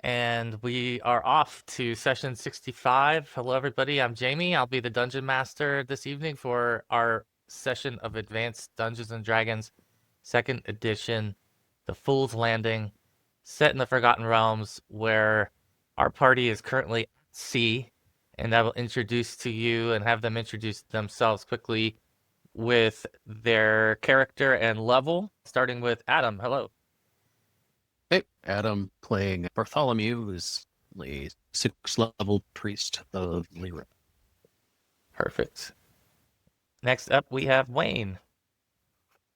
and we are off to session 65. Hello, everybody. I'm Jamie. I'll be the dungeon master this evening for our session of Advanced Dungeons and Dragons, second edition, The Fool's Landing, set in the Forgotten Realms, where our party is currently at sea, and I will introduce to you and have them introduce themselves quickly with their character and level, starting with Adam. Hello. Hey, Adam playing Bartholomew, who's a 6th level priest of Lyra. Perfect. Next up, we have Wayne.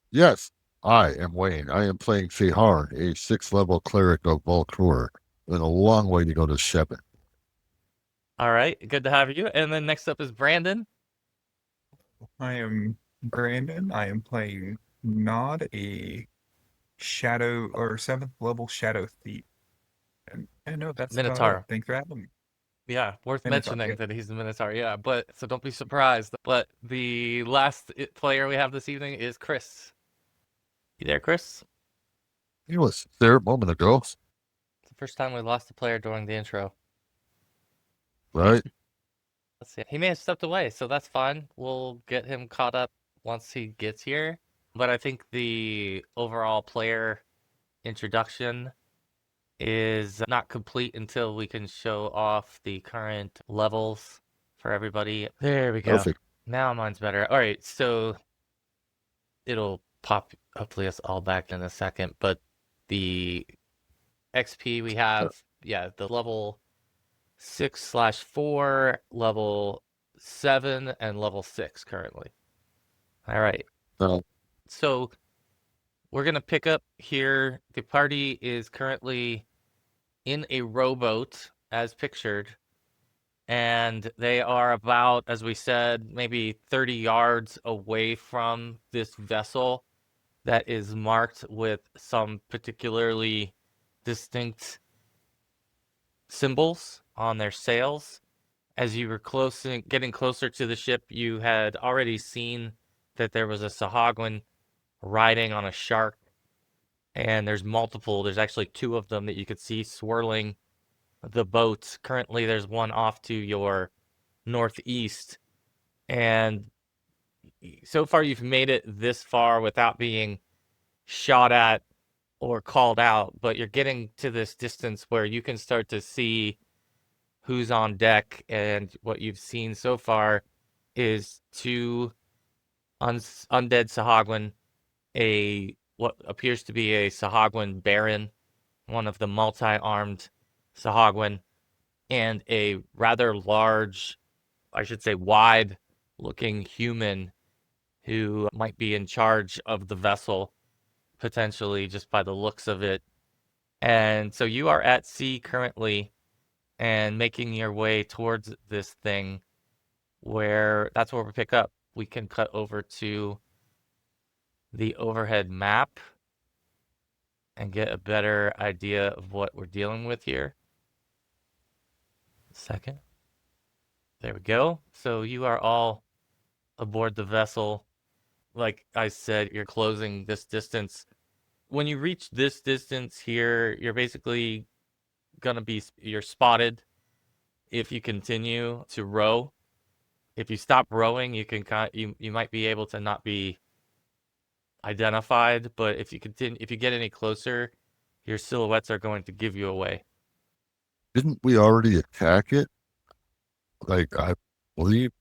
Yes, I am Wayne. I am playing Sahar, a 6th level cleric of Volcrur. And a long way to go to 7. All right, good to have you. And then next up is Brandon. I am Brandon. I am playing Nod, a shadow or 7th level shadow thief. And no, that's about Minotaur. it. Thanks for having me. Yeah, worth Minotaur, mentioning yeah. that he's the Minotaur. Yeah, but so don't be surprised. But the last player we have this evening is Chris. You there, Chris? He was there a moment ago, It's the first time we lost a player during the intro. right? Let's see. He may have stepped away, so that's fine. We'll get him caught up once he gets here. But I think the overall player introduction is not complete until we can show off the current levels for everybody. There we go. Perfect. Now mine's better. All right, so it'll pop hopefully us all back in a second, but the XP we have, yeah, the level 6/4, level 7, and level 6 currently. All right. Now, So we're gonna pick up here. The party is currently in a rowboat as pictured, and they are about, as we said, maybe 30 yards away from this vessel that is marked with some particularly distinct symbols on their sails. As you were getting closer to the ship, you had already seen that there was a Sahuagin riding on a shark, and there's actually two of them that you could see swirling the boats. Currently, there's one off to your northeast, and so far you've made it this far without being shot at or called out, but you're getting to this distance where you can start to see who's on deck, and what you've seen so far is two undead Sahuagin, what appears to be a Sahuagin Baron, one of the multi-armed Sahuagin, and a rather large, I should say wide-looking human who might be in charge of the vessel, potentially, just by the looks of it. And so you are at sea currently and making your way towards this thing, where that's where we pick up. We can cut over to the overhead map and get a better idea of what we're dealing with here. Second. There we go. So you are all aboard the vessel. Like I said, you're closing this distance. When you reach this distance here, you're basically you're spotted if you continue to row. If you stop rowing, you might be able to not be identified, but if you get any closer, your silhouettes are going to give you away. didn't we already attack it? Like, I believe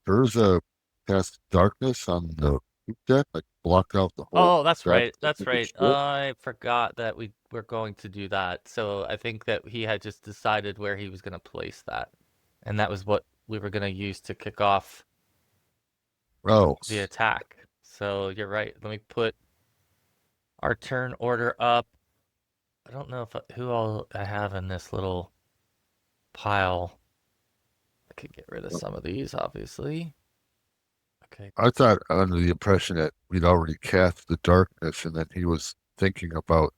there's a cast darkness on the poop deck, like blocked out the whole. Oh, that's right. That's right. Ship. I forgot that we were going to do that. So I think that he had just decided where he was going to place that. And that was what we were going to use to kick off Oh, the attack. So you're right. Let me put our turn order up. I don't know who all I have in this little pile. I could get rid of some of these, obviously. Okay. I thought under the impression that we'd already cast the darkness, and then he was thinking about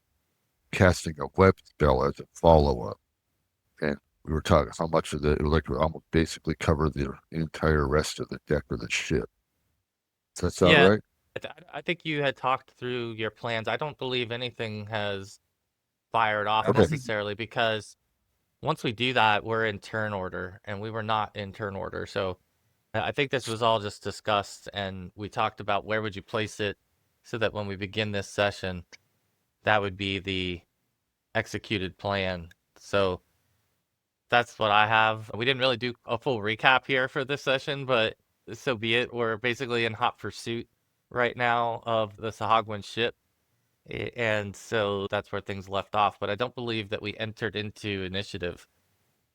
casting a web spell as a follow-up. And we were talking how much of it would like to almost basically cover the entire rest of the deck of the ship. Does that sound Yeah, right? I think you had talked through your plans. I don't believe anything has fired off I don't think necessarily, because once we do that, we're in turn order, and we were not in turn order. So I think this was all just discussed, and we talked about where would you place it so that when we begin this session, that would be the executed plan. So that's what I have. We didn't really do a full recap here for this session, but so be it. We're basically in hot pursuit right now of the Sahuagin ship. And so that's where things left off. But I don't believe that we entered into initiative,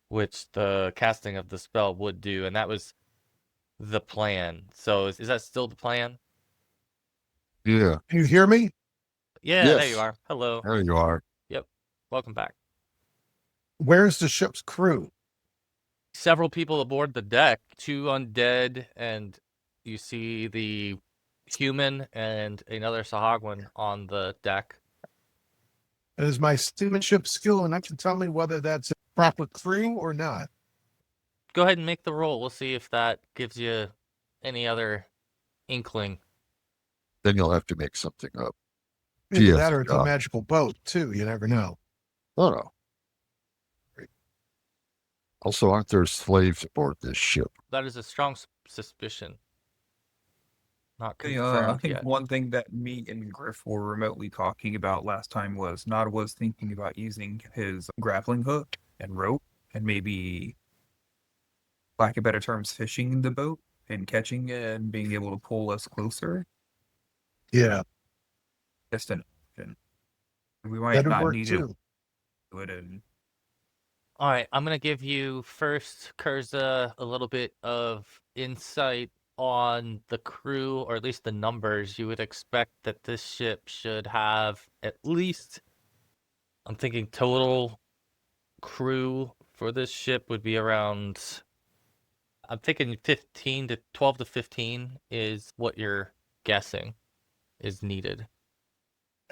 which the casting of the spell would do. And that was the plan. So is that still the plan? Yeah. Can you hear me? Yeah, there you Yes. are. Hello. There you are. Yep. Welcome back. Where's the ship's crew? Several people aboard the deck, 2 undead, and you see the human and another Sahuagin on the deck. That is my stewardship skill, and I can tell me whether that's a proper crew or not. Go ahead and make the roll. We'll see if that gives you any other inkling. Then you'll have to make something up. Either Yes, that or it's a yeah. magical boat, too. You never know. Oh, no. Also, aren't there slaves aboard this ship? That is a strong suspicion. Not I confirmed think yet. one thing that me and Griff were remotely talking about last time was Nod was thinking about using his grappling hook and rope and maybe, lack of better terms, fishing the boat and catching it and being able to pull us closer. Yeah, Just an option. We might that'd not work, need too. to do it in All right, I'm going to give you first, Kurza, a little bit of insight on the crew, or at least the numbers. You would expect that this ship should have at least, I'm thinking total crew for this ship would be around, I'm thinking 15 to 12 to 15 is what you're guessing is needed.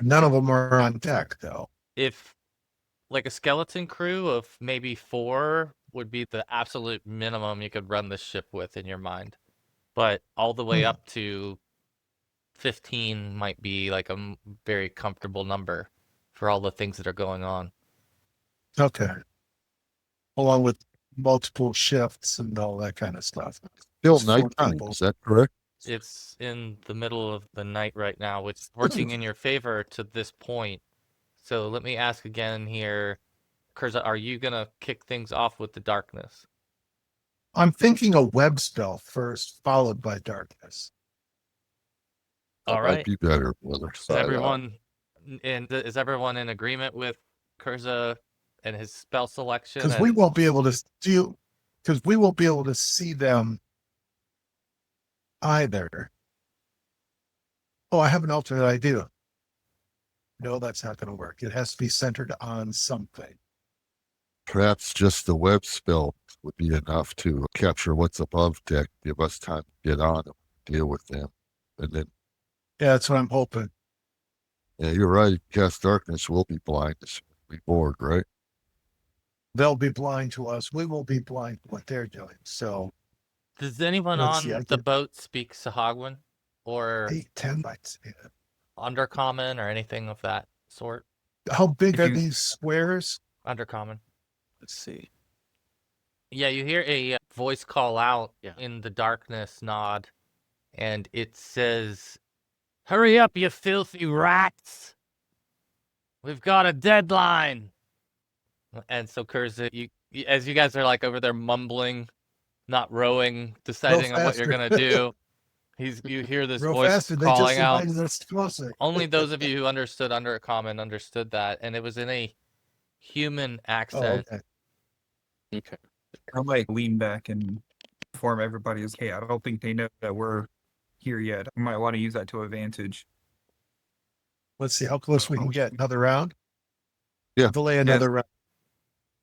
None of them are on deck, though. If like a skeleton crew of maybe 4 would be the absolute minimum you could run the ship with in your mind. But all the way up to 15 might be like a very comfortable number for all the things that are going on. Okay. Along with multiple shifts and all that kind of stuff. Still It's 4 nighttime, people. is that correct? It's in the middle of the night right now, which is working in your favor to this point. So let me ask again here, Kurza, are you going to kick things off with the darkness? I'm thinking a web spell first, followed by darkness. All That right. might be better, brother. Is everyone in agreement with Kurza and his spell selection? Because we won't be able to do, because we won't be able to see them either. Oh, I have an alternate idea. No, that's not going to work. It has to be centered on something. Perhaps just the web spell would be enough to capture what's above deck, give us time to get on them, deal with them. And then, Yeah, that's what I'm hoping. yeah, you're right. Cast darkness, we'll be blind as soon as we board, right? They'll be blind to us. We will be blind to what they're doing. So Does anyone Let's on see, I the get- boat speak Sahuagin or 8, 10 lights. Undercommon or anything of that sort? How big If are you- these squares? Undercommon. Let's see. Yeah, you hear a voice call out Yeah. in the darkness, Nod, and it says, "Hurry up, you filthy rats! We've got a deadline." And so Kurza, as you guys are like over there mumbling, not rowing, deciding on what you're faster. gonna do, you hear this Real voice faster. They just calling out. invited us closer. Only those of you who understood Undercommon understood that, and it was in a human Oh, accent. okay. Okay. I might lean back and inform everybody as, hey, I don't think they know that we're here yet. I might want to use that to advantage. Let's see how close we can get. Another round? Yeah. Delay another round.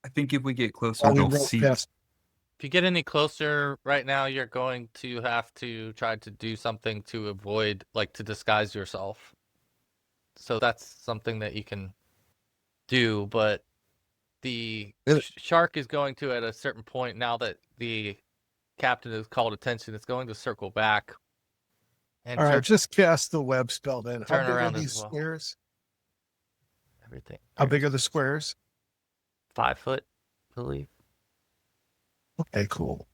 I think if we get closer, While we they'll roll see. past. If you get any closer right now, you're going to have to try to do something to avoid, like to disguise yourself. So that's something that you can do, but the shark is going to, at a certain point, now that the captain has called attention, it's going to circle back. And All right, just cast the web spell then. How turn big are around these as well. squares? everything. How big are the squares? 5 foot. believe. Okay, cool.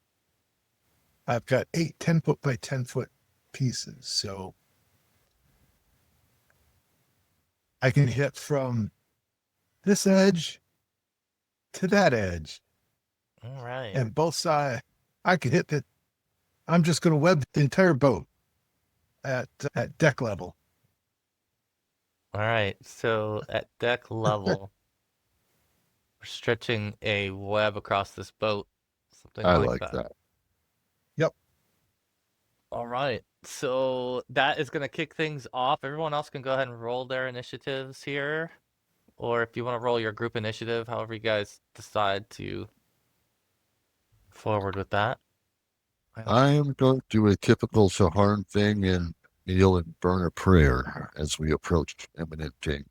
I've got 8 10-foot by 10-foot pieces, so I can hit from this edge to that edge, All right. and both sides. I could hit that. I'm just going to web the entire boat at deck level. All right. So at deck level, we're stretching a web across this boat. Something I like like that. that. Yep. All right. So that is going to kick things off. Everyone else can go ahead and roll their initiatives here. Or if you want to roll your group initiative, however you guys decide to forward with that. I am going to do a typical Saharn thing and kneel and burn a prayer as we approach imminent danger.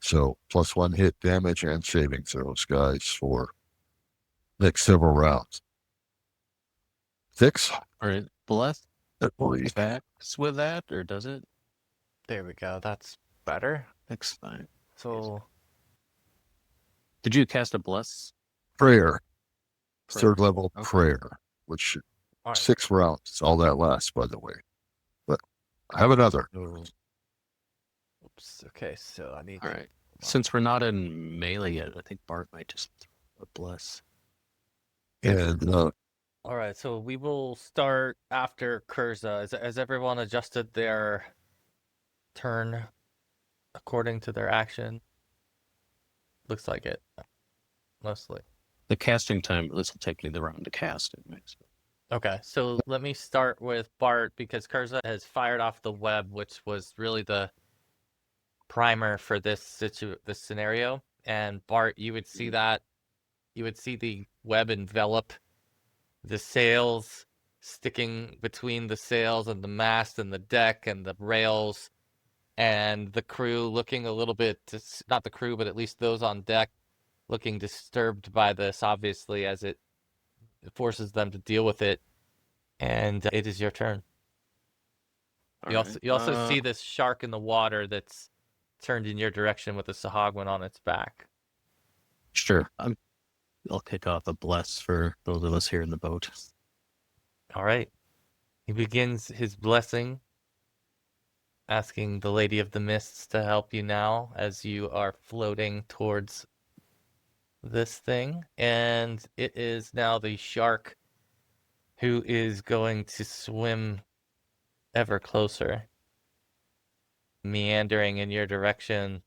So +1 hit damage and saving throws, guys, for next several rounds. 6. All right, bless At least. backs with that, or does it? There we go. That's better. That's fine. So Did you cast a bless? Prayer. Prayer. 3rd level Okay. prayer, which all right. 6 rounds is all that lasts, by the way. But I have another. Oops. Okay, so I need All right. Since we're not in melee yet, I think Bart might just throw a bless. And All right, so we will start after Kurza. Has everyone adjusted their turn according to their action? Looks like it, mostly. The casting time, this will take me the round to cast it. Okay, so let me start with Bart because Kurza has fired off the web, which was really the primer for this this scenario. And Bart, you would see that. You would see the web envelop the sails, sticking between the sails and the mast and the deck and the rails, and the crew looking a little bit, not the crew, but at least those on deck, looking disturbed by this, obviously, as it forces them to deal with it. And it is your turn. You also see this shark in the water that's turned in your direction with a Sahuagin on its back. Sure. I'll kick off a bless for those of us here in the boat. All right. He begins his blessing, asking the Lady of the Mists to help you now as you are floating towards this thing. And it is now the shark who is going to swim ever closer, meandering in your direction,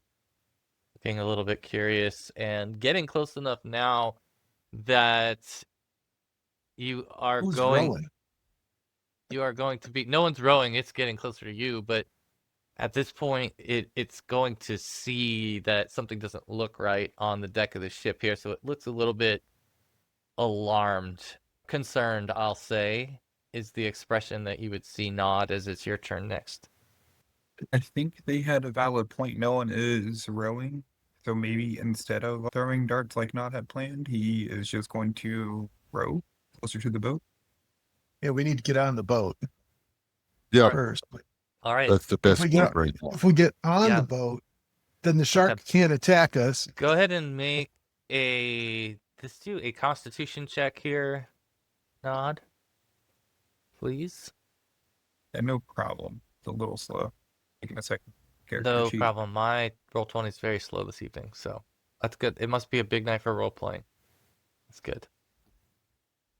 looking a little bit curious, and getting close enough now that you are Who's going rowing? you are going to be, no one's rowing, it's getting closer to you, but at this point it's going to see that something doesn't look right on the deck of the ship here, so it looks a little bit alarmed, concerned, I'll say, is the expression that you would see nod as it's your turn next. I think they had a valid point. No one is rowing. So maybe instead of throwing darts like Nod had planned, he is just going to row closer to the boat. Yeah, we need to get on the boat yeah, first. All right, that's the best we get- point right now. If we get on Yeah. the boat, then the shark Okay. can't attack us. go ahead and make let's do a constitution check here, Nod, please. And no problem. It's a little slow. Taking a second. Character No sheet. problem. My Roll20 is very slow this evening, so that's good. It must be a big night for role playing. That's good.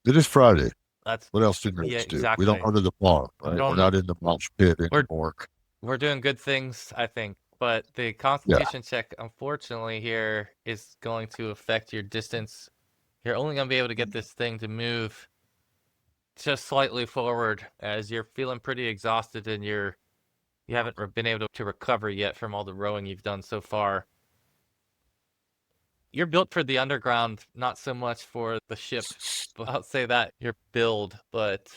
It is Friday. That's What else do Yeah, nerds do? exactly. We don't go to the bar, right? don't- We're not in the mouse pit We're- anymore. We're doing good things, I think. But the constitution check, unfortunately, here is going to affect your distance. You're only going to be able to get this thing to move just slightly forward as you're feeling pretty exhausted and you haven't been able to recover yet from all the rowing you've done so far. You're built for the underground, not so much for the ship. But I'll say that your build, but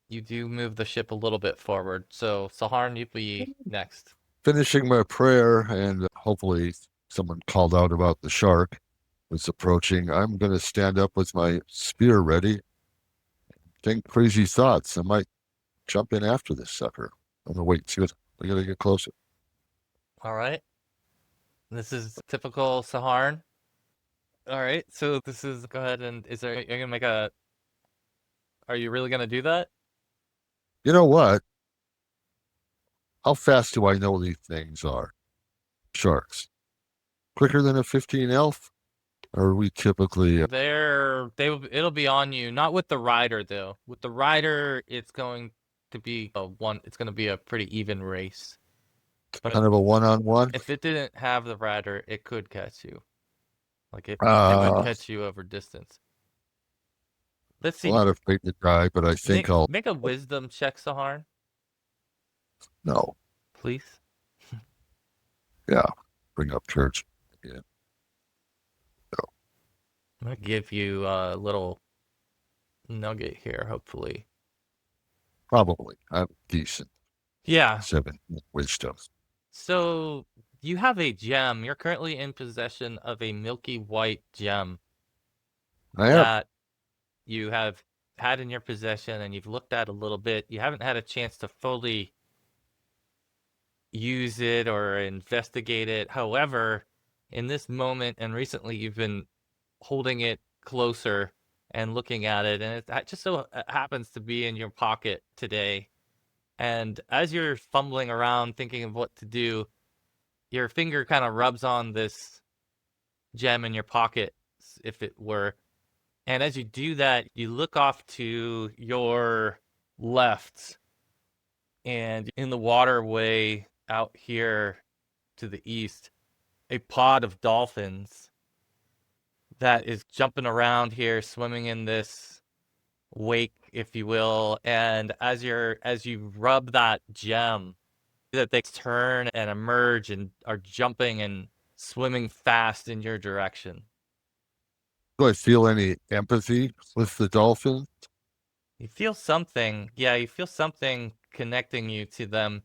you do move the ship a little bit forward. So Saharn, you be next. Finishing my prayer, and hopefully someone called out about the shark was approaching. I'm going to stand up with my spear ready. Think crazy thoughts. I might jump in after this sucker. I'm going to wait. See what I got to get closer. All right. This is typical Saharn. All right, so this is go ahead and are you gonna make a? Are you really gonna do that? You know what? How fast do I know these things are? Sharks. Quicker than a 15 elf? Or are we typically It'll be on you. Not with the rider though. With the rider, it's going to be a one. It's going to be a pretty even race. But kind of a one-on-one? if it didn't have the rider, it could catch you. Like it would Uh, catch you over distance. Let's a see. lot of fate to die, but I think I'll Make a wisdom check, Saharn, no. please. Yeah. Bring up church. Yeah. I'm gonna give you a little nugget here, hopefully. Probably. I'm decent. Yeah. 7 wisdom. So you have a gem. You're currently in possession of a milky white gem I am. that you have had in your possession and you've looked at a little bit. You haven't had a chance to fully use it or investigate it. However, in this moment and recently, you've been holding it closer and looking at it, and it just so happens to be in your pocket today. And as you're fumbling around thinking of what to do, your finger kind of rubs on this gem in your pocket, if it were. And as you do that, you look off to your left, and in the waterway out here to the east, a pod of dolphins that is jumping around here, swimming in this wake, if you will. And as you rub that gem, that they turn and emerge and are jumping and swimming fast in your direction. Do I feel any empathy with the dolphin? You feel something. Yeah, you feel something connecting you to them.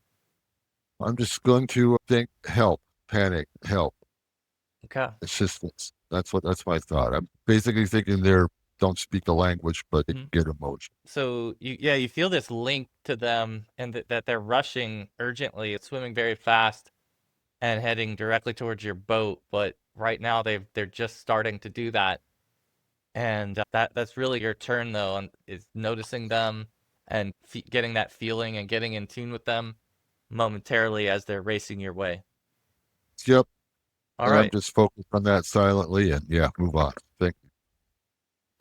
I'm just going to think help, panic, help, Okay. assistance. That's my thought. I'm basically thinking they're don't speak the language, but they get emotion. So you feel this link to them, and that they're rushing urgently. It's swimming very fast and heading directly towards your boat. But right now they're just starting to do that, and that's really your turn though, and is noticing them and getting that feeling and getting in tune with them momentarily as they're racing your way. Yep. All and right. I'm just focused on that silently and yeah, move on. Thank you.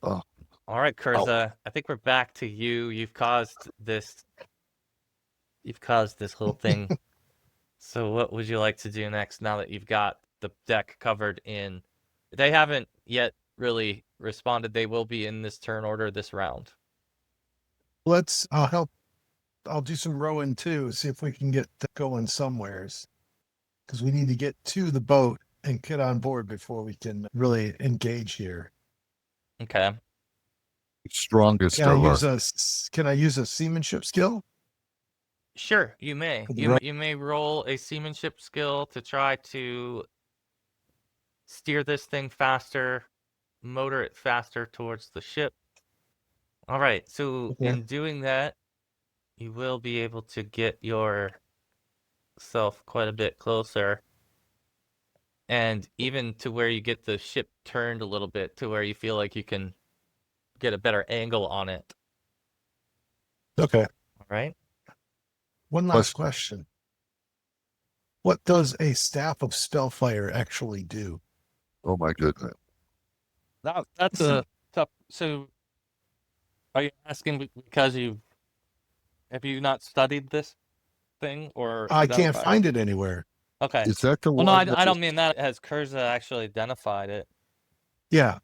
Oh, All right, Kurza. I think we're back to you. You've caused this whole thing. So what would you like to do next now that you've got the deck covered in? They haven't yet really responded. They will be in this turn order this round. I'll help. I'll do some rowing too, see if we can get going somewheres. Because we need to get to the boat and get on board before we can really engage here. Okay. strongest Can I of use us. can I use a seamanship skill? Sure, you may. You may roll a seamanship skill to try to steer this thing faster, motor it faster towards the ship. All right. So Okay. in doing that, you will be able to get yourself quite a bit closer. And even to where you get the ship turned a little bit to where you feel like you can get a better angle on it. Okay. All right. One last question. What does a staff of spellfire actually do? Oh my goodness. That's a tough. So are you asking because have you not studied this thing or I can't identified find it anywhere. Okay. Is that the Well, one? no, I don't mean that. Has Kurza actually identified it? Yeah.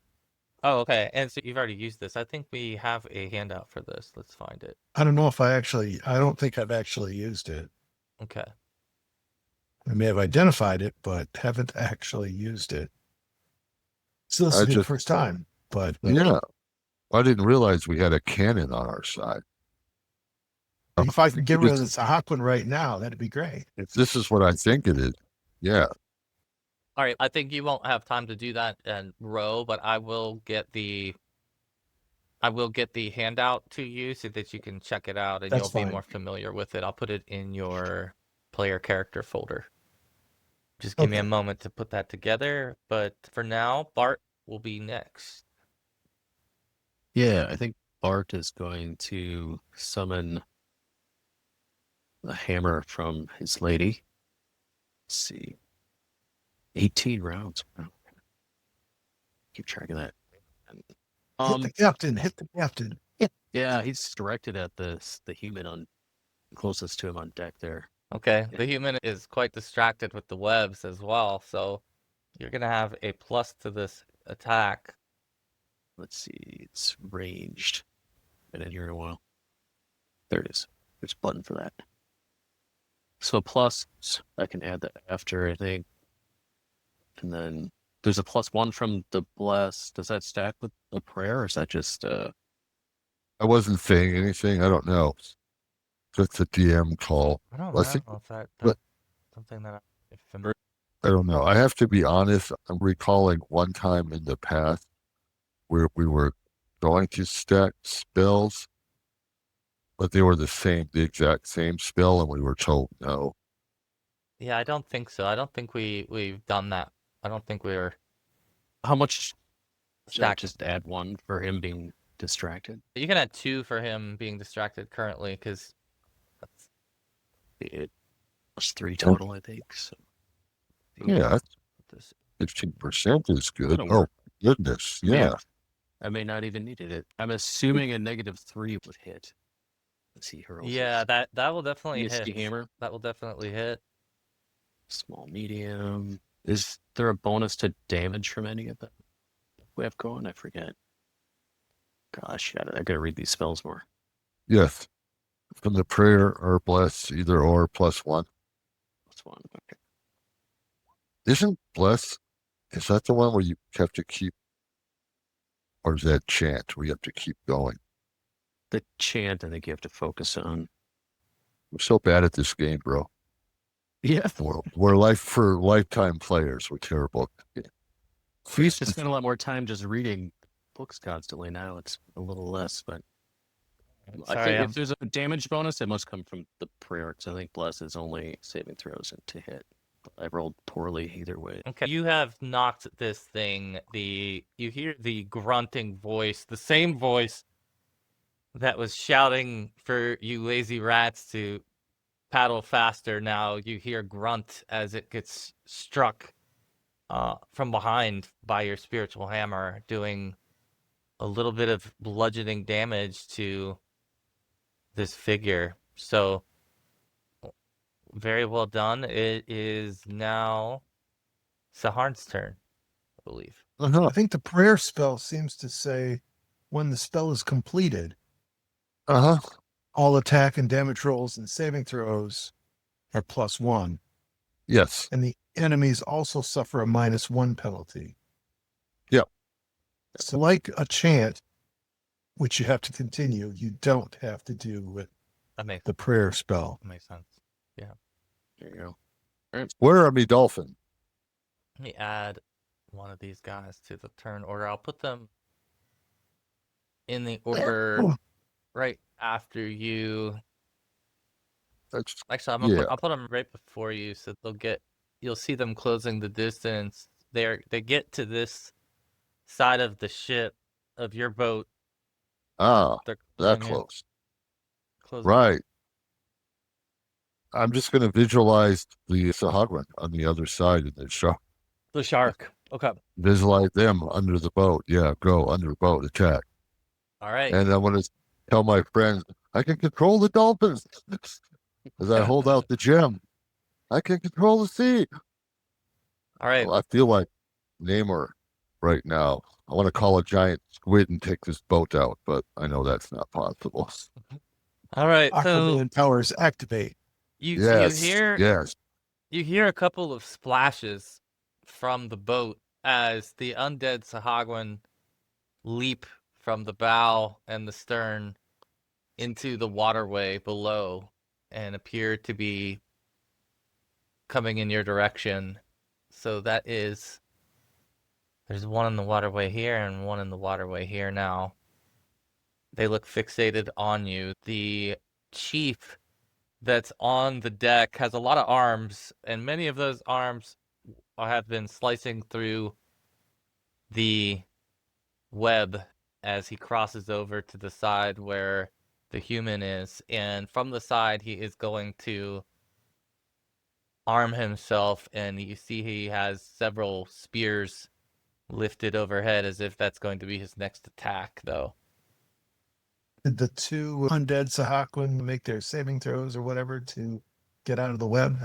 Oh, okay. And so you've already used this. I think we have a handout for this. Let's find it. I don't know if I don't think I've actually used it. Okay. I may have identified it, but haven't actually used it. So this will be the first time, but yeah. I didn't realize we had a cannon on our side. if I could get rid of the Sahuagin right now, that'd be great. If this is what I think it is, yeah. All right. I think you won't have time to do that and row, but I will get the handout to you so that you can check it out and That's you'll fine. be more familiar with it. I'll put it in your player character folder. Just give me a moment to put that together. But for now, Bart, will be next? Yeah, I think Bart is going to summon the hammer from his lady. Let's see. 18 rounds. Wow. Keep track of that. Hit the captain. Hit the captain. Yeah, he's directed at the human on closest to him on deck there. Okay, Yeah. the human is quite distracted with the webs as well, so you're gonna have a plus to this attack. Let's see. It's ranged. Been in here in a while. There it is. There's a button for that. So a plus, I can add that after, I think. And then there's a +1 from the bless. Does that stack with the prayer, or is that just I wasn't saying anything. I don't know. Just a DM call. I don't Blessing? know if that's But- something that I'm familiar. I don't know. I have to be honest. I'm recalling one time in the past where we were going to stack spells, but they were the exact same spell, and we were told no. Yeah, I don't think so. I don't think we've done that. I don't think we're how much? Should I stacked. just add 1 for him being distracted? You can add 2 for him being distracted currently, because that's It +3 total, I think. So Yeah, this. 15% is good. That'll Oh, work. goodness. Man, Yeah. I may not even needed it. I'm assuming a -3 would hit. Let's see, hurls. Yeah, that will definitely ESD hit. hammer, That will definitely hit. small, medium. Is there a bonus to damage from any of them we have going? I forget. Gosh, I gotta read these spells more. Yes. From the prayer or bless, either or +1. +1. Okay. Isn't bless, is that the one where you have to keep, or is that chant where you have to keep going? The chant, I think you have to focus on. We're so bad at this game, bro. Yeah. We're for lifetime players. We're terrible. We used to spend a lot more time just reading books constantly. Now it's a little less, but I Sorry, think I'm if there's a damage bonus, it must come from the prayer. Because I think bless is only saving throws and to hit. I rolled poorly either way. okay. You have knocked this thing. You hear the grunting voice, the same voice that was shouting for you lazy rats to paddle faster. Now you hear grunt as it gets struck from behind by your spiritual hammer, doing a little bit of bludgeoning damage to this figure. So very well done. It is now Saharn's turn, I believe. Uh-huh. I think the prayer spell seems to say when the spell is completed, Uh-huh. all attack and damage rolls and saving throws are +1. Yes. And the enemies also suffer a -1 penalty. Yep. So like a chant, which you have to continue, you don't have to do with That makes the prayer spell. sense. There you go. Where are me dolphin? Let me add one of these guys to the turn order. I'll put them in the order right after you. That's Actually, Yeah. I'll put them right before you, so you'll see them closing the distance. They get to this side of the ship of your boat. They're that closing in. close. Closing. Right. I'm just going to visualize the Sahuagin on the other side of the shark. The shark. Okay. Visualize them under the boat. Yeah, go under boat, attack. All right. And I want to tell my friends, I can control the dolphins as I hold out the gem. I can control the sea. All right. Well, I feel like Namor right now. I want to call a giant squid and take this boat out, but I know that's not possible. All right. So Aquaman powers activate. you Yes. hear Yes. you hear a couple of splashes from the boat as the undead Sahuagin leap from the bow and the stern into the waterway below and appear to be coming in your direction. So there's one in the waterway here and one in the waterway here now. They look fixated on you. The chief that's on the deck has a lot of arms, and many of those arms have been slicing through the web as he crosses over to the side where the human is. And from the side, he is going to arm himself, and you see he has several spears lifted overhead as if that's going to be his next attack, though. Did the two undead Sahuagins make their saving throws or whatever to get out of the web?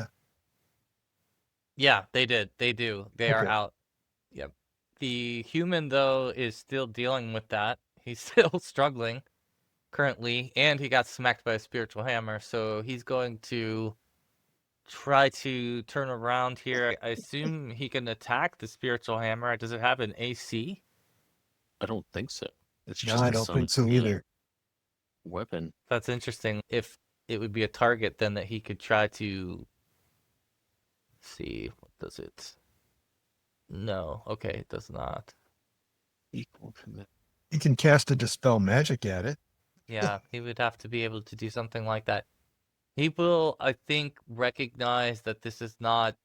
Yeah, they did. They do. They are Okay. out. Yep. The human, though, is still dealing with that. He's still struggling currently, and he got smacked by a spiritual hammer, so he's going to try to turn around here. I assume he can attack the spiritual hammer. Does it have an AC? I don't think so. It's No, just I a don't think so summoned either. weapon. That's interesting. If it would be a target, then that he could try to see. What does it? No. Okay, it does not. Equal commit. He can cast a dispel magic at it. Yeah, he would have to be able to do something like that. He will, I think, recognize that this is not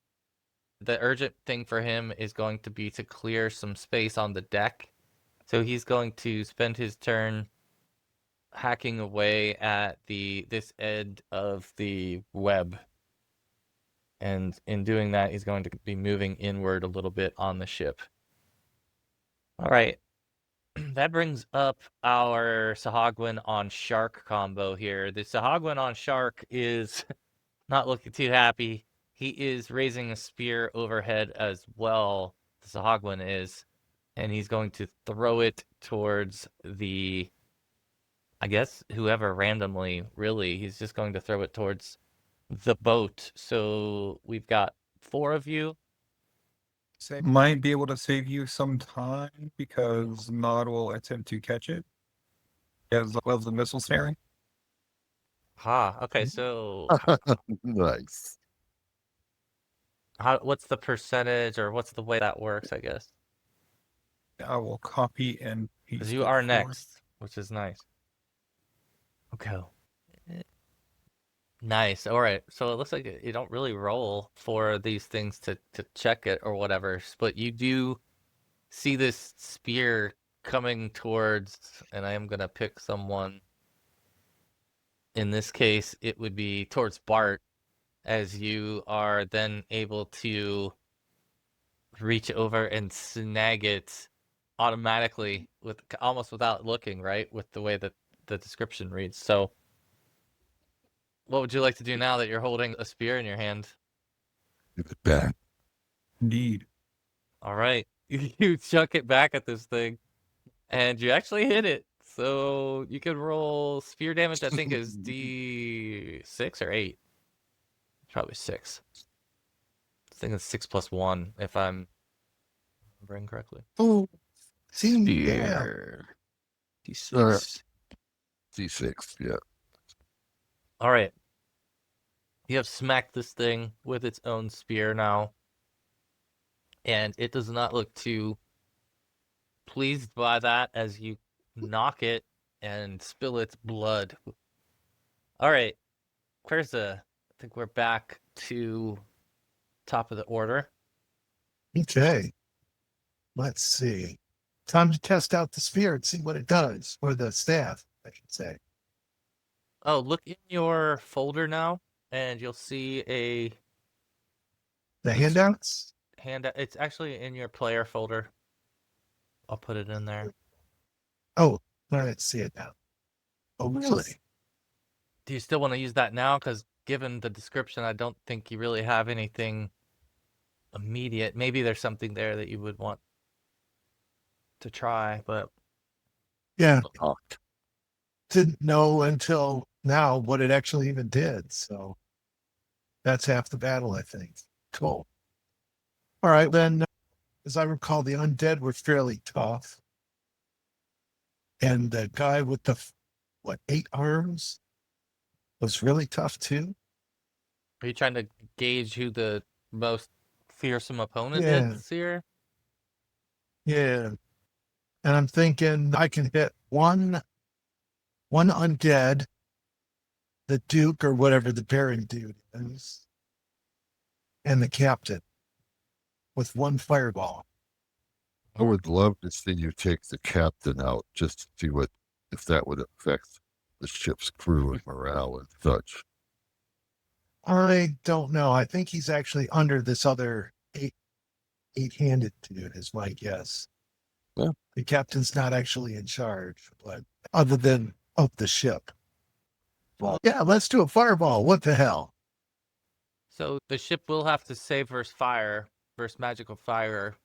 the urgent thing for him is going to be to clear some space on the deck. So he's going to spend his turn hacking away at this end of the web. And in doing that, he's going to be moving inward a little bit on the ship. All right. That brings up our Sahuagin on Shark combo here. The Sahuagin on Shark is not looking too happy. He is raising a spear overhead as well. The Sahuagin is. And he's going to throw it towards I guess, whoever randomly, really. He's just going to throw it towards the boat. So we've got 4 of you. Might be able to save you some time because Nod will attempt to catch it as well as the missile snaring. Okay, so Nice. what's the percentage, or what's the way that works, I guess? I will copy and paste. Because you it are for- next, which is nice. Okay. Nice. All right. So it looks like you don't really roll for these things to check it or whatever, but you do see this spear coming towards, and I am going to pick someone. In this case, it would be towards Bart, as you are then able to reach over and snag it automatically with almost without looking, right? With the way that the description reads. So what would you like to do now that you're holding a spear in your hand? Give it back. Indeed. All right. You chuck it back at this thing, and you actually hit it. So you can roll spear damage, I think is D6 or 8. Probably 6. I think it's 6 plus 1, if I'm remembering correctly. Oh, see, yeah. Spear. D6. D6, yeah. All right. You have smacked this thing with its own spear now, and it does not look too pleased by that as you knock it and spill its blood. All right, Querza, I think we're back to top of the order. Okay. Let's see. Time to test out the spear and see what it does, or the staff, I should say. Oh, look in your folder now, and you'll see The handouts? handout. It's actually in your player folder. I'll put it in there. Oh, let's see it now. Oh, really? Do you still want to use that now? Because given the description, I don't think you really have anything immediate. Maybe there's something there that you would want to try, but Yeah. Oh, Didn't know until now what it actually even did. So that's half the battle, I think. Cool. All right, then, as I recall, the undead were fairly tough. And the guy with the, 8 arms was really tough too. are you trying to gauge who the most fearsome opponent Yeah. is here? Yeah. And I'm thinking I can hit one undead, the Duke or whatever the bearing dude is, and the captain with one fireball. I would love to see you take the captain out just to see if that would affect the ship's crew and morale and such. I don't know. I think he's actually under this other eight-handed dude, is my guess. Yeah. The captain's not actually in charge, but other than of the ship. Well, yeah, let's do a fireball. What the hell? So the ship will have to save versus fire, versus magical fire.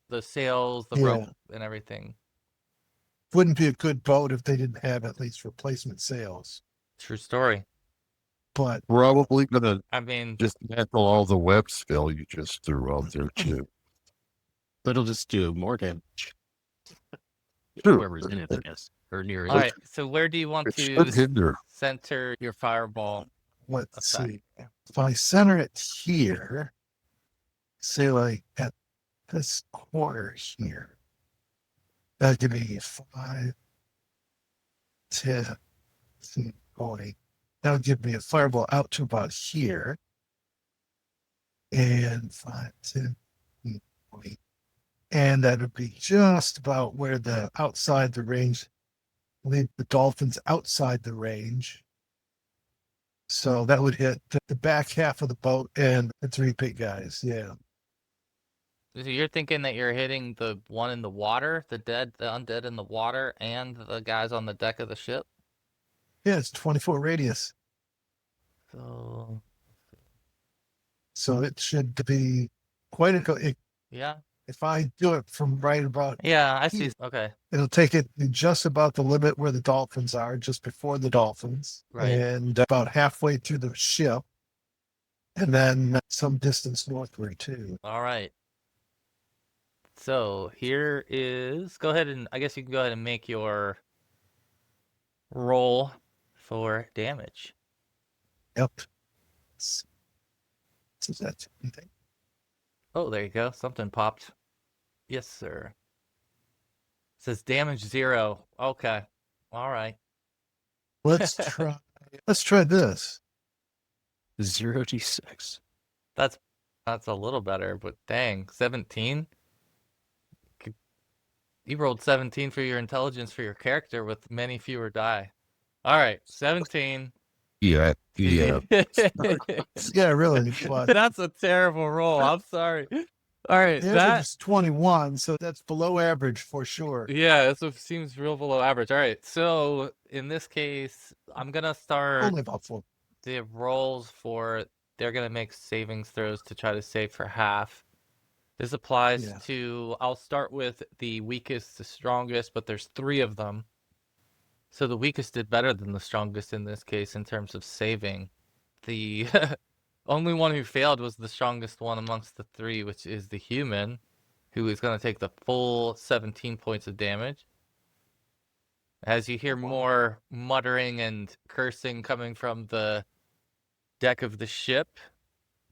The sails, the rope, and everything. Wouldn't be a good boat if they didn't have at least replacement sails. True story. But Probably gonna I mean, dismantle all the web spell you just threw out there too. But it'll just do more damage. True. Whoever's in it, I guess, or near it. all right. So where do you want It to should hinder. center your fireball? let's effect? see. If I center it here, say like at this corner here, that'd give me 5, 10, 20. That would give me a fireball out to about here. And 5, 10, 20. And that would be just about where the outside the range, leave the Dolphins outside the range. So that would hit the back half of the boat and the 3 big guys. Yeah. So you're thinking that you're hitting the one in the water, the undead in the water, and the guys on the deck of the ship? Yeah, it's 24 radius. So it should be quite a. yeah. If I do it from right about, Yeah, I see. Okay. it'll take it just about the limit where the Dolphins are, just before the Dolphins, Right. and about halfway through the ship, and then some distance northward too. All right. So here is, go ahead and, I guess you can go ahead and make your roll for damage. Yep. Is that anything? Oh, there you go. Something popped. Yes, sir. It says damage 0. Okay. All right. Let's try. Let's try this. 0d6. That's a little better, but dang, 17? You rolled 17 for your intelligence for your character with many fewer die. All right, 17. Yeah. Yeah, really. But That's a terrible roll. I'm sorry. All right, the average is 21, so that's below average for sure. yeah, this seems real below average. All right, so in this case, I'm gonna start Only about 4. the rolls for. They're gonna make savings throws to try to save for half. This applies Yeah. to. I'll start with the weakest to strongest, but there's 3 of them. So the weakest did better than the strongest in this case in terms of saving. The only one who failed was the strongest one amongst the 3, which is the human, who is going to take the full 17 points of damage. As you hear more muttering and cursing coming from the deck of the ship,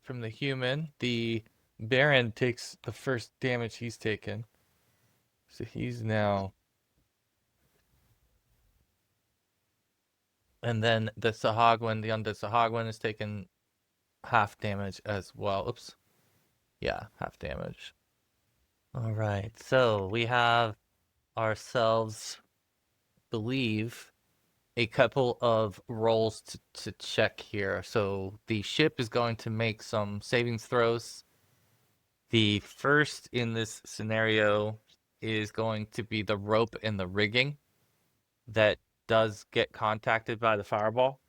from the human, the Baron takes the first damage he's taken. So he's now... And then the Sahuagin, the undead Sahuagin, is taking half damage as well. Oops. Yeah, half damage. All right, so we have ourselves, believe, a couple of rolls to check here. So the ship is going to make some savings throws. The first in this scenario is going to be the rope and the rigging that does get contacted by the fireball.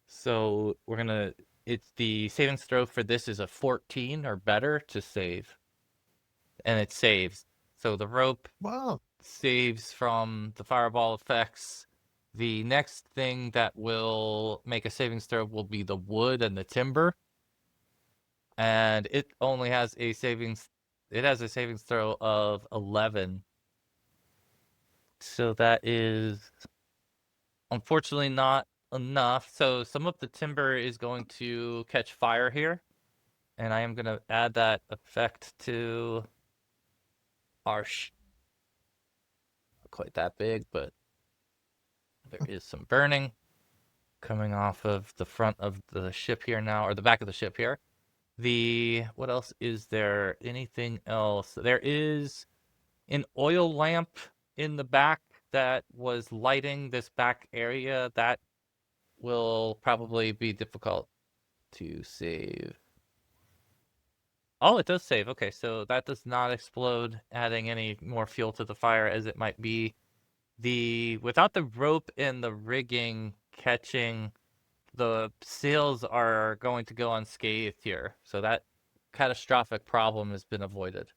So we're gonna, it's the savings throw for this is a 14 or better to save. And it saves. So the rope saves from the fireball effects. The next thing that will make a savings throw will be the wood and the timber. And it only has a savings throw of 11. So that is unfortunately not enough. So some of the timber is going to catch fire here. And I am going to add that effect to our not quite that big, but there is some burning coming off of the front of the ship here now, or the back of the ship here. What else is there? Anything else? There is an oil lamp in the back that was lighting this back area. That will probably be difficult to save. Oh, it does save. Okay, so that does not explode, adding any more fuel to the fire as it might be. Without the rope and the rigging catching, the sails are going to go unscathed here. So that catastrophic problem has been avoided.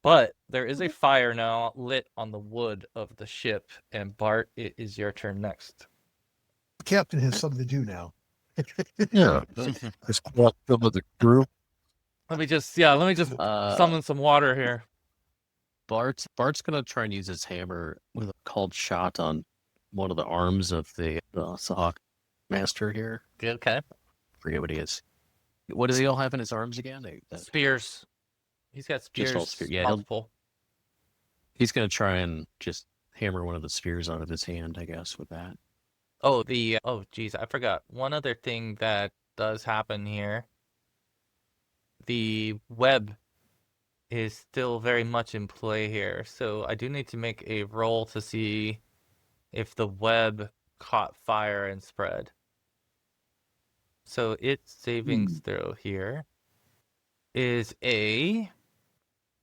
But there is a fire now lit on the wood of the ship, and Bart, it is your turn next. The captain has something to do now. Yeah. Just walk some of the crew. Let me just summon some water here. Bart's gonna try and use his hammer with a called shot on one of the arms of the Sahak master here. Okay. Forget what he is. What does he all have in his arms again? Spears. He's got spears. all spear- yeah, multiple. He's gonna try and just hammer one of the spears out of his hand, I guess, with that. Oh, geez, I forgot. One other thing that does happen here. The web is still very much in play here, so I do need to make a roll to see if the web caught fire and spread. So its savings throw here is a...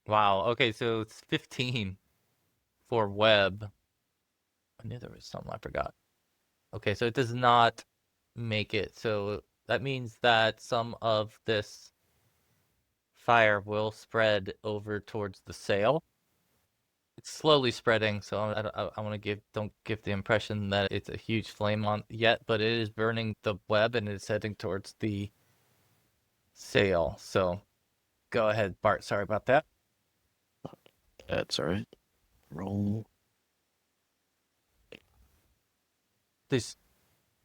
Wow, okay, so it's 15 for web. I knew there was something I forgot. Okay, so it does not make it, so that means that some of this fire will spread over towards the sail. It's slowly spreading, so I want to don't give the impression that it's a huge flame on yet, but it is burning the web and it's heading towards the sail. So go ahead, Bart. Sorry about that. That's all right. Roll. This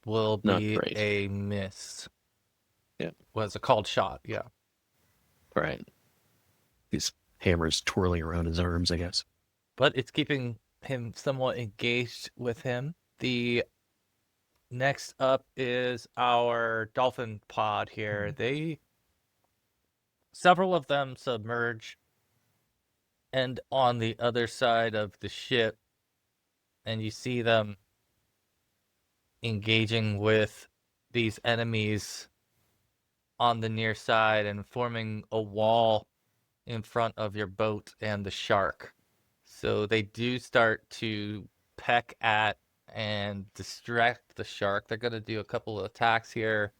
will Not be great. a miss. Yeah. Was a called shot, yeah. Right. His hammer's twirling around his arms, I guess. But it's keeping him somewhat engaged with him. The next up is our dolphin pod here. Several of them submerge and on the other side of the ship, and you see them engaging with these enemies on the near side and forming a wall in front of your boat and the shark. So they do start to peck at and distract the shark. They're going to do a couple of attacks here.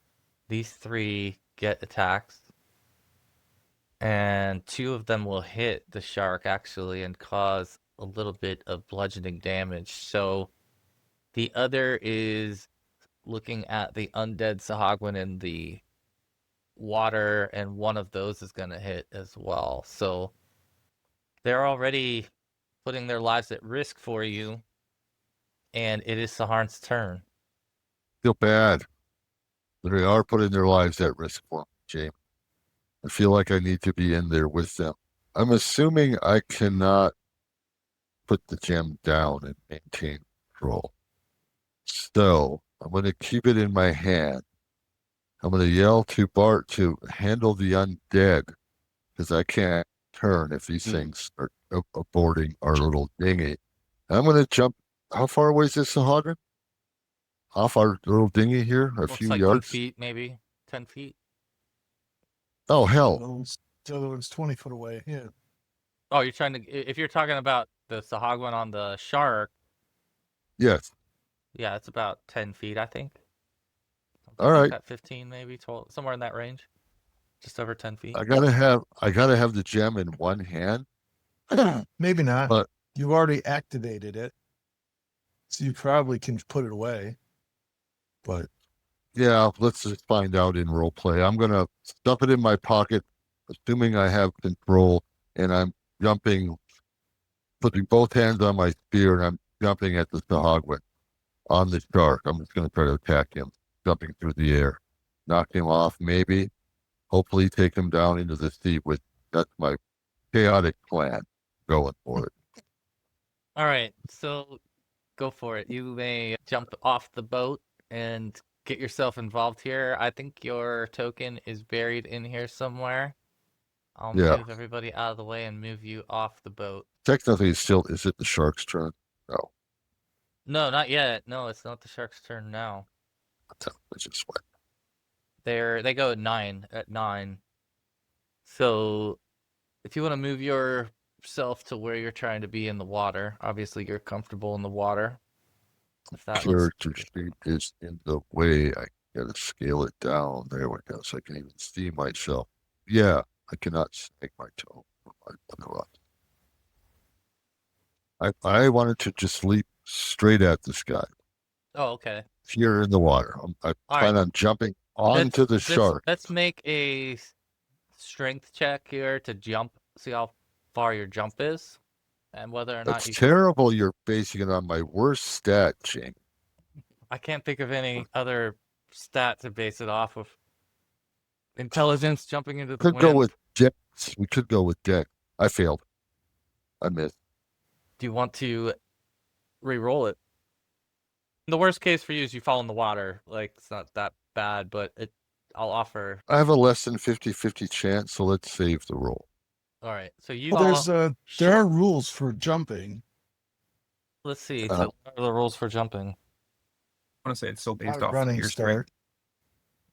These three get attacks. And two of them will hit the shark, actually, and cause a little bit of bludgeoning damage. So the other is looking at the undead Sahuagin in the water, and one of those is going to hit as well. So they're already putting their lives at risk for you, and it is Saharn's turn. Feel bad. They are putting their lives at risk for me, James. I feel like I need to be in there with them. I'm assuming I cannot put the gem down and maintain control. So I'm going to keep it in my hand. I'm going to yell to Bart to handle the undead because I can't turn if these things are aborting our little dinghy. I'm going to jump. How far away is this Sahuagin? Off our little dinghy here? A Looks few like yards? 10 feet, maybe. 10 feet. Oh, The hell. other one's 20 foot away. Yeah. Oh, you're trying to... If you're talking about the Sahuagin on the shark, Yes. yeah, it's about 10 feet, I think. All right. 15, maybe 12, somewhere in that range. Just over 10 feet. I gotta have the gem in one hand. Maybe not. But You've already activated it, so you probably can put it away. But yeah, let's just find out in role play. I'm gonna stuff it in my pocket, assuming I have control, and I'm jumping, putting both hands on my spear, and I'm jumping at the Sahuagin on the shark. I'm just gonna try to attack him, jumping through the air, knock him off, maybe. Hopefully, take him down into the sea. That's my chaotic plan. Going for it. All right, so go for it. You may jump off the boat and get yourself involved here. I think your token is buried in here somewhere. I'll Yeah. move everybody out of the way and move you off the boat. Technically, it's still, is it the shark's turn? No, No, not yet. No, it's not the shark's turn now. I just went. They go at 9. So if you want to move yourself to where you're trying to be in the water, obviously you're comfortable in the water. If that looks Character sheet is in the way. I gotta scale it down. There we go. So I can even see myself. Yeah, I cannot snake my toe. I wanted to just leap straight at this guy. Oh, okay. If you're in the water, I All plan right. on jumping onto the shark. Let's make a strength check here to jump. See how far your jump is, and whether or not That's you. terrible. You're basing it on my worst stat, Jing. I can't think of any other stat to base it off of. Intelligence jumping into the Could wind. go with Dex. We could go with Dex. I failed. I missed. Do you want to re-roll it? The worst case for you is you fall in the water. Like, it's not that bad, but I'll offer. I have a less than 50-50 chance, so let's save the roll. All right. So you Well, fall. there are rules for jumping. Let's see. So what are the rules for jumping? I want to say it's still based Not off running your start. strength.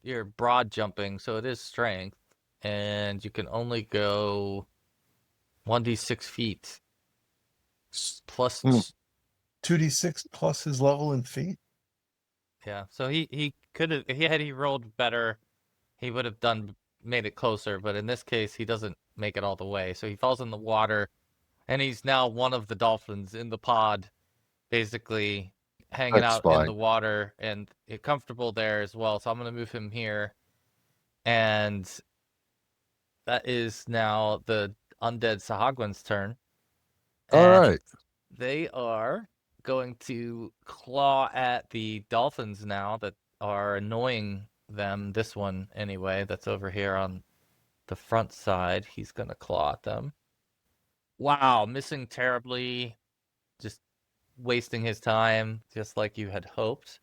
You're broad jumping, so it is strength, and you can only go 1d6 feet. Plus, 2d6 plus his level in feet. yeah. So he could have, had he rolled better, he would have made it closer. But in this case, he doesn't make it all the way. So he falls in the water, and he's now one of the dolphins in the pod, basically hanging That's out in fine. the water and comfortable there as well. So I'm gonna move him here, and that is now the undead Sahuagins' turn. All right. They are going to claw at the dolphins now that are annoying them. This one, anyway, that's over here on the front side. He's going to claw at them. Wow, missing terribly. Just wasting his time, just like you had hoped.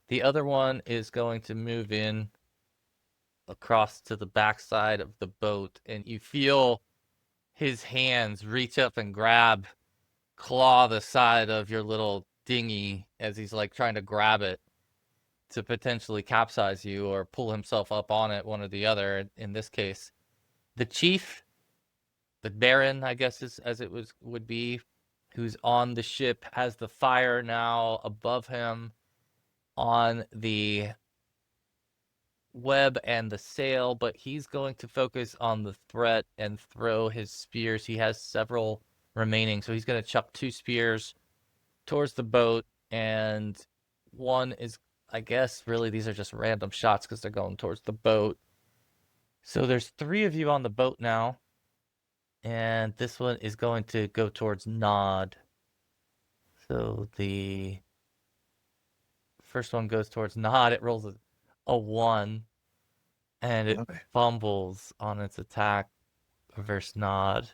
The other one is going to move in across to the backside of the boat, and you feel his hands reach up and claw the side of your little dinghy as he's like trying to grab it to potentially capsize you or pull himself up on it, one or the other. In this case, the chief, the baron, I guess is as it would be, who's on the ship, has the fire now above him on the web and the sail, but he's going to focus on the threat and throw his spears. He has several remaining, so he's going to chuck 2 spears towards the boat, and one is, I guess, really these are just random shots because they're going towards the boat. So there's 3 of you on the boat now, and this one is going to go towards Nod. So the first one goes towards Nod. It rolls a 1, and it fumbles on its attack versus Nod.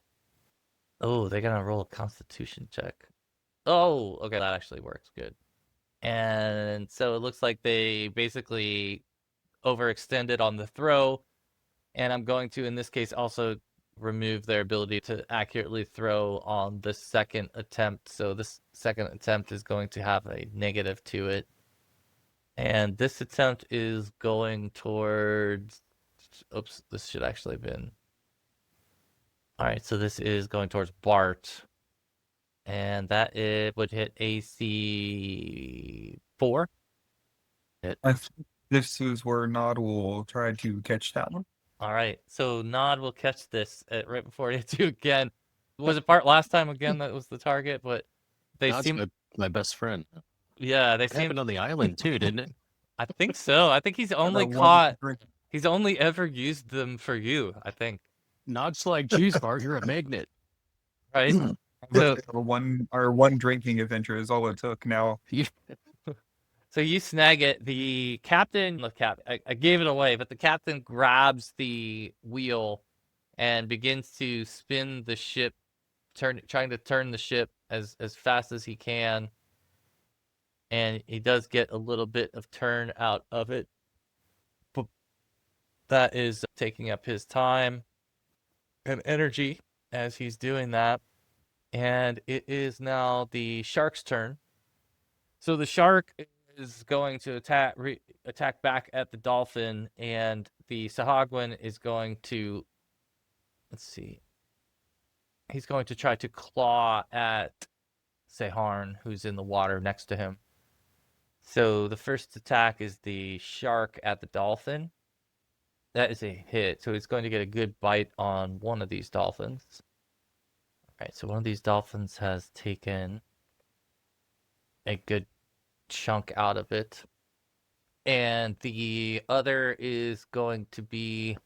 Oh, they're gonna roll a Constitution check. Oh, okay, that actually works good. And so it looks like they basically overextended on the throw, and I'm going to, in this case, also remove their ability to accurately throw on the second attempt. So this second attempt is going to have a negative to it. And this attempt is going towards... Oops, this should actually have been... Alright, so this is going towards Bart. And that it would hit AC 4. I think this is where Nod will try to catch that one. All right, so Nod will catch this right before it hits you again. Was it Bart last time again that was the target? But they Nod's seem, my best friend. yeah, they It seem. happened on the island too, didn't it? I think so. I think he's only That one caught. drink. He's only ever used them for you. I think, Nod's like, geez, Bart, you're a magnet. right? So, our one drinking adventure is all it took. Now So you snag it. The captain, I gave it away, but the captain grabs the wheel and begins to spin the ship, trying to turn the ship as fast as he can. And he does get a little bit of turn out of it, but that is taking up his time and energy as he's doing that. And it is now the shark's turn. So the shark is going to attack back at the dolphin, and the Sahuagin is going to, let's see, he's going to try to claw at Saharn, who's in the water next to him. So the first attack is the shark at the dolphin. That is a hit. So he's going to get a good bite on one of these dolphins. All right, so one of these dolphins has taken a good chunk out of it. And the other is going to be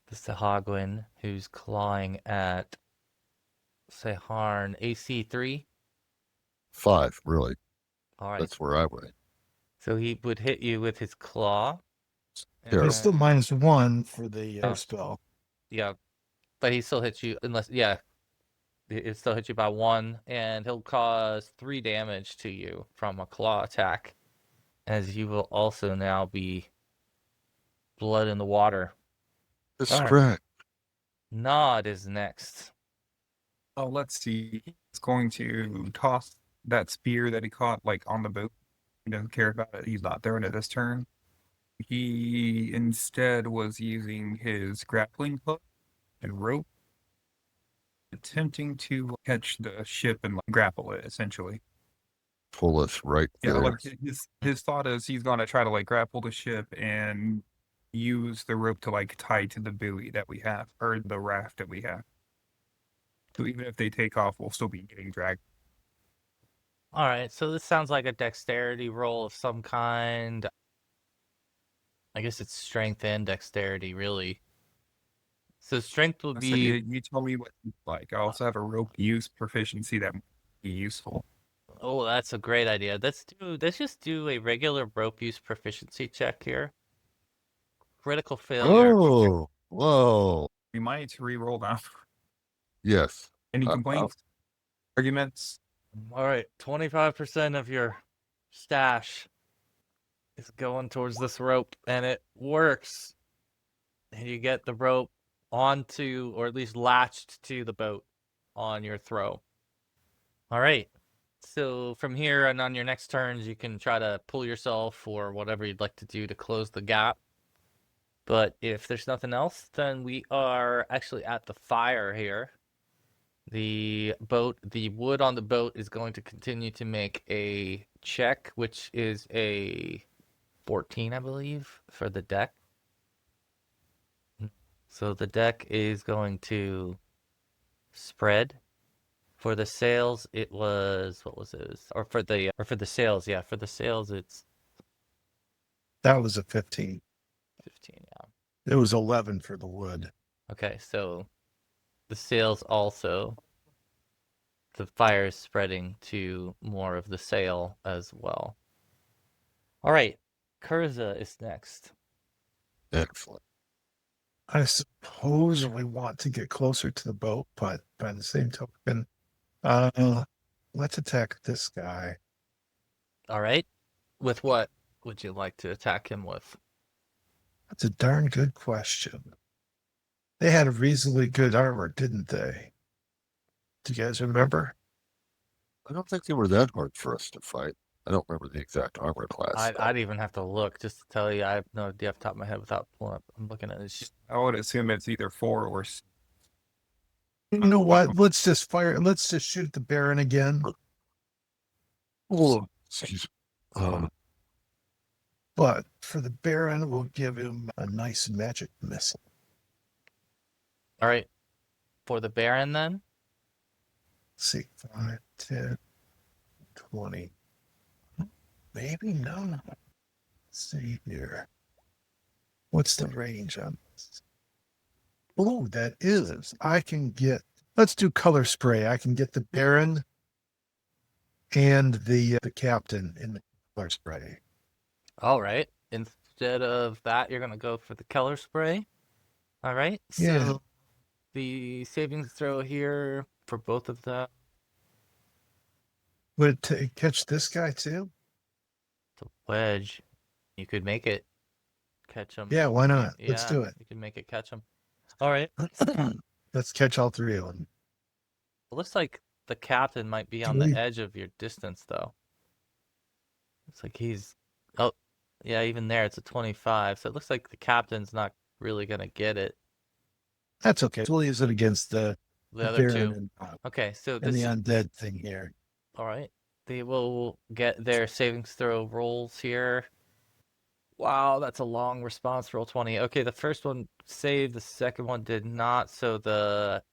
the Sahuagin, who's clawing at Saharn. AC 3. 5, really. All right. That's where I went. So he would hit you with his claw. Yeah. But it's still -1 for the Oh. spell. Yeah, but he still hits you unless, yeah, it still hits you by 1, and he'll cause 3 damage to you from a claw attack, as you will also now be blood in the water. That's All right. correct. Nod is next. Oh, let's see. He's going to toss that spear that he caught like on the boat. He doesn't care about it. He's not throwing it this turn. He instead was using his grappling hook and rope, attempting to catch the ship and like, grapple it, essentially. Pull us right Yeah, there. like his thought is he's gonna try to like grapple the ship and use the rope to like tie to the buoy that we have, or the raft that we have. So even if they take off, we'll still be getting dragged. All right, so this sounds like a dexterity roll of some kind. I guess it's strength and dexterity, really. So strength will So be... you told me what you like. I also have a rope use proficiency that might be useful. Oh, that's a great idea. Let's just do a regular rope use proficiency check here. Critical failure. Oh, whoa. We might re-roll now. Yes. Any Uh, complaints? Arguments? All right, 25% of your stash is going towards this rope, and it works. And you get the rope onto, or at least latched to the boat on your throw. All right. So from here and on your next turns, you can try to pull yourself or whatever you'd like to do to close the gap. But if there's nothing else, then we are actually at the fire here. The wood on the boat is going to continue to make a check, which is a 14, I believe, for the deck. So the deck is going to spread. For the sails, it was, what was it? Or for the sails, yeah. For the sails, it's That was a 15. 15, yeah. It was 11 for the wood. Okay, so the sails also, the fire is spreading to more of the sail as well. All right, Kurza is next. excellent. I suppose we want to get closer to the boat, but by the same token, let's attack this guy. All right, with what would you like to attack him with? That's a darn good question. They had a reasonably good armor, didn't they? Do you guys remember? I don't think they were that hard for us to fight. I don't remember the exact armor class. I'd even have to look just to tell you. I have no idea off the top of my head without pulling up. I'm looking at it. I would assume it's either 4 or 6. You know what? Let's just fire. Let's just shoot the Baron again. Oh, excuse me. But for the Baron, we'll give him a nice magic missile. All right, for the Baron then. Let's see, 5, 10, 20. Maybe no. Let's see here. What's the range on this? Oh, that is. I can get. Let's do color spray. I can get the Baron and the captain in the color spray. All right. Instead of that, you're gonna go for the color spray. All right. Yeah. So the savings throw here for both of them. Would it catch this guy too? The wedge. You could make it catch him. Yeah, why not? Let's Yeah, do it. You can make it catch him. All right. Let's catch all 3 of them. It looks like the captain might be on the edge of your distance, though. It's like he's... Oh, yeah, even there, it's a 25. So it looks like the captain's not really going to get it. That's okay. We'll use it against the other two. Baron Okay, so and the this... undead thing here. All right. They will get their savings throw rolls here. Wow, that's a long response. Roll 20. Okay, the first one saved, the second one did not. So the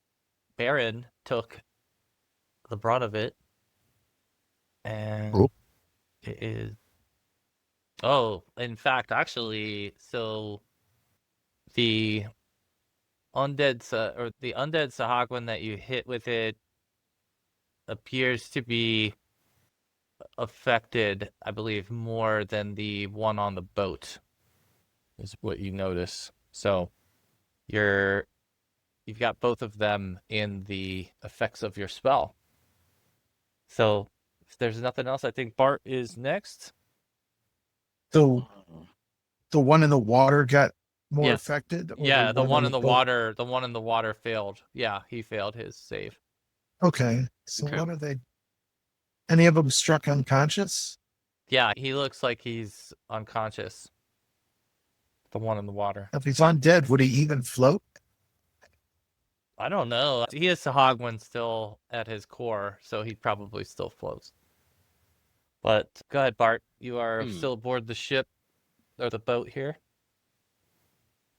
Baron took the brunt of it. And Oh. it is... Oh, in fact, actually, so the the undead Sahuagin that you hit with it appears to be affected, I believe, more than the one on the boat, is what you notice. So you've got both of them in the effects of your spell. So if there's nothing else, I think Bart is next. So the one in the water got more Yes. affected? Or Yeah, the one on in the boat? water failed. Yeah, he failed his save. Okay. So Okay. what are they? Any of them struck unconscious? Yeah, he looks like he's unconscious. The one in the water. If he's undead, would he even float? I don't know. He is Sahuagin still at his core, so he probably still floats. But go ahead, Bart. You are still aboard the ship or the boat here.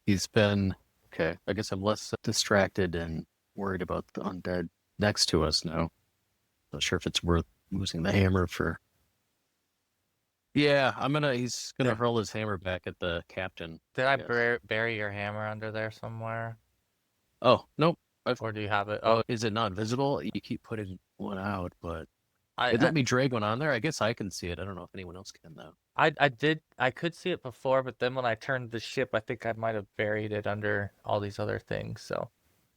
He's been okay. I guess I'm less distracted and worried about the undead next to us now. Not sure if it's worth using the hammer for. Yeah, he's gonna hurl his hammer back at the captain. Did I Yes. bury your hammer under there somewhere? Oh, nope. Or do you have it? Oh, is it not visible? You keep putting one out, but it I let me drag one on there. I guess I can see it. I don't know if anyone else can though. I could see it before, but then when I turned the ship, I think I might have buried it under all these other things. So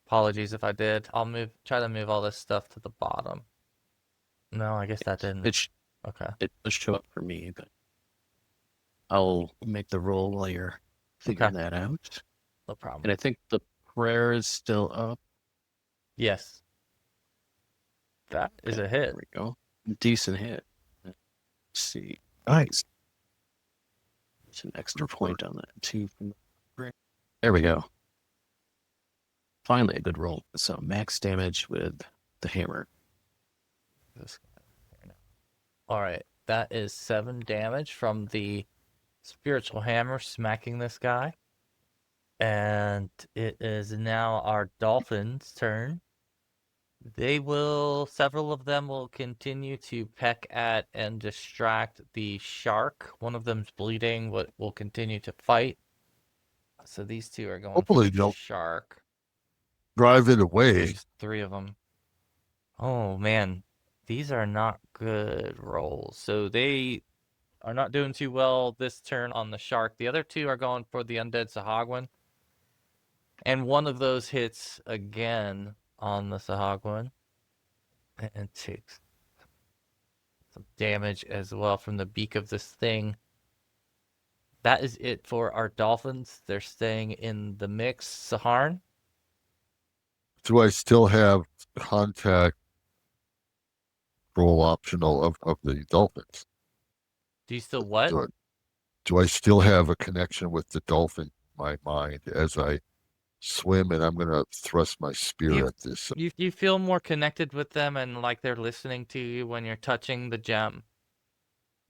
apologies if I did. I'll try to move all this stuff to the bottom. No, I guess that didn't. Okay. It will show up for me, but I'll make the roll while you're figuring that out. No problem. And I think the prayer is still up. Yes. That is a hit. There we go. Decent hit. Let's see. Nice. It's an extra point on that too. There we go. Finally, a good roll. So max damage with the hammer. All right, that is 7 damage from the spiritual hammer smacking this guy. And it is now our Dolphins' turn. Several of them will continue to peck at and distract the shark. One of them's bleeding, but will continue to fight. So these two are going Hopefully for the they'll shark. drive it away. There's 3 of them. Oh, man. These are not good rolls. So they are not doing too well this turn on the shark. The other 2 are going for the undead Sahuagin. And one of those hits again on the Sahuagin and takes some damage as well from the beak of this thing. That is it for our Dolphins. They're staying in the mix. Saharn? Do I still have contact roll optional of the Dolphins? Do you still what? Do I still have a connection with the dolphin in my mind as I swim and I'm going to thrust my spear at this? You feel more connected with them and like they're listening to you when you're touching the gem.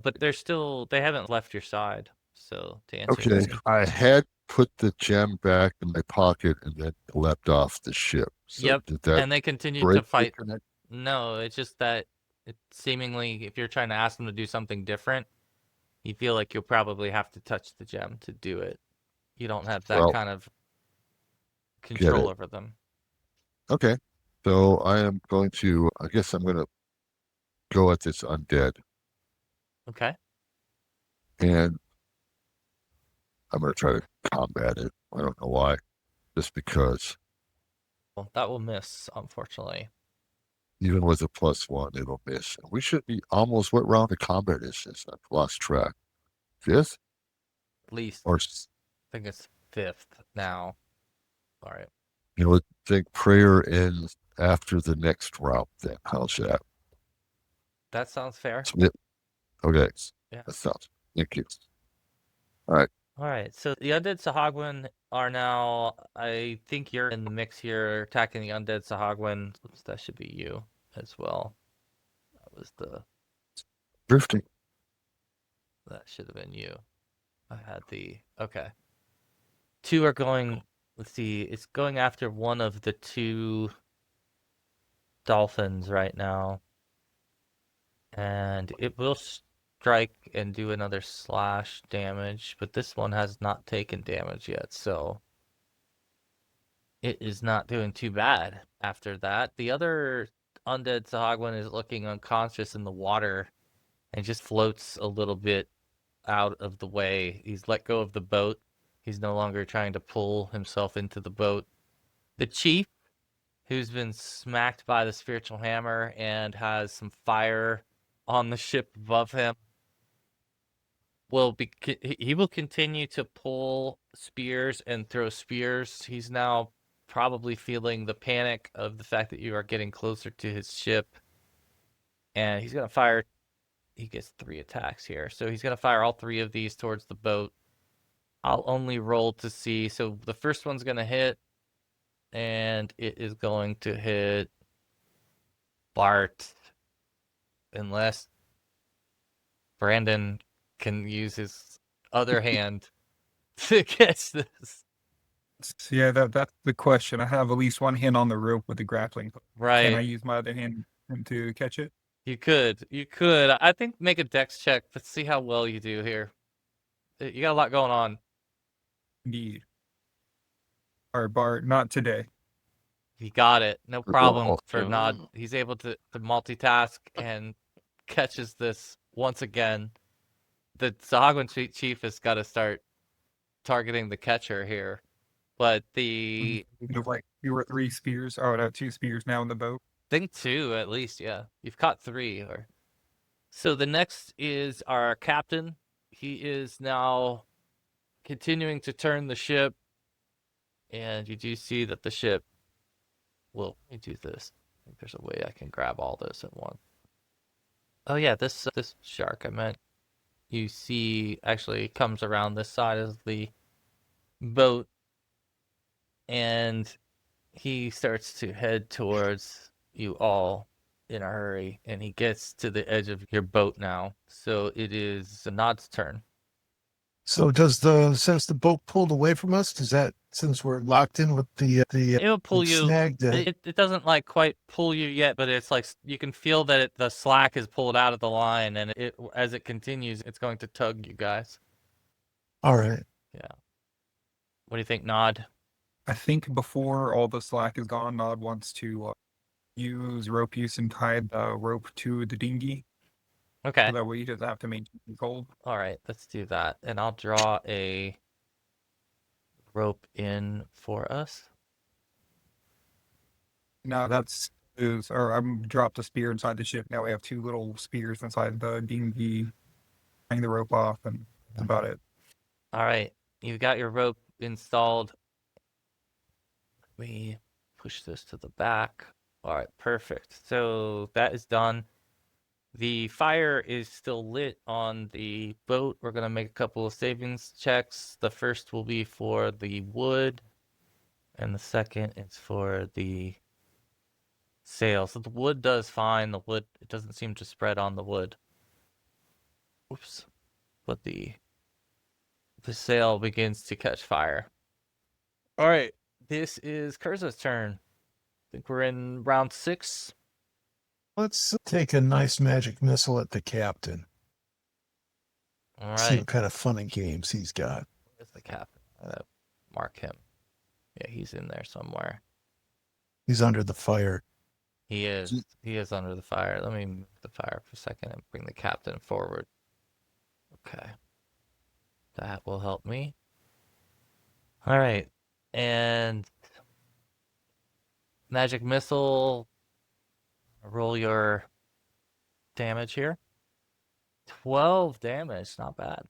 But they haven't left your side. So to answer your question. I had put the gem back in my pocket and then leapt off the ship. So Yep, did that and they continue break to fight. the connection? No, it's just that it seemingly, if you're trying to ask them to do something different, you feel like you'll probably have to touch the gem to do it. You don't have that kind of control over them. Okay. So I am going to, I guess I'm going to go at this undead. Okay. And I'm going to try to combat it. I don't know why. Just because. Well, that will miss, unfortunately. Even with a +1, it'll miss. We should be almost, what round of combat is this? I've lost track. 5th? At least. Or I think it's 5th now. All right. You know, I think prayer ends after the next round. Then how's that? That sounds fair. Okay, Yeah. that sounds. Thank you. All right. All right. So the undead Sahuagin are now. I think you're in the mix here, attacking the undead Sahuagin. Oops, that should be you as well. That was the. Drifting. That should have been you. I had the. Okay. Two are going. Let's see. It's going after one of the two dolphins right now, and it will strike and do another slash damage, but this one has not taken damage yet, so it is not doing too bad after that. The other undead Sahagwin is looking unconscious in the water and just floats a little bit out of the way. He's let go of the boat. He's no longer trying to pull himself into the boat. The chief, who's been smacked by the spiritual hammer and has some fire on the ship above him, he will continue to pull spears and throw spears. He's now probably feeling the panic of the fact that you are getting closer to his ship, and he's gonna fire. He gets 3 attacks here, so he's gonna fire all 3 of these towards the boat. I'll only roll to see. So the first one's gonna hit, and it is going to hit Bart, unless Brandon can use his other hand to catch this. So yeah, that's the question. I have at least one hand on the rope with the grappling hook. Can I Right. use my other hand to catch it? You could. You could. I think make a dex check. Let's see how well you do here. You got a lot going on. Indeed. All right, Bart, not today. You got it. No problem for Oh. Nod. He's able to multitask and catches this once again. The Sahuagin chief has got to start targeting the catcher here. But the Like you were 3 spears. Oh no, 2 spears now in the boat. think 2 at least, yeah. You've caught 3. So the next is our captain. He is now continuing to turn the ship, and you do see that the ship. Well, let me do this. I think there's a way I can grab all this at once. Oh yeah, this shark I meant. You see, actually comes around this side of the boat, and he starts to head towards you all in a hurry, and he gets to the edge of your boat now. So it is Nod's turn. So since the boat pulled away from us, does that, since we're locked in with It'll pull you. snagged It doesn't like quite pull you yet, but it's like you can feel that the slack is pulled out of the line, and as it continues, it's going to tug you guys. all right. Yeah. What do you think, Nod? I think before all the slack is gone, Nod wants to use rope use and tie the rope to the dinghy. Okay. So that way he doesn't have to maintain control. All right, let's do that. And I'll draw a rope in for us. Now I'm dropped a spear inside the ship. Now we have 2 little spears inside the dinghy, tying the rope off, and that's about it. All right, you've got your rope installed. Let me push this to the back. All right, perfect. So that is done. The fire is still lit on the boat. We're going to make a couple of savings checks. The first will be for the wood, and the second is for the sail. So the wood does fine. The wood, it doesn't seem to spread on the wood. Whoops. But the sail begins to catch fire. All right, this is Kurza's turn. I think we're in round 6. Let's take a nice magic missile at the captain. All See right, what kind of fun and games he's got. where's the captain? Mark him. Yeah, he's in there somewhere. He's under the fire. He is. He is under the fire. Let me move the fire for a second and bring the captain forward. Okay. That will help me. All right. And magic missile. Roll your damage here. 12 damage. Not bad.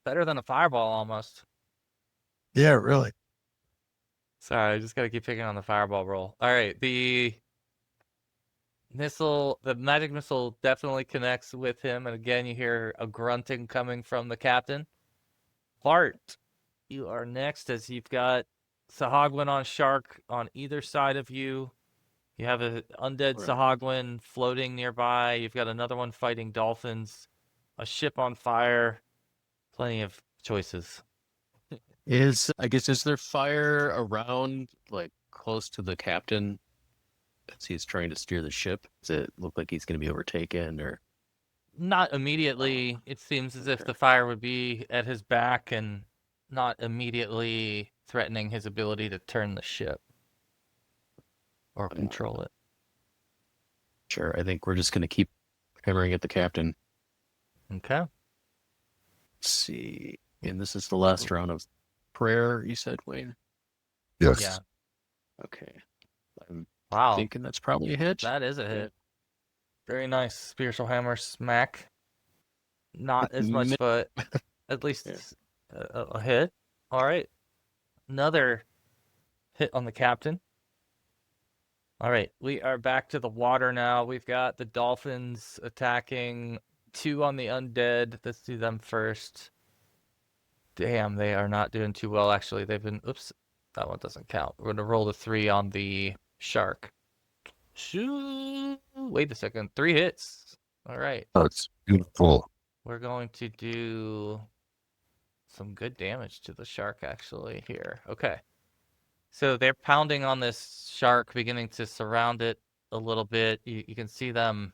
Better than a fireball almost. Yeah, really. Sorry, I just gotta keep picking on the fireball roll. All right, the magic missile definitely connects with him, and again you hear a grunting coming from the captain. Bart, you are next as you've got Sahuagin on Shark on either side of you. You have an undead Right. Sahuagin floating nearby. You've got another one fighting dolphins, a ship on fire. Plenty of choices. Is there fire around, like, close to the captain as he's trying to steer the ship? Does it look like he's going to be overtaken, or? Not immediately. It seems as if Okay. the fire would be at his back and not immediately threatening his ability to turn the ship or control it. Sure, I think we're just going to keep hammering at the captain. Okay. Let's see. And this is the last round of prayer, you said, Wayne? Yes. Yeah. Okay. I'm Wow. thinking that's probably a hit. That is a hit. Very nice. Spiritual hammer smack. Not as much, but at least Yeah. a hit. All right. Another hit on the captain. All right. We are back to the water now. We've got the dolphins attacking, 2 on the undead. Let's do them first. Damn, they are not doing too well, actually. They've been... Oops. That one doesn't count. We're going to roll the 3 on the shark. Shoo! Wait a second. 3 hits. All right. That's beautiful. We're going to do some good damage to the shark, actually, here. Okay. So they're pounding on this shark, beginning to surround it a little bit. You can see them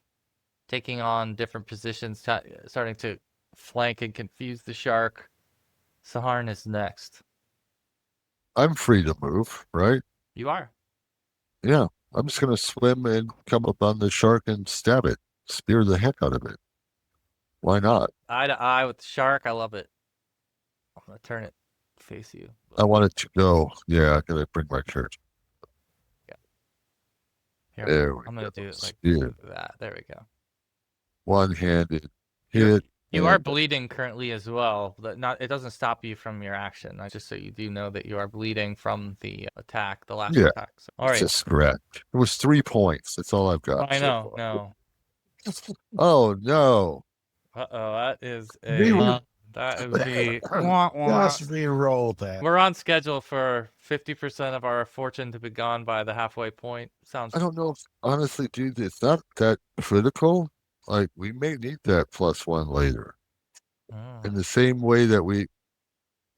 taking on different positions, starting to flank and confuse the shark. Saharn is next. I'm free to move, right? You are. Yeah. I'm just going to swim and come up on the shark and stab it, spear the heck out of it. Why not? Eye to eye with the shark. I love it. I'm going to turn it face you. I want it to go. Yeah, can I bring my character? Here, There we I'm going go. to do it like Spear. that. There we go. One-handed You're- hit. You are and- bleeding currently as well. It doesn't stop you from your action. Just so you do know that you are bleeding from the attack, the last Yeah. attack. So, all It's right. a scratch. It was 3 points. That's all I've got. I so know. far. No. Oh no. Uh-oh, that is Re- that would be wah, wah. Just re-roll that. We're on schedule for 50% of our fortune to be gone by the halfway point. Sounds I don't know if honestly, dude, it's not that critical. Like we may need that +1 later. In the same way that we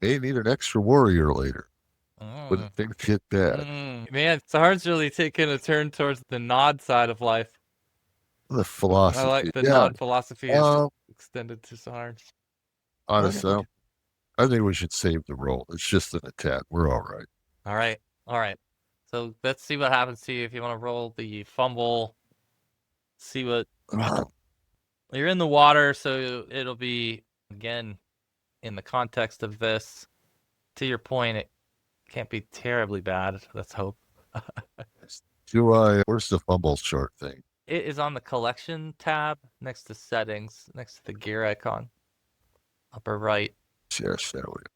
may need an extra warrior later. When things get bad. Man, Sahar's really taking a turn towards the nod side of life. The philosophy. I like the yeah. nod philosophy is extended to Sahar. Honestly, I think we should save the roll. It's just an attack. We're all right. All right. All right. So let's see what happens to you if you want to roll the fumble. See what you're in the water, so it'll be again in the context of this. To your point, it can't be terribly bad. Let's hope. Where's the fumble chart thing? It is on the collection tab next to settings, next to the gear icon. Upper right. Yes, there we go.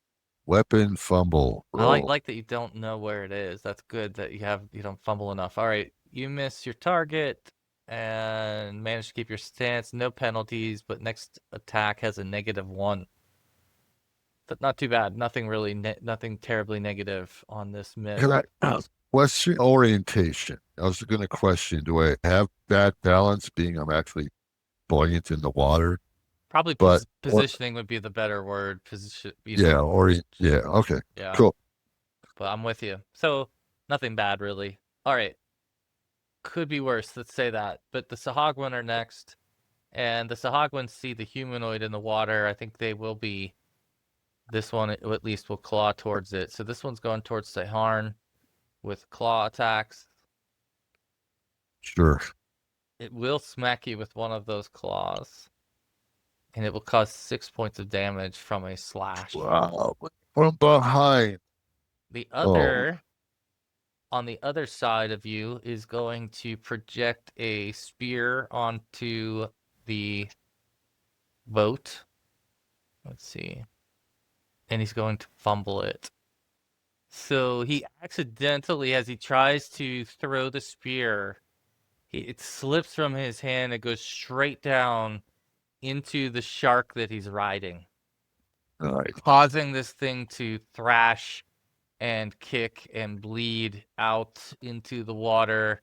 Weapon fumble. Roll. I like that you don't know where it is. That's good that you don't fumble enough. All right, you miss your target and manage to keep your stance. No penalties, but next attack has a -1. But not too bad. Nothing really, nothing terribly negative on this miss. Can I question orientation? I was going to question: do I have bad balance, being I'm actually buoyant in the water? Probably positioning would be the better word. Position. Yeah. Yeah. Okay. Yeah. Cool. But I'm with you. So nothing bad really. All right. Could be worse. Let's say that. But the Sahuagin are next, and the Sahuagins see the humanoid in the water. I think they will be. This one at least will claw towards it. So this one's going towards Saharn with claw attacks. Sure. It will smack you with one of those claws. And it will cause 6 points of damage from a slash. Wow. From behind. The other, on the other side of you, is going to project a spear onto the boat. Let's see. And he's going to fumble it. So he accidentally, as he tries to throw the spear, it slips from his hand and goes straight down into the shark that he's riding, Nice. causing this thing to thrash and kick and bleed out into the water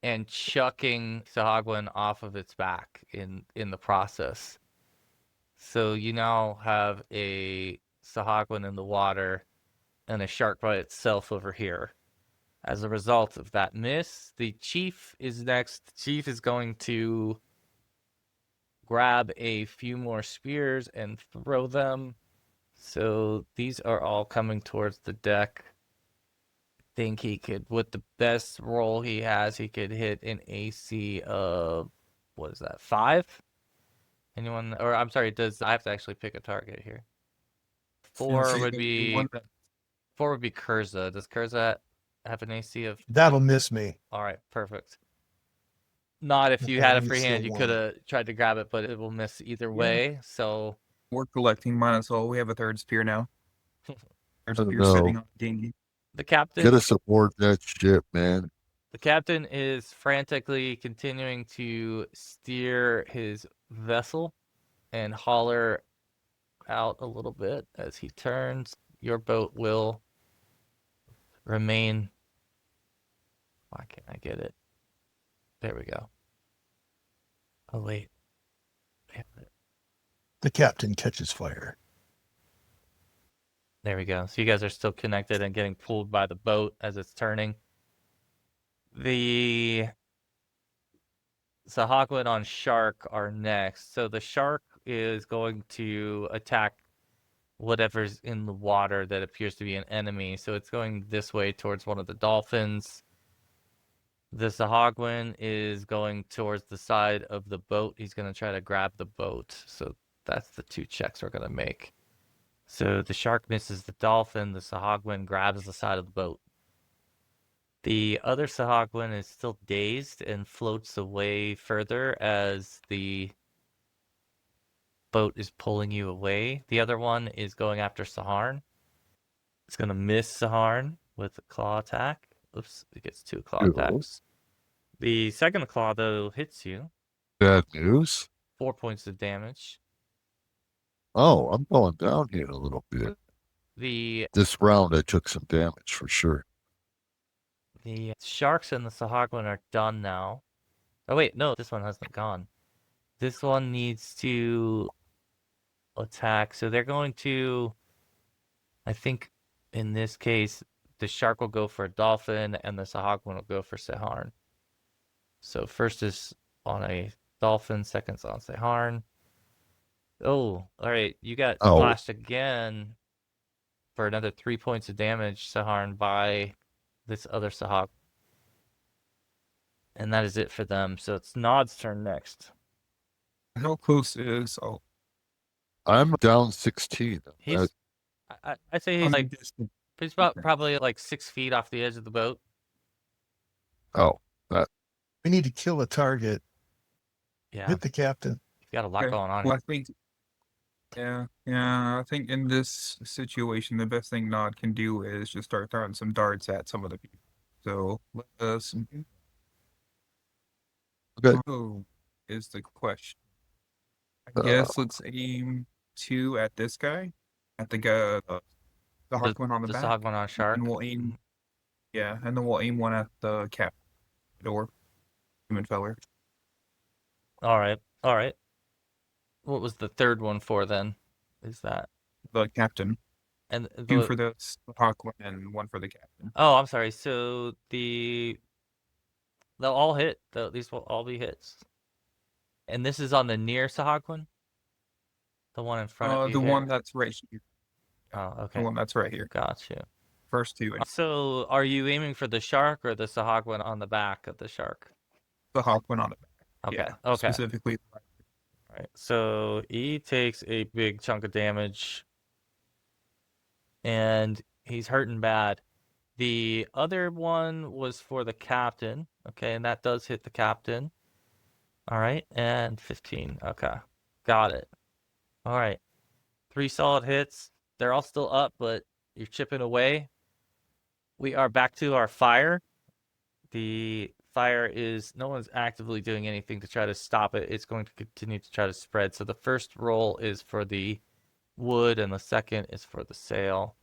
and chucking Sahuagin off of its back in the process. So you now have a Sahuagin in the water and a shark by itself over here. As a result of that miss, the chief is next. The chief is going to grab a few more spears and throw them. So these are all coming towards the deck. Think he could, with the best roll he has, he could hit an AC of, what is that, 5? Anyone, or I'm sorry, I have to actually pick a target here. Yeah, so 4 would the be one that 4 would be Kurza. Does Kurza have an AC of? That'll miss me. All right, perfect. Not if you Okay, had I a need free hand, still you one. could have tried to grab it, but it will miss either way. So we're collecting, might as well. We have a third spear now. Third I don't spear sitting know. on the dinghy. the captain, Get us aboard that ship, man. the captain is frantically continuing to steer his vessel and holler out a little bit as he turns. Your boat will remain. Why can't I get it? There we go. Oh wait. Damn it. The captain catches fire. There we go. So you guys are still connected and getting pulled by the boat as it's turning. The Sahuagin on shark are next. So the shark is going to attack whatever's in the water that appears to be an enemy. So it's going this way towards one of the dolphins. The Sahuagin is going towards the side of the boat. He's going to try to grab the boat. So that's the 2 checks we're going to make. So the shark misses the dolphin. The Sahuagin grabs the side of the boat. The other Sahuagin is still dazed and floats away further as the boat is pulling you away. The other one is going after Saharn. It's going to miss Saharn with a claw attack. Oops, it gets 2 claw Cool. attacks. The second claw, though, hits you. Bad news. 4 points of damage. Oh, I'm going down here a little bit. The This round, I took some damage for sure. sharks and the Sahuagin are done now. Oh, wait, no, this one hasn't gone. This one needs to attack. So they're going to, I think in this case, the shark will go for a dolphin and the Sahuagin will go for Saharn. So first is on a dolphin, second's on Saharn. Oh, all right. You got splashed again for another 3 points of damage, Saharn, by this other Sahag. And that is it for them. So it's Nod's turn next. How close is I'm down 16. He's, I say he's like, distant? he's about probably like 6 feet off the edge of the boat. Oh, that. We need to kill a target. Yeah, Hit the captain. he's got a lot going on. Well, I think, yeah. I think in this situation, the best thing Nod can do is just start throwing some darts at some of the people. So let us. Okay. Oh, is the question. I guess let's aim 2 at this guy, at the guy, the Harkman on the back, Sahuagin on shark. and we'll aim. Yeah, and then we'll aim one at the cap door, human feller. All right. What was the third one for then? Is that The captain. and 2 for the Harkman and 1 for the captain. Oh, I'm sorry. So they'll all hit. These will all be hits. And this is on the near Sahuagin? The one in front of you. The here? one that's right here. Oh, okay. The one that's right here. Gotcha. First 2. So are you aiming for the shark or the Sahuagin on the back of the shark? The Harkman on the back. Okay. Yeah, Okay. Specifically. All right. So he takes a big chunk of damage. And he's hurting bad. The other one was for the captain. Okay, and that does hit the captain. All right, and 15. Okay, got it. All right, 3 solid hits. They're all still up, but you're chipping away. we are back to our fire. The fire is, no one's actively doing anything to try to stop it. It's going to continue to try to spread. So the first roll is for the wood and the second is for the sail.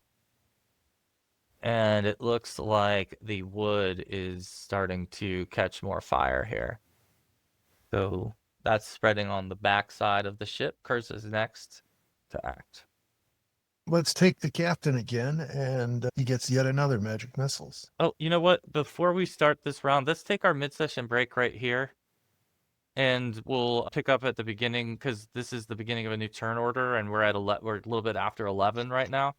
And it looks like the wood is starting to catch more fire here. So that's spreading on the back side of the ship. Kurz is next to act. Let's take the captain again, and he gets yet another magic missiles. Oh, you know what? Before we start this round, let's take our mid-session break right here. And we'll pick up at the beginning because this is the beginning of a new turn order, and we're we're a little bit after 11 right now.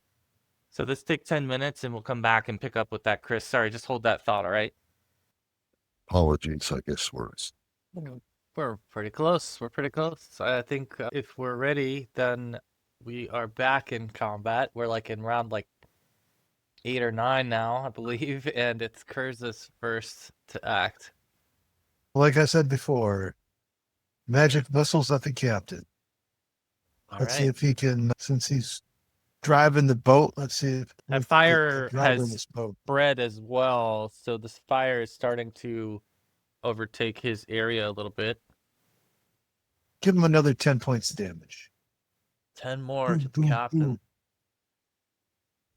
So let's take 10 minutes, and we'll come back and pick up with that, Chris. Sorry, just hold that thought, all right? Apologies, I guess words. We're pretty close. We're pretty close. I think if we're ready, then we are back in combat. We're like in round like 8 or 9 now, I believe, and it's Kurz's first to act. Like I said before, magic missiles at the captain. All Let's right. see if he can, since he's driving the boat, let's see if we And can fire get the driver in has this boat. spread as well, so this fire is starting to overtake his area a little bit. Give him another 10 points of damage. 10 more Boom, to the boom, captain. boom.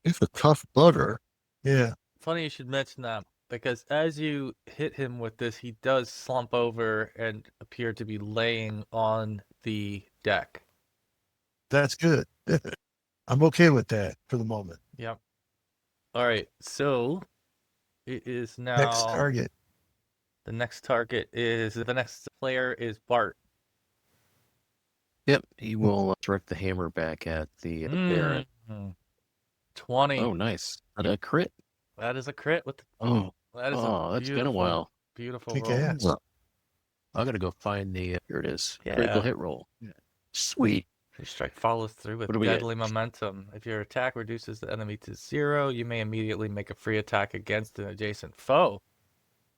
He's a tough butter. Yeah. Funny you should mention that, because as you hit him with this, he does slump over and appear to be laying on the deck. That's good. I'm okay with that for the moment. Yep. All right, so it is now Next target. the next target is the next player is Bart. Yep, he will direct the hammer back at the Baron. 20. Oh, nice. A crit. That is a crit with Oh, that is that's been a while. Beautiful Kick roll. ass. I gotta go find the. Here it is. Yeah. Critical hit roll. Sweet. Your strike follows through with What do we get? deadly momentum. If your attack reduces the enemy to 0, you may immediately make a free attack against an adjacent foe.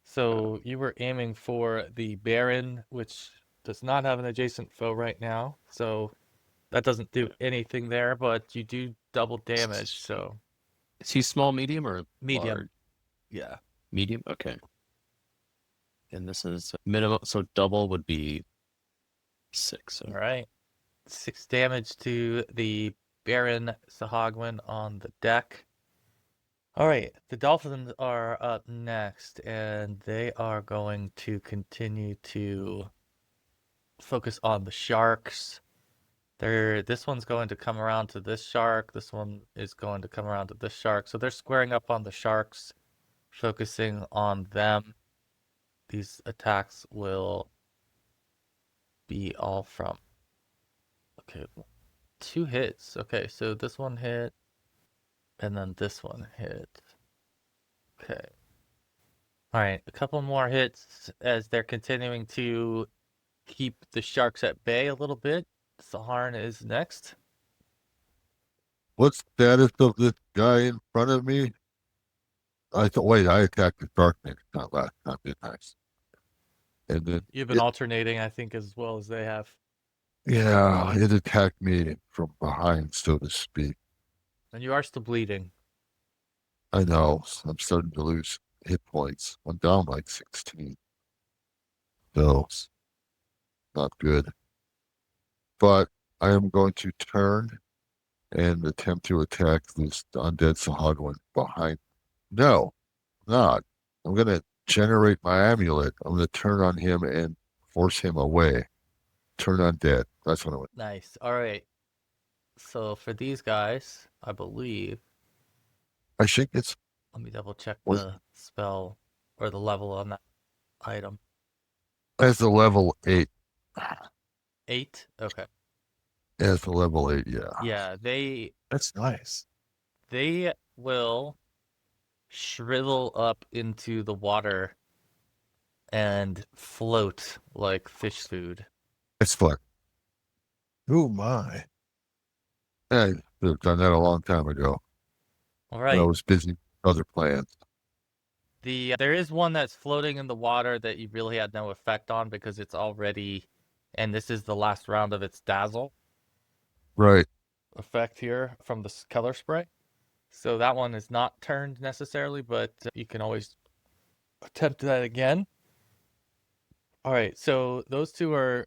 So you were aiming for the Baron, which does not have an adjacent foe right now. So that doesn't do anything there, but you do double damage. So Is he small, medium, or medium. large? Yeah. Medium. Okay. And this is minimum. So double would be 6. All right. 6 damage to the Baron Sahuagin on the deck. All right, the Dolphins are up next, and they are going to continue to focus on the sharks. This one's going to come around to this shark. This one is going to come around to this shark. So they're squaring up on the sharks, focusing on them. These attacks will be all from... Okay, 2 hits. Okay, so this one hit, and then this one hit. Okay. All right, a couple more hits as they're continuing to keep the sharks at bay a little bit. Saharn is next. What's the status of this guy in front of me? I thought, wait, I attacked the darkness, not last time, didn't I? And then, You've been alternating, I think, as well as they have. yeah, it attacked me from behind, so to speak. And you are still bleeding. I know, I'm starting to lose hit points. I'm down like 16. So, not good. But I am going to turn and attempt to attack this undead Sahuagin behind. No, not. I'm going to generate my amulet. I'm going to turn on him and force him away. Turn undead. That's what I want. Nice. All right. So for these guys, I believe, I think it's let me double check Was- the spell or the level on that item. as a level 8. 8? Okay. As a level 8, yeah. Yeah, That's nice. they will shrivel up into the water and float like fish food. It's fun. Oh my. I should have done that a long time ago. All When right. I was busy with other plans. There is one that's floating in the water that you really had no effect on because it's already, and this is the last round of its dazzle Right. effect here from the color spray. So that one is not turned necessarily, but you can always attempt that again. All right, so those two are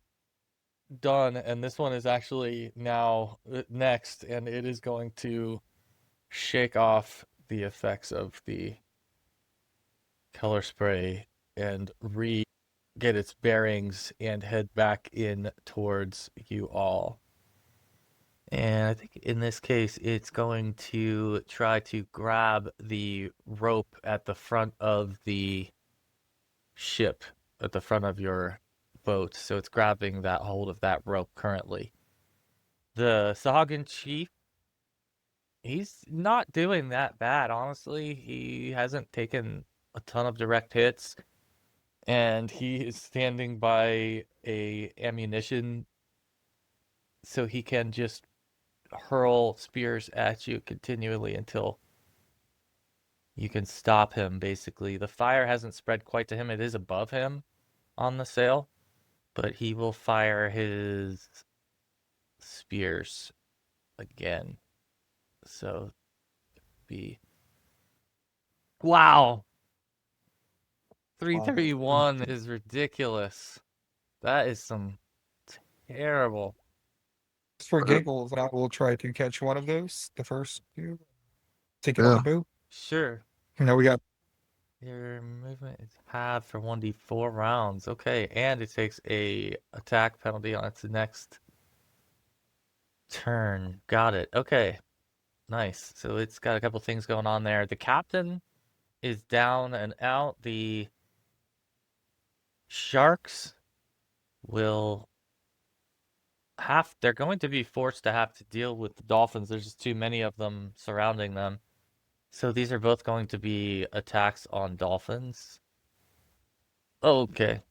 done, and this one is actually now next, and it is going to shake off the effects of the color spray and get its bearings and head back in towards you all. And I think in this case, it's going to try to grab the rope at the front of the ship, at the front of your boat. So it's grabbing that hold of that rope currently. The Sahagin chief, he's not doing that bad, honestly. He hasn't taken a ton of direct hits, and he is standing by a ammunition, so he can just hurl spears at you continually until you can stop him, basically. The fire hasn't spread quite to him. It is above him on the sail, but he will fire his spears again. So be wow. 331 is ridiculous. That is some terrible. Just for giggles, I will try to catch one of those, the first two. Take it Yeah. on the boat. Sure. Now we got Your movement is halved for 1d4 rounds. Okay, and it takes a attack penalty on its next turn. Got it. Okay. Nice. So it's got a couple things going on there. The captain is down and out. The sharks will they're going to be forced to have to deal with the dolphins. There's just too many of them surrounding them. So these are both going to be attacks on dolphins. Okay.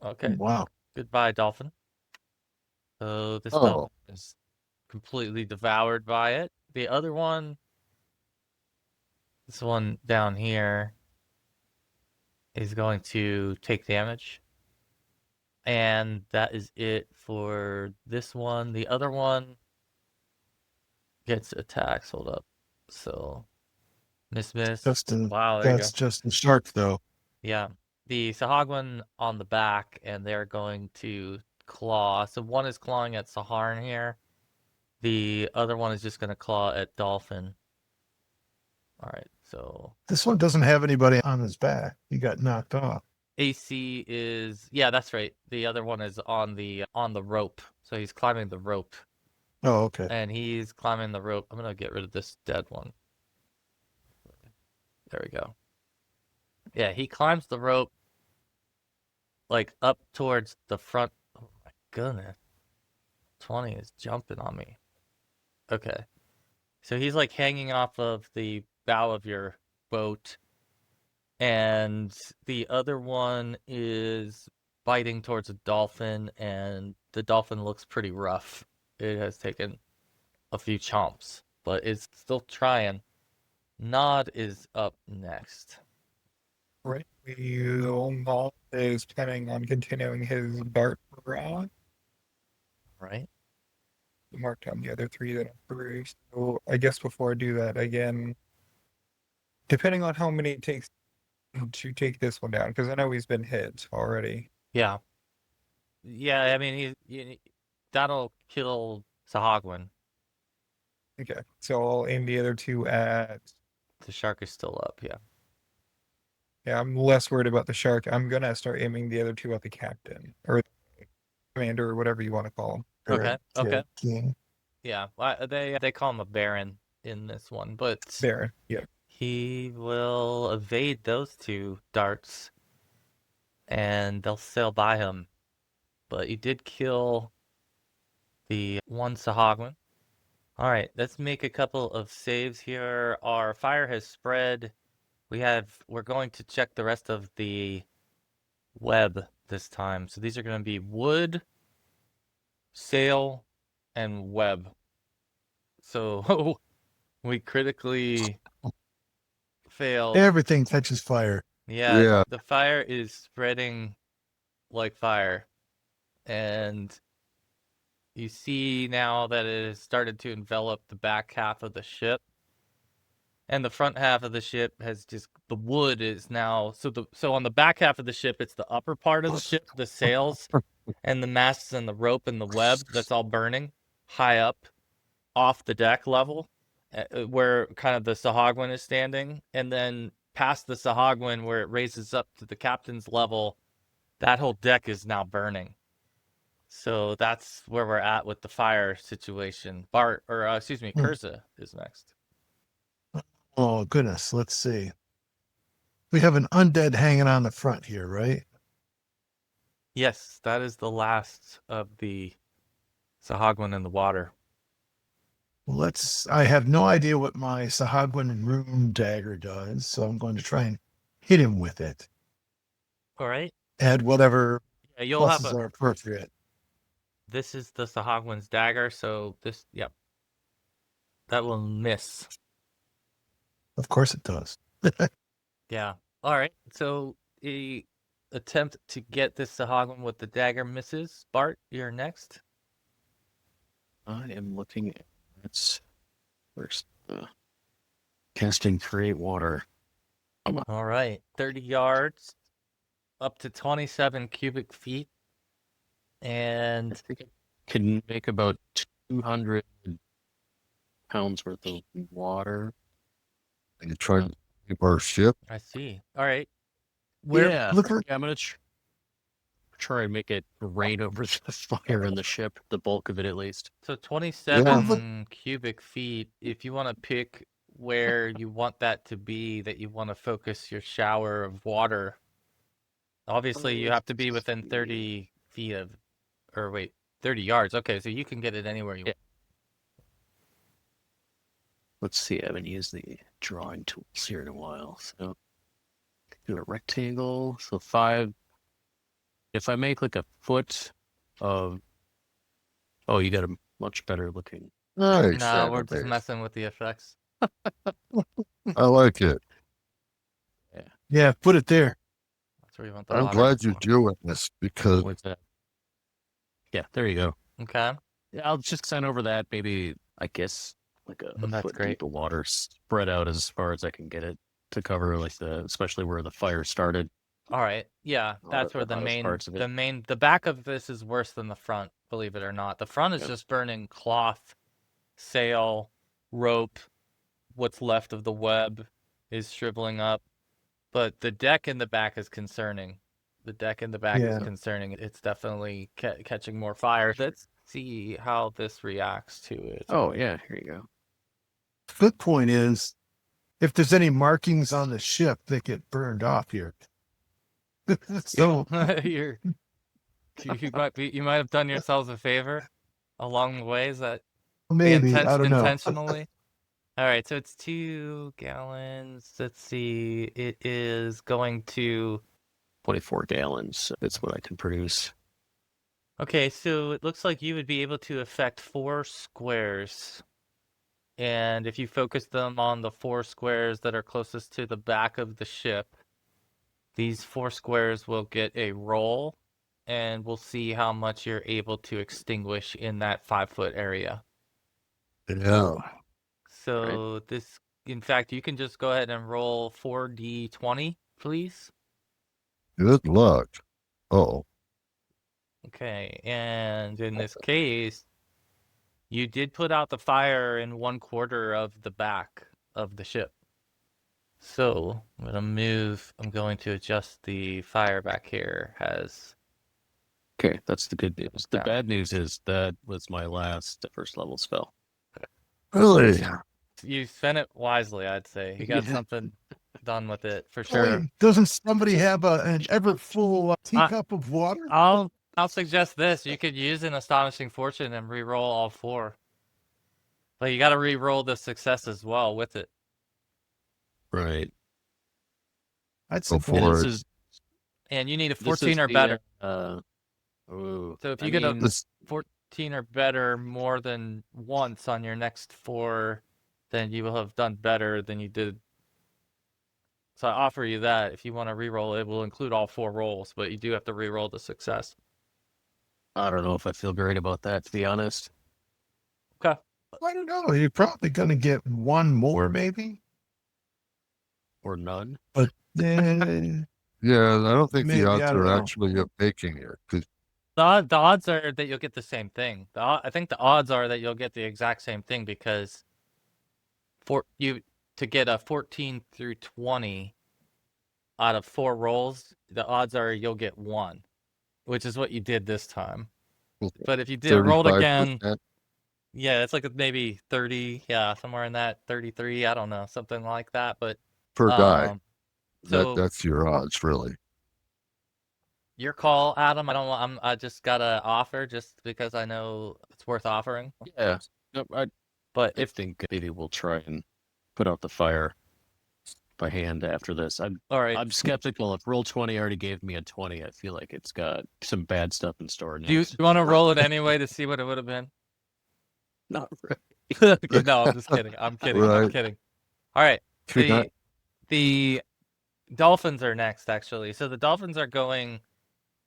Okay. Wow. Goodbye, dolphin. So this Oh. dolphin is completely devoured by it. The other one, this one down here, is going to take damage. And that is it for this one. The other one gets attacks. Hold up. So, miss. Wow, there you go. That's just the shark, though. Yeah. The Sahuagin on the back, and they're going to claw. So one is clawing at Saharn here. The other one is just going to claw at Dolphin. All right, so This one doesn't have anybody on his back. He got knocked off. AC is, yeah, that's right. The other one is on the rope. So he's climbing the rope, Oh, okay. and he's climbing the rope. I'm gonna get rid of this dead one. There we go. Yeah, he climbs the rope like up towards the front. Oh my goodness. 20 is jumping on me. Okay. So he's like hanging off of the bow of your boat, and the other one is biting towards a dolphin, and the dolphin looks pretty rough. It has taken a few chomps, but it's still trying. Nod is up next. right. Nod is planning on continuing his Bart route. Right? Mark down the other three that are through. So I guess before I do that, again, depending on how many it takes to take this one down, because I know he's been hit already. Yeah. Yeah, I mean, that'll kill Sahuagin. Okay, so I'll aim the other two at. The shark is still up, yeah. Yeah, I'm less worried about the shark. I'm gonna start aiming the other two at the captain or the commander or whatever you want to call him. Okay, okay. King. Yeah, they call him a baron in this one, but Baron. Yeah. he will evade those two darts, and they'll sail by him. But you did kill the one Sahuagin. All right, let's make a couple of saves here. Our fire has spread. We're going to check the rest of the web this time. So these are going to be wood, sail, and web. So we critically failed. Everything catches fire. Yeah, Yeah. the fire is spreading like fire. And you see now that it has started to envelop the back half of the ship. and the front half of the ship has just the wood is now so on the back half of the ship it's the upper part of the ship, the sails and the masts and the rope and the web that's all burning high up off the deck level where kind of the Sahuagin is standing, and then past the Sahuagin where it raises up to the captain's level, that whole deck is now burning. So that's where we're at with the fire situation. Kurza is next. Oh, goodness. Let's see. We have an undead hanging on the front here, right? Yes, that is the last of the Sahuagin in the water. Well, I have no idea what my Sahuagin rune dagger does, so I'm going to try and hit him with it. All right. Add whatever Yeah, you'll have pluses a. are appropriate. This is the Sahuagin's dagger, so this, yep, that will miss. Of course it does. Yeah. All right. So the attempt to get this Sahuagin with the dagger misses. Bart, you're next. I am looking at where's casting create water. All right. 30 yards, up to 27 cubic feet. I And think I can make about 200 pounds worth of water. And you try to keep our ship. I see. All right. Yeah, look for- I'm gonna try and make it rain over the fire in the ship, the bulk of it at least. So 27 cubic feet, if you want to pick where you want that to be, that you want to focus your shower of water, obviously you have to be within 30 feet of, 30 yards. Okay, so you can get it anywhere you want. Let's see, I haven't used the drawing tools here in a while. So do a rectangle. So 5. If I make like a foot of, oh, you got a much better looking. Nice. Nah, we're just messing with the effects. I like it. Yeah, put it there. That's where you want the I'm water. glad you're doing this because What's that? Yeah, there you go. Okay. Yeah, I'll just sign over that. Maybe I guess like a That's foot great. deep of water spread out as far as I can get it to cover, like especially where the fire started. All right. Yeah, that's where the hottest main, parts of it. the back of this is worse than the front, believe it or not. The front is Yeah. just burning cloth, sail, rope. What's left of the web is shriveling up. But the deck in the back is concerning. The deck in the back is Yeah. concerning. It's definitely catching more fire. Let's see how this reacts to it. Oh yeah, here you go. Good point is, if there's any markings on the ship, they get burned off here. So you might have done yourselves a favor along the way. Is that maybe, I don't know. intentionally? All right, so it's 2 gallons. Let's see. It is going to 24 gallons. That's what I can produce. Okay, so it looks like you would be able to affect 4 squares. And if you focus them on the 4 squares that are closest to the back of the ship, these 4 squares will get a roll, and we'll see how much you're able to extinguish in that 5-foot area. yeah, So this, in fact, you can just go ahead and roll 4d20, please. good luck. Oh, Okay, and in this case, you did put out the fire in 1/4 of the back of the ship. So I'm going to adjust the fire back here. Okay, that's the good news. The Yeah. bad news is that was my last first level spell. really? You spent it wisely, I'd say. You got Yeah. something done with it for sure. Wait, doesn't somebody have an ever full teacup of water? I'll suggest this. You could use an astonishing fortune and re-roll all 4. But you got to re-roll the success as well with it. Right. I'd Go say for This it. is And you need a this 14 is or the, better. Ooh, So if I you get a mean, This 14 or better more than once on your next 4, then you will have done better than you did. So I offer you that. If you want to re-roll, it will include all 4 rolls, but you do have to re-roll the success. I don't know if I feel great about that, to be honest. Okay. I don't know. You're probably going to get one more, maybe. or none. But eh, Yeah, I don't think the maybe, odds I don't are know. actually of making it. 'Cause The odds are that you'll get the same thing. I think the odds are that you'll get the exact same thing because for you to get a 14 through 20 out of 4 rolls, the odds are you'll get 1, which is what you did this time. But if you did rolled again, 35% yeah, it's like maybe 30, yeah, somewhere in that 33, I don't know, something like that. But per die. um, so That's your odds, really. your call, Adam. I just gotta offer just because I know it's worth offering. Yeah. No, But I if think maybe we'll try and put out the fire by hand after this. all right, I'm skeptical. If roll 20 already gave me a 20, I feel like it's got some bad stuff in store do you next. want to roll it anyway to see what it would have been? Not really. Okay, no, I'm just kidding. I'm kidding. I'm Right. kidding. All right. Can I- The Dolphins are next, actually. So the Dolphins are going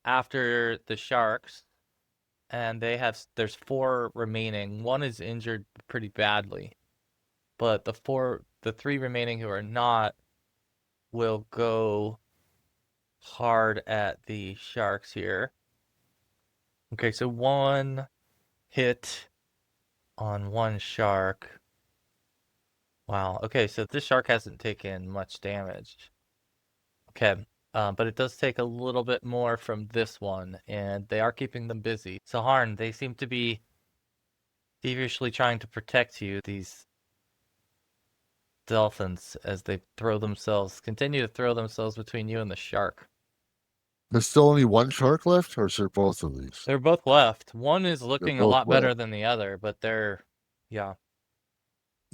after the Sharks, and there's 4 remaining. One is injured pretty badly, but the 3 remaining who are not will go hard at the Sharks here. Okay, so 1 hit on 1 shark. Wow. Okay, so this shark hasn't taken much damage. Okay, but it does take a little bit more from this one, and they are keeping them busy. Saharn, they seem to be feverishly trying to protect you, these dolphins, as they continue to throw themselves between you and the shark. There's still only one shark left, or is there both of these? They're both left. One is looking a both lot better left. than the other, but yeah.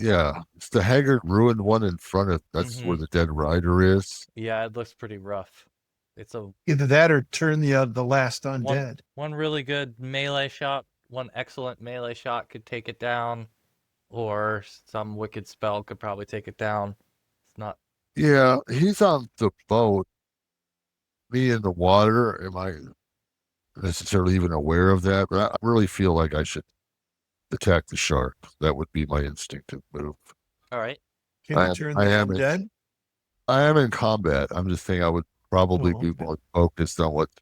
Yeah, it's the haggard, ruined one in front of. That's where the dead rider is. Yeah, it looks pretty rough. It's Either that or turn the last one undead. one really good melee shot, one excellent melee shot could take it down, or some wicked spell could probably take it down. It's not. Yeah, he's on the boat. Me in the water. Am I necessarily even aware of that? But I really feel like I should attack the shark. That would be my instinctive move. All right. Can you turn the undead? I am in combat. I'm just saying I would probably be okay. more focused on what's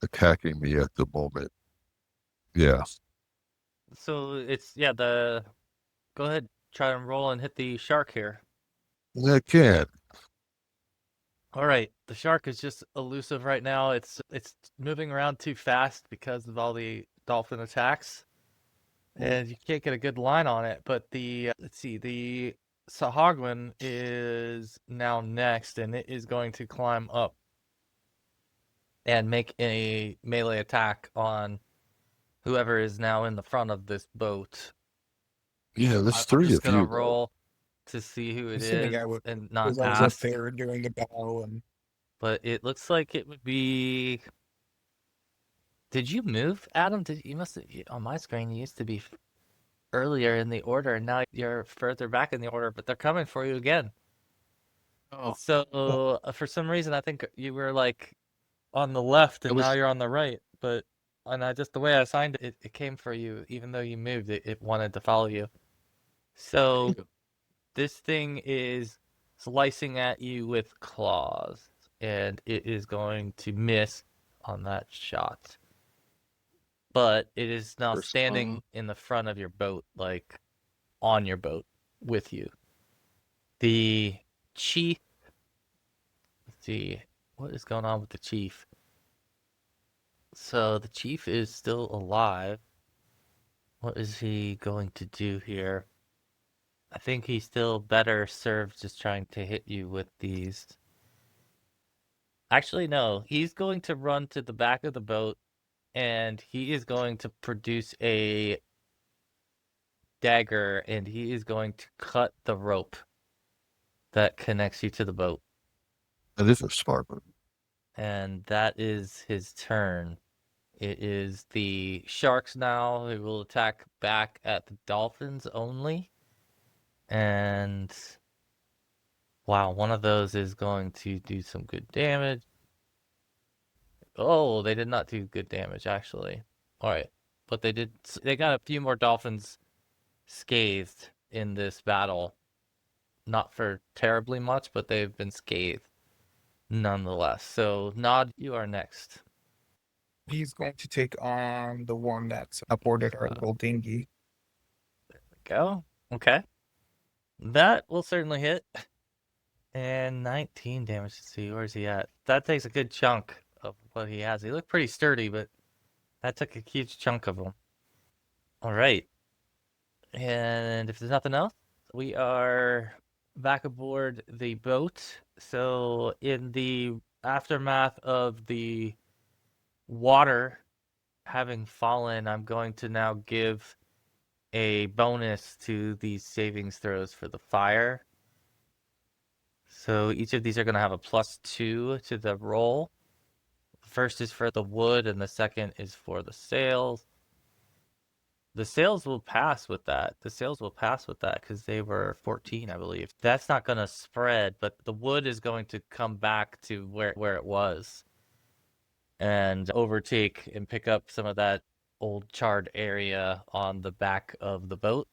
attacking me at the moment. Yeah. So it's go ahead, try and roll and hit the shark here. I can. All right. The shark is just elusive right now. It's moving around too fast because of all the dolphin attacks, and you can't get a good line on it. But let's see, the Sahuagin is now next, and it is going to climb up and make a melee attack on whoever is now in the front of this boat. Yeah, there's I'm 3 just of gonna you. roll to see who it Assuming is I would, and not because I was up ask. there doing the bow and But it looks like it would be. Did you move, Adam? You must have, on my screen, you used to be earlier in the order, and now you're further back in the order, but they're coming for you again. Oh, So for some reason, I think you were like on the left, and was- now you're on the right. But the way I assigned it, it came for you, even though you moved. It wanted to follow you. So this thing is slicing at you with claws, and it is going to miss on that shot. But it is now First standing claw. in the front of your boat, like on your boat with you. The chief. Let's see, what is going on with the chief? So the chief is still alive. What is he going to do here? I think he's still better served just trying to hit you with these. Actually, no. He's going to run to the back of the boat, and he is going to produce a dagger, and he is going to cut the rope that connects you to the boat. That is a smart move. And that is his turn. It is the Sharks now who will attack back at the Dolphins only. And wow, one of those is going to do some good damage. Oh, they did not do good damage, actually. All right. But they got a few more Dolphins scathed in this battle. not for terribly much, but they've been scathed nonetheless. So, Nod, you are next. He's going to take on the one that's aboarded our little dinghy. Go. Okay. That will certainly hit. And 19 damage. Let's see, where's he at? That takes a good chunk of what he has. He looked pretty sturdy, but that took a huge chunk of him. All right. And if there's nothing else, we are back aboard the boat. So, in the aftermath of the water having fallen, I'm going to now give a bonus to these savings throws for the fire. So each of these are going to have a +2 to the roll. The first is for the wood, and the second is for the sails. The sails will pass with that. The sails will pass with that because they were 14, I believe. That's not going to spread, but the wood is going to come back to where it was and overtake and pick up some of that old charred area on the back of the boat.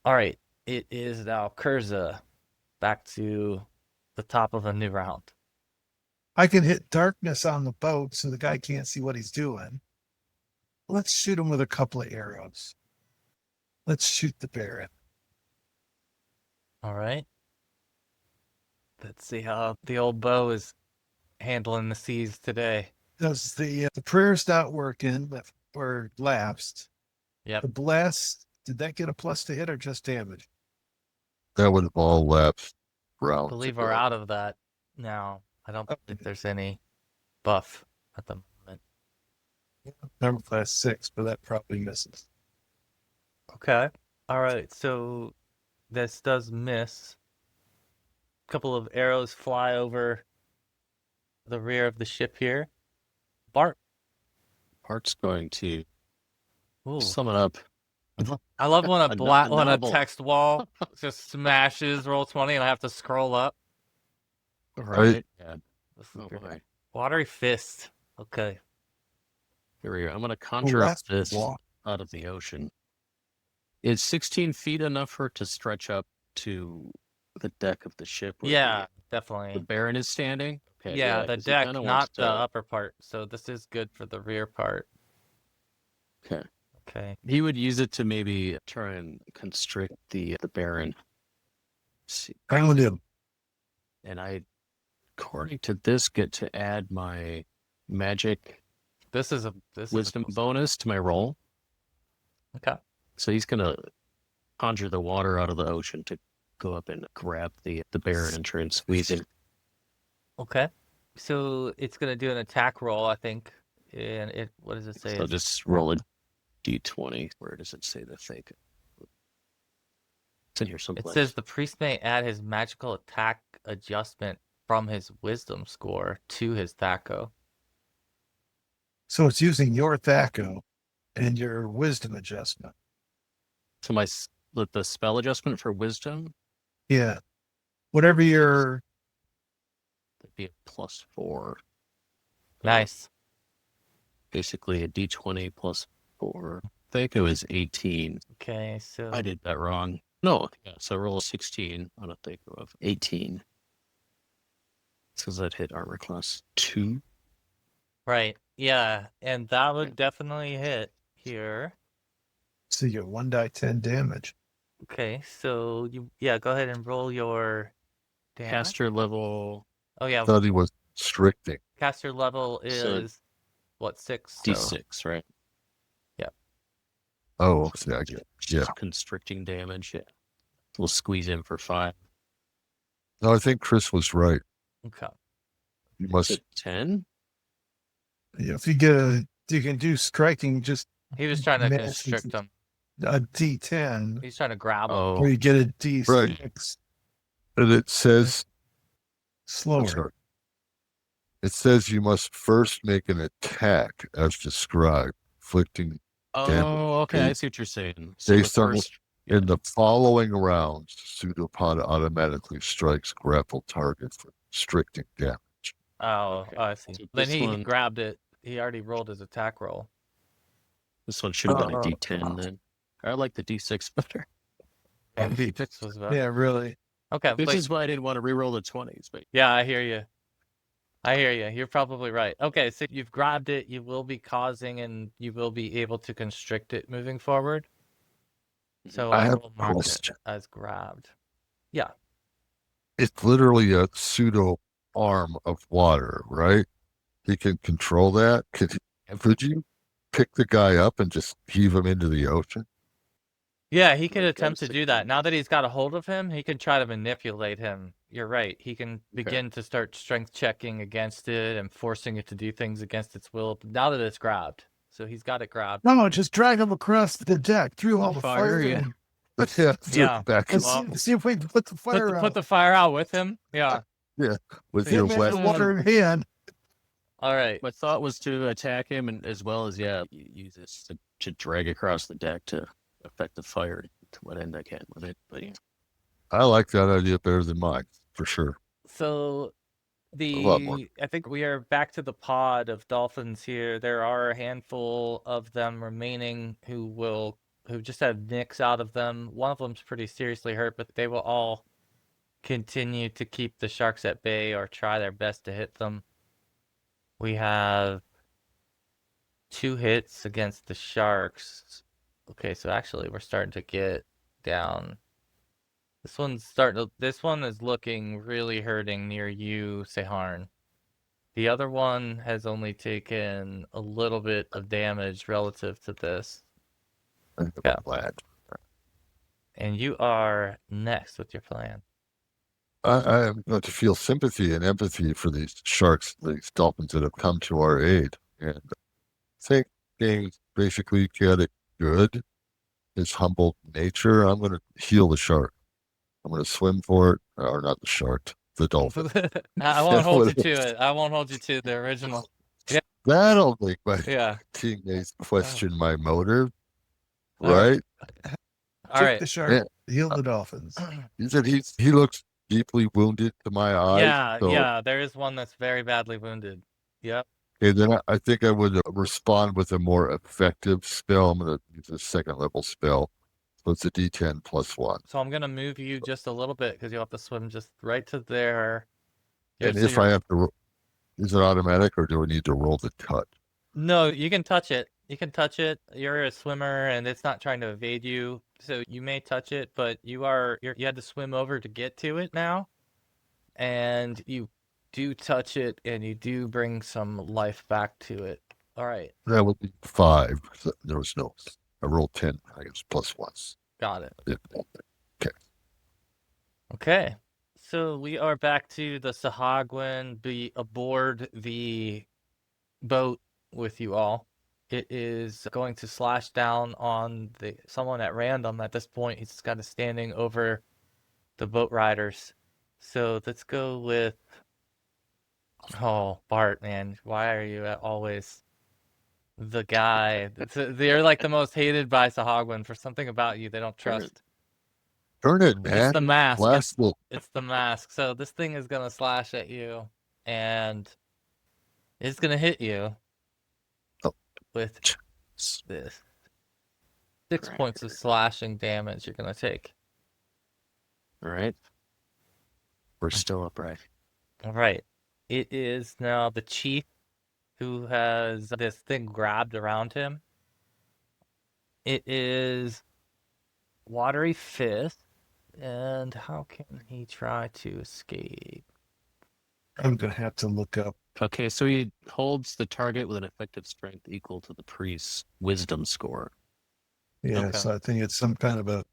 All right, it is now Kurza back to the top of a new round. I can hit darkness on the boat so the guy can't see what he's doing. Let's shoot him with a couple of arrows. Let's shoot the Baron. All right. Let's see how the old bow is handling the seas today. Does the prayer's not working or lapsed? Yep. The blast, did that get a plus to hit or just damage? That would have all lapsed I rounds believe ago. we're out of that now. I don't think there's any buff at the moment. Number class 6, but that probably misses. Okay. All right. So this does miss. A couple of arrows fly over the rear of the ship here. Bart. Bart's going to Ooh. sum it up. I love when A when a novel. text wall just smashes roll 20 and I have to scroll up. Right. Yeah. This is Oh, great. boy. Watery fist. Okay. Here we go. I'm going to conjure up that's this walk. out of the ocean. Is 16 feet enough for it to stretch up to the deck of the ship where Yeah, the definitely. Baron is standing? Okay, Yeah, the 'cause he deck, kinda not wants the to- upper part. So this is good for the rear part. Okay. Okay. He would use it to maybe try and constrict the Baron. Let's see. Found him. And I, according to this, get to add my magic This is wisdom bonus to my roll. Okay. So he's going to conjure the water out of the ocean to go up and grab the Baron and try and squeeze him. Okay. So it's gonna do an attack roll, I think. And it what does it say? So just roll a d20. Where does it say the thing? It's in here It someplace. says the priest may add his magical attack adjustment from his wisdom score to his THAC0. So it's using your THAC0 and your wisdom adjustment. So the spell adjustment for wisdom, Yeah. Whatever your that'd be a +4. Nice. Basically a d20 +4. I think it was 18. Okay, so I did that wrong. No, yeah, so roll a 16 on a THAC0 of 18. So that hit armor class 2. right. Yeah, and that would definitely hit here. so you get 1d10 damage. Okay, so go ahead and roll your damage. Caster level Oh yeah, I thought he was constricting. caster level So- is what, 6? So, d6, right? Oh, okay, I get it. Yeah. Constricting damage, yeah. We'll squeeze in for 5. No, I think Chris was right. okay. You Is must. it 10? Yeah, if you can do striking just He was trying to Massive. constrict him. a d10 He's trying to grab him. Oh, or you get a d6 Right. And it says, I'm slower. sorry. It says you must first make an attack as described, inflicting okay. I see what you're saying. So They the start first, in the following rounds. Pseudopod automatically strikes grapple target for constricting damage. Oh, Okay. I see. So Then this he one- grabbed it. He already rolled his attack roll. This one should have been a Oh. d10 then. I like the d6 better. This was about. Yeah, really. Okay, This but is why I didn't want to reroll the 20s, but yeah, I hear you. I hear you. You're probably right. Okay, so you've grabbed it. You will be causing, and you will be able to constrict it moving forward. So I I have will a mark it question. as grabbed. Yeah. It's literally a pseudo arm of water, right? He can control that. Could you pick the guy up and just heave him into the ocean? Yeah, he could Like, got a attempt to do that. 16. Now that he's got a hold of him, he can try to manipulate him. You're right. He can begin to start strength checking against it and forcing it to do things against its will. Now that it's grabbed. So he's got it grabbed. No, just drag him across the deck through all the Fire, fire. yeah. Yeah, Yeah. back And Well, see if we can put the fire put out. the fire out with him. Yeah. with See, your Him and the wet. water in hand. All right. My thought was to attack him, and as well as use this to drag across the deck to affect the fire to what end I can with it. But yeah, I like that idea better than mine, for sure. So lot more. I think we are back to the pod of dolphins here. There are a handful of them remaining who just have nicks out of them. One of them's pretty seriously hurt, but they will all continue to keep the sharks at bay or try their best to hit them. We have 2 hits against the sharks. Okay, so actually we're starting to get down. This one is looking really hurting near you, Saharn. The other one has only taken a little bit of damage relative to this. I'm Yeah. glad. And you are next with your plan. I am going to feel sympathy and empathy for these sharks, these dolphins that have come to our aid, and thinking basically get it good, his humble nature. I'm going to heal the shark. I'm going to swim for it, or not the shark, the dolphin. I won't hold you to it. I won't hold you to the original. That'll make my Yeah. teammates question my motive, All right. right? All Kick right. the shark, Yeah. heal the dolphins. He said he looks deeply wounded to my eye. Yeah, so, yeah. There is one that's very badly wounded. Yep. And then I think I would respond with a more effective spell. I'm going to use a second level spell. So it's a D10 plus 1. So I'm gonna move you just a little bit because you'll have to swim just right to there. And So if I have to, is it automatic or do I need to roll the cut? No, you can touch it. You can touch it. You're a swimmer, and it's not trying to evade you. So you may touch it, but you had to swim over to get to it now, and you do touch it, and you do bring some life back to it. All right, That would be 5. There was no. I rolled 10. I guess plus 1. got it. Okay. Okay, so we are back to the Sahuagin, be aboard the boat with you all. It is going to slash down on someone at random at this point. He's kind of standing over the boat riders. So let's go with Bart, man. Why are you always the guy? They're like the most hated by Sahuagin for something about you they don't trust. Turn it, man. It's the mask. Blast It's the mask. So this thing is gonna slash at you, and it's gonna hit you with this 6 points of slashing damage you're gonna take. all right. We're still upright. All right. It is now the chief who has this thing grabbed around him. It is Watery Fist, and how can he try to escape? I'm going to have to look up. Okay, so he holds the target with an effective strength equal to the priest's wisdom score. Yeah, Okay. so I think it's some kind of a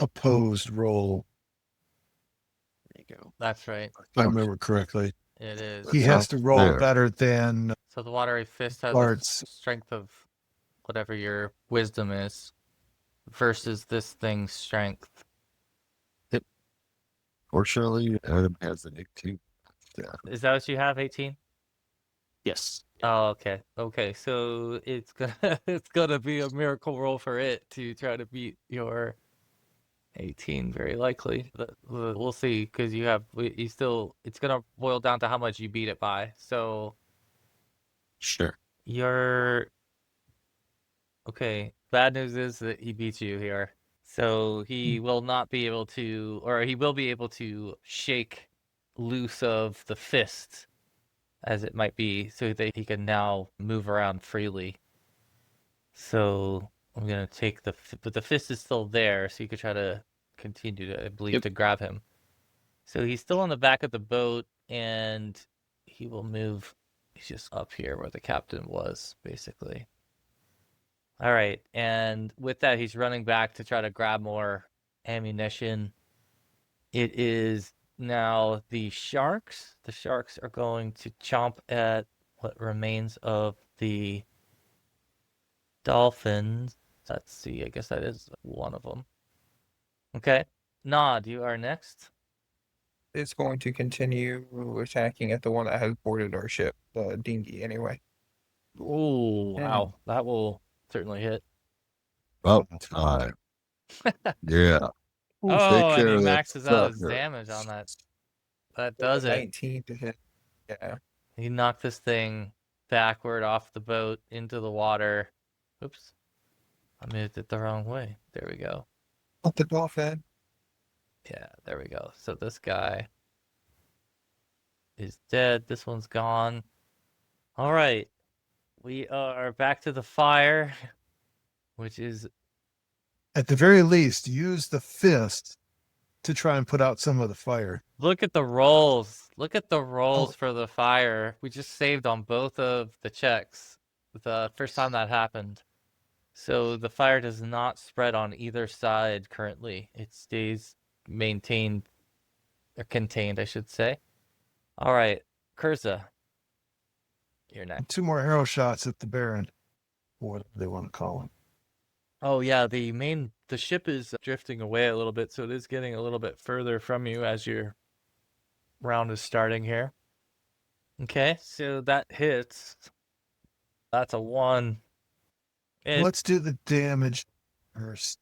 opposed roll. There you go. That's right. If I remember correctly. It is. He has to roll There. better than So the Watery Fist has a Bart's. strength of whatever your wisdom is versus this thing's strength. Fortunately, Adam has an 18. Yeah. Is that what you have, 18? Yes. Oh, okay. Okay, so it's gonna it's gonna be a miracle roll for it to try to beat your 18, very likely. But we'll see, because it's gonna boil down to how much you beat it by. So Sure. okay. Bad news is that he beats you here. So he will not be able to, or he will be able to shake loose of the fist, as it might be, so that he can now move around freely. So I'm gonna take but the fist is still there, so you could try to continue to, I believe, Yep. to grab him. So he's still on the back of the boat, and he will move. He's just up here where the captain was, basically. All right, and with that, he's running back to try to grab more ammunition. It is now the sharks. The sharks are going to chomp at what remains of the dolphins. Let's see, I guess that is one of them. Okay, Nod, you are next. It's going to continue attacking at the one that has boarded our ship, the Dinghy, anyway. Oh, wow, that will certainly hit. About time. Yeah. Take Oh, and care he of that maxes out his sucker. damage on that. That does it. 19 to hit. Yeah. He knocked this thing backward off the boat into the water. Oops. I moved it the wrong way. There we go. Not the dolphin. Yeah, there we go. So this guy is dead. This one's gone. All right. We are back to the fire, which is At the very least, use the fist to try and put out some of the fire. look at the rolls. Look at the rolls Oh. for the fire. We just saved on both of the checks the first time that happened. So the fire does not spread on either side currently. It stays maintained or contained, I should say. All right, Kurza, you're next. 2 more arrow shots at the Baron, or whatever they want to call him. Oh yeah, the ship is drifting away a little bit, so it is getting a little bit further from you as your round is starting here. Okay, so that hits. That's a 1. Let's do the damage first.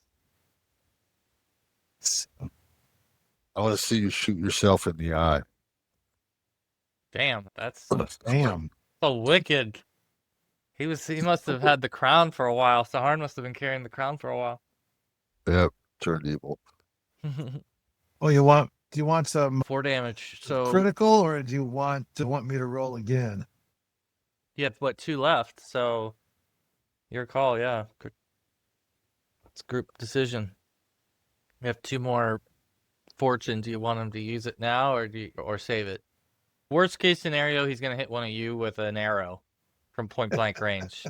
I want to see you shoot yourself in the eye. Damn, that's Damn. so wicked. He must have had the crown for a while. Saharn must have been carrying the crown for a while. Yep. Turned evil. Oh, do you want some 4 damage. So critical, or do you want me to roll again? you have what, 2 left, so your call, yeah. It's a group decision. You have 2 more fortune. Do you want him to use it now or save it? Worst case scenario, he's gonna hit one of you with an arrow from point blank range.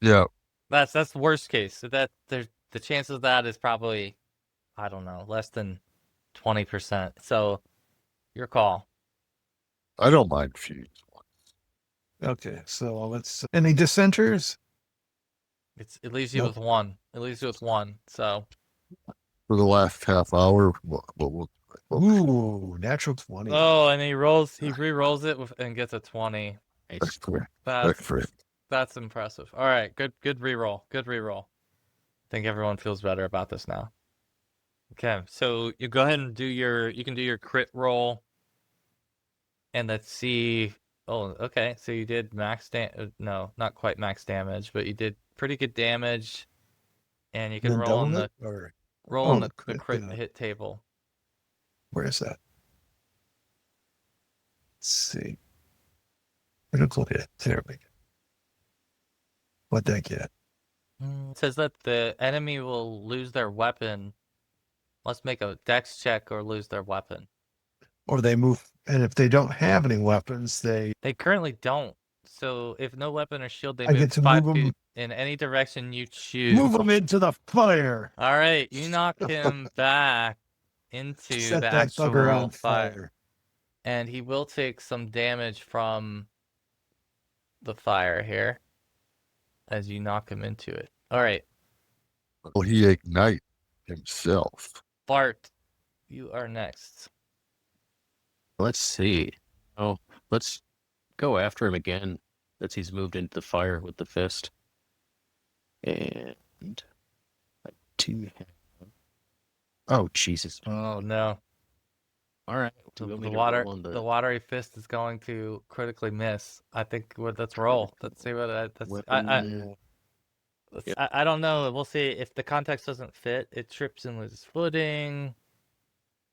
Yeah. That's worst case. So that the chances of that is probably, I don't know, less than 20%. So your call. I don't mind fuse. Okay, so let's. Any dissenters? It leaves you Nope. with 1. It leaves you with 1. So For the last half hour, we'll Ooh, natural 20. oh, and he re-rolls it and gets a 20. That's correct. That's that's impressive. All right, good re-roll. Good re-roll. I think everyone feels better about this now. Okay, so you go ahead and you can do your crit roll. And let's see. Oh, okay. So you did no, not quite max damage, but you did pretty good damage. And you can Then roll on double the it, or roll on the crit, crit hit table. where is that? Let's see. Critical hit. There we go. What'd that get? It says that the enemy will lose their weapon. Must make a dex check or lose their weapon. Or they move, and if they don't have any weapons, They currently don't. So if no weapon or shield, they I move get to 5 move 'em- feet in any direction you choose. move them into the fire. All right, you knock him back into Set the that bugger actual on fire. fire. And he will take some damage from the fire here as you knock him into it. All right, Will he ignite himself? Bart, you are next. Let's see. Oh, let's go after him again. As he's moved into the fire with the fist. And I do have. Oh Jesus! Oh no. All right. The, Do you want the me to water, roll on the watery fist is going to critically miss. I think let's roll. Let's see what weapon? Yep. I don't know. We'll see. If the context doesn't fit, it trips and loses footing.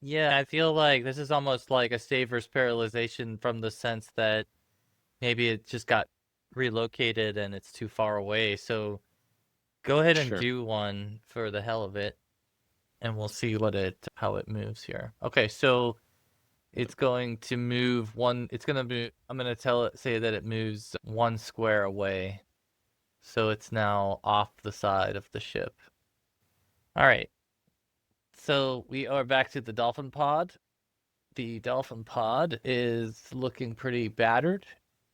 Yeah, I feel like this is almost like a save versus paralyzation from the sense that maybe it just got relocated and it's too far away. So go ahead and Sure. do one for the hell of it, and we'll see how it moves here. Okay, so it's going to move one. It's gonna be. I'm gonna say that it moves 1 square away, so it's now off the side of the ship. All right. So we are back to the dolphin pod. The dolphin pod is looking pretty battered.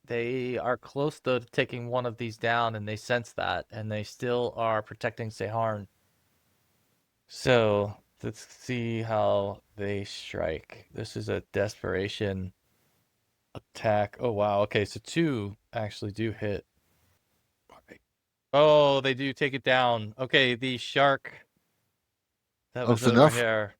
They are close to taking one of these down, and they sense that, and they still are protecting Saharn. So let's see how they strike. This is a desperation attack. Oh wow. Okay, so 2 actually do hit. Oh, they do take it down. Okay, the shark that was Close over enough. here.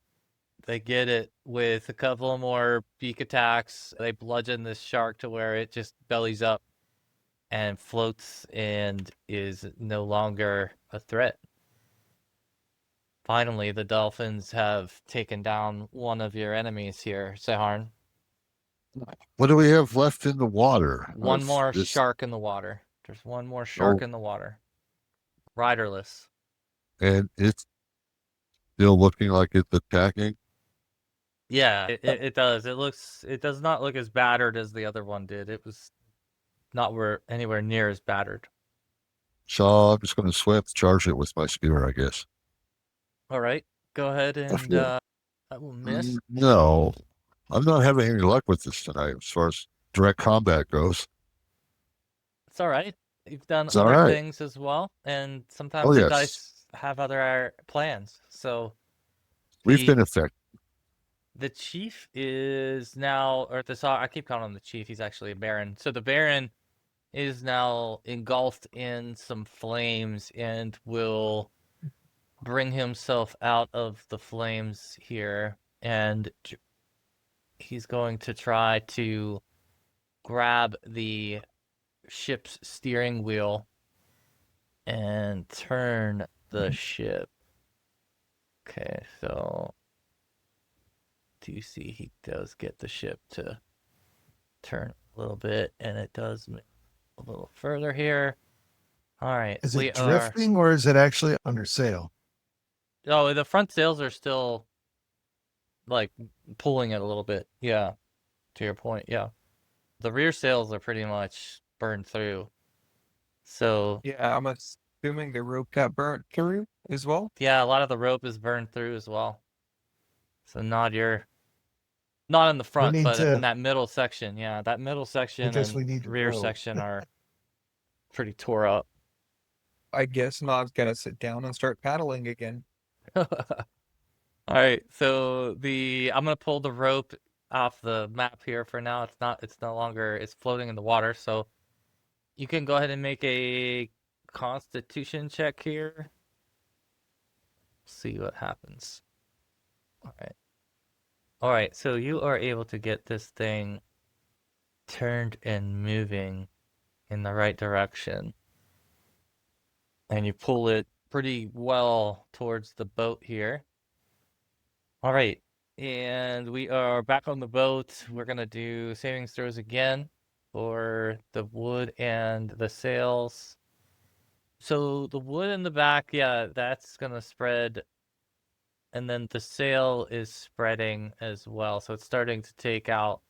They get it with a couple more beak attacks. They bludgeon this shark to where it just bellies up and floats and is no longer a threat. Finally, the dolphins have taken down one of your enemies here, Saharn. What do we have left in the water? One more This, shark in the water. There's one more shark oh, in the water. Riderless. and it's still looking like it's attacking. Yeah, it does. It does not look as battered as the other one did. It was not anywhere near as battered. So I'm just going to swim, charge it with my spear, I guess. All right, go ahead and Yeah. I will miss. No, I'm not having any luck with this tonight as far as direct combat goes. It's all right. You've done It's all other right. things as well, and sometimes Oh, the yes. dice have other plans. So We've been affected. the chief is now, or I keep calling him the chief. He's actually a baron. So the baron is now engulfed in some flames and will bring himself out of the flames here, and he's going to try to grab the ship's steering wheel and turn the ship. Okay, so do you see he does get the ship to turn a little bit, and it does move a little further here. All right, Is we it drifting or is it actually under sail? Oh, the front sails are still like pulling it a little bit. Yeah, to your point. Yeah, the rear sails are pretty much burned through. So Yeah, I'm assuming the rope got burnt through as well. yeah, a lot of the rope is burned through as well. So not in the We front, need but in to, that middle section. Yeah, that middle I section guess and we need to rear row. section are pretty tore up. I guess Nod's gonna sit down and start paddling again. All right, so I'm gonna pull the rope off the map here for now. It's no longer, it's floating in the water. So you can go ahead and make a Constitution check here. See what happens. All right. All right, so you are able to get this thing turned and moving in the right direction. And you pull it pretty well towards the boat here. All right, and we are back on the boat. We're going to do savings throws again for the wood and the sails. So the wood in the back, yeah, that's going to spread. And then the sail is spreading as well. So it's starting to take out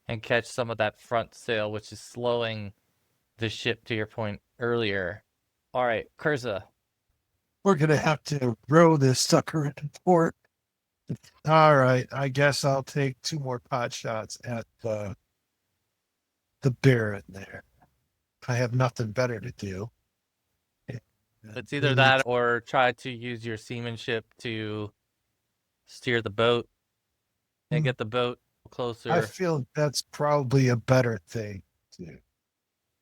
and catch some of that front sail, which is slowing the ship, to your point earlier. All right, Kurza. We're going to have to row this sucker into port. All right. I guess I'll take 2 more pot shots at the Baron there. I have nothing better to do. It's either that or try to use your seamanship to steer the boat and get the boat closer. I feel that's probably a better thing to do.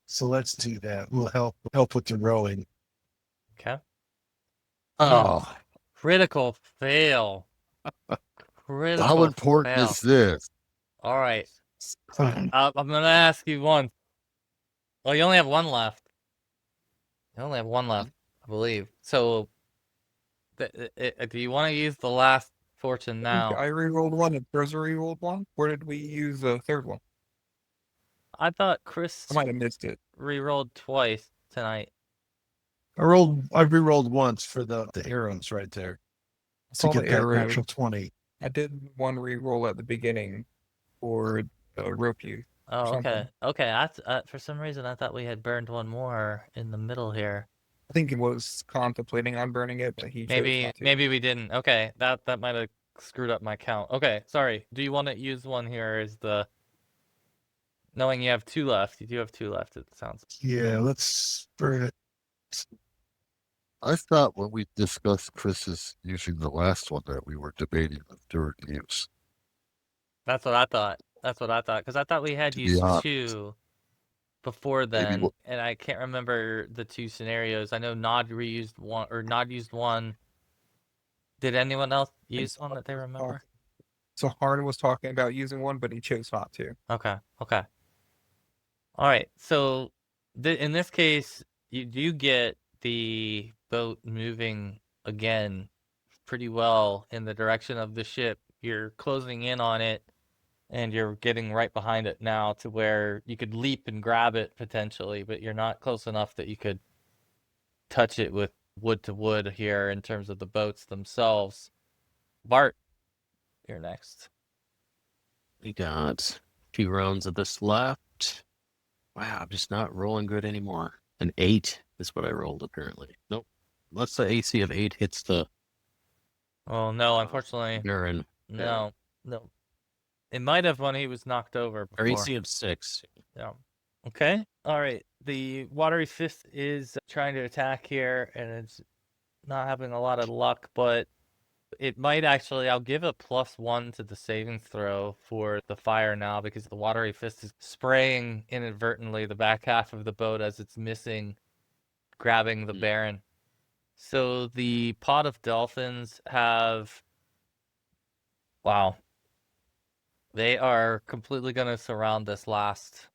So let's do that. We'll help with the rowing. Okay. Oh, Critical fail. Critical how important fail. is this? All right. I'm going to ask you one. Well, you only have one left. You only have one left. I believe. So, do you want to use the last fortune I think now? I rerolled one and Chris rerolled one. Where did we use the third one? I thought Chris I might have missed it. re-rolled twice tonight. I re-rolled once for the arrows right there to Saw get the that arrows. natural 20. I did one reroll at the beginning for rope use. Oh, Something. okay. Okay, for some reason I thought we had burned one more in the middle here. I think it was contemplating on burning it, but he chose not to. Maybe we didn't. Okay, that might have screwed up my count. Okay, sorry. Do you want to use one here? Is the knowing you have 2 left? You do have 2 left. It sounds. Yeah, let's burn it. I thought when we discussed Chris's using the last one that we were debating the third use. That's what I thought. That's what I thought. Because I thought we had To be used honest. 2 before then, Maybe and I can't remember the 2 scenarios. I know Nod reused one, or Nod used one. Did anyone else use one that they remember? Saharn was talking about using one, but he chose not to. Okay. Okay. All right. So, in this case, you do get the boat moving again pretty well in the direction of the ship. You're closing in on it, and you're getting right behind it now to where you could leap and grab it potentially, but you're not close enough that you could touch it with wood to wood here in terms of the boats themselves. Bart, you're next. We got a few rounds of this left. Wow, I'm just not rolling good anymore. An 8 is what I rolled, apparently. Nope. Unless the AC of 8 hits the Oh, no, unfortunately. Baron. No. It might have when he was knocked over Or before. AC of 6. Yeah. Okay. All right. The Watery Fist is trying to attack here, and it's not having a lot of luck, but it might actually. I'll give a +1 to the saving throw for the fire now because the Watery Fist is spraying inadvertently the back half of the boat as it's missing, grabbing the Baron. So the pot of Dolphins have. Wow. They are completely going to surround this last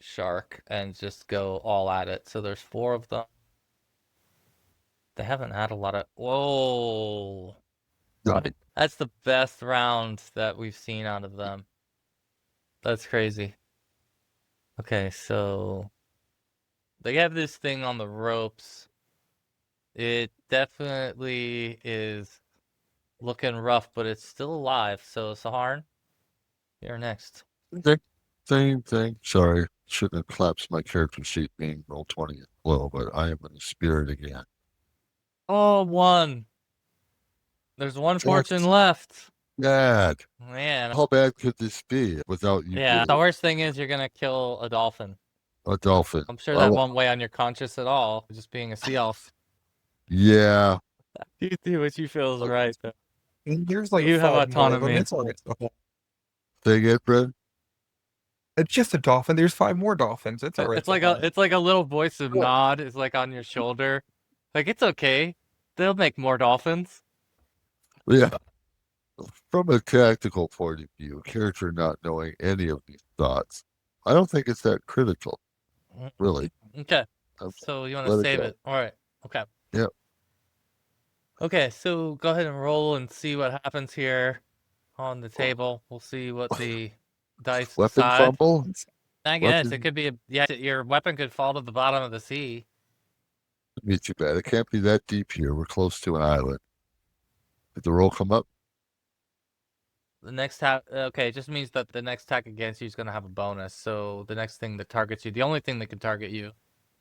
shark and just go all at it. So there's 4 of them. They haven't had a lot of. Whoa. Right. That's the best round that we've seen out of them. That's crazy. Okay, so they have this thing on the ropes. It definitely is looking rough, but it's still alive. So Saharn, you're next. Same thing. Sorry, shouldn't have collapsed my character sheet being roll 20 and low, but I am in the spirit again. Oh, 1. There's 1 fortune left. Bad. Man. How bad could this be without you? Yeah, the doing worst thing is you're gonna kill a dolphin. a dolphin? I'm sure that won't weigh on your conscience at all, just being a sea elf. Yeah. You do what you feel is right, though. And there's like You have 5 more of them. autonomy. It's all right. Thing it, Brett? It's just a dolphin. There's 5 more dolphins. It's all right. It's like a little voice of Nod is like on your shoulder. Like, it's okay. They'll make more dolphins. Yeah. From a tactical point of view, a character not knowing any of these thoughts, I don't think it's that critical, really. Okay. Okay. So you want Let to it save go. it. All right. Okay. Yep. Okay, so go ahead and roll and see what happens here on the table. We'll see what the dice Weapon decide. fumble? I guess Weapon- it could be your weapon could fall to the bottom of the sea. Be too bad. It can't be that deep here. We're close to an island. Did the roll come up? The next okay, it just means that the next attack against you is going to have a bonus. So the next thing that targets you, the only thing that can target you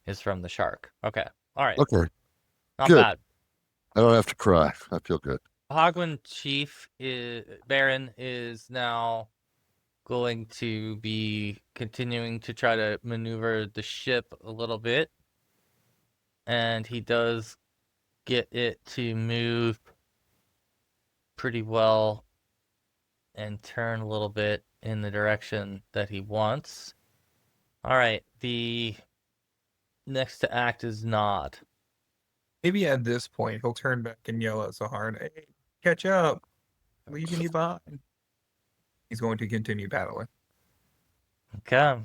is from the shark. Okay. All right. Okay. Not good. bad. I don't have to cry. I feel good. Sahuagin Chief Baron is now going to be continuing to try to maneuver the ship a little bit. And he does get it to move pretty well and turn a little bit in the direction that he wants. All right, the next to act is Nod. Maybe at this point, he'll turn back and yell at Saharn, "Hey, catch up. Leaving you behind." He's going to continue battling. Okay.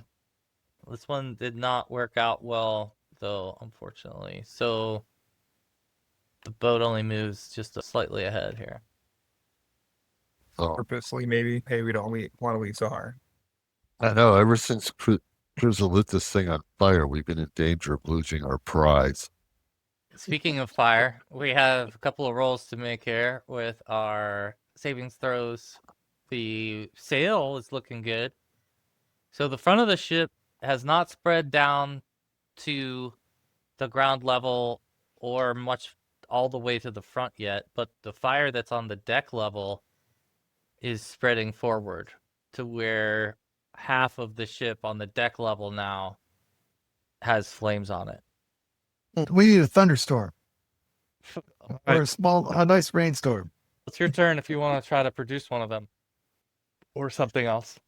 This one did not work out well, though, unfortunately. So The boat only moves just slightly ahead here. Oh, Purposely, maybe. Hey, we don't want to leave Sahar. I know. Ever since Cruiser lit this thing on fire, we've been in danger of losing our prize. Speaking of fire, we have a couple of rolls to make here with our savings throws. The sail is looking good. So the front of the ship has not spread down to the ground level or much all the way to the front yet, but the fire that's on the deck level is spreading forward to where half of the ship on the deck level now has flames on it. We need a thunderstorm All or right, a nice rainstorm. it's your turn if you want to try to produce one of them or something else.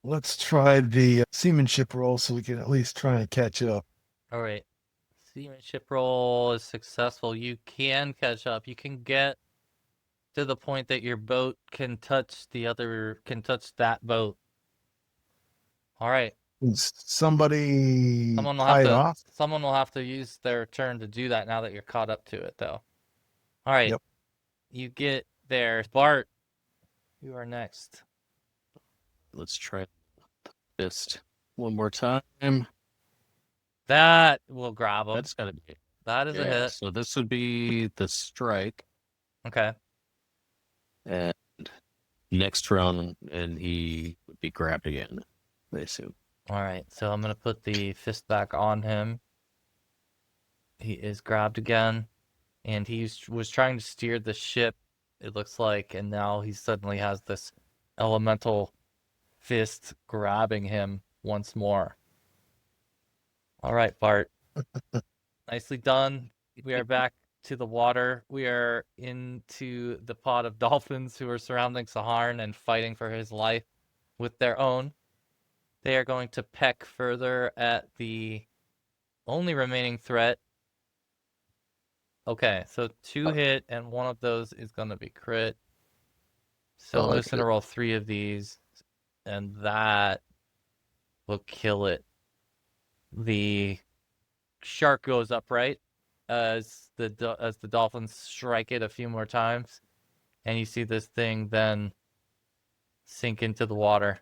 Let's try the seamanship roll so we can at least try and catch up. All right. Seamanship roll is successful. You can catch up. You can get to the point that your boat can touch that boat. All right. Somebody tie it off. Someone will have to use their turn to do that now that you're caught up to it, though. All right. Yep. You get there. Bart, you are next. Let's try the fist one more time. That will grab him. That's gotta be. That is a hit. So this would be the strike, Okay. and next round, and he would be grabbed again, I assume. All right. So I'm going to put the fist back on him. He is grabbed again, and he was trying to steer the ship, it looks like, and now he suddenly has this elemental fist grabbing him once more. All right, Bart. Nicely done. We are back to the water. We are into the pod of dolphins who are surrounding Saharn and fighting for his life with their own. They are going to peck further at the only remaining threat. Okay, so 2 hit, and one of those is going to be crit. So I'm just going to roll 3 of these, and that will kill it. The shark goes upright as the dolphins strike it a few more times, and you see this thing then sink into the water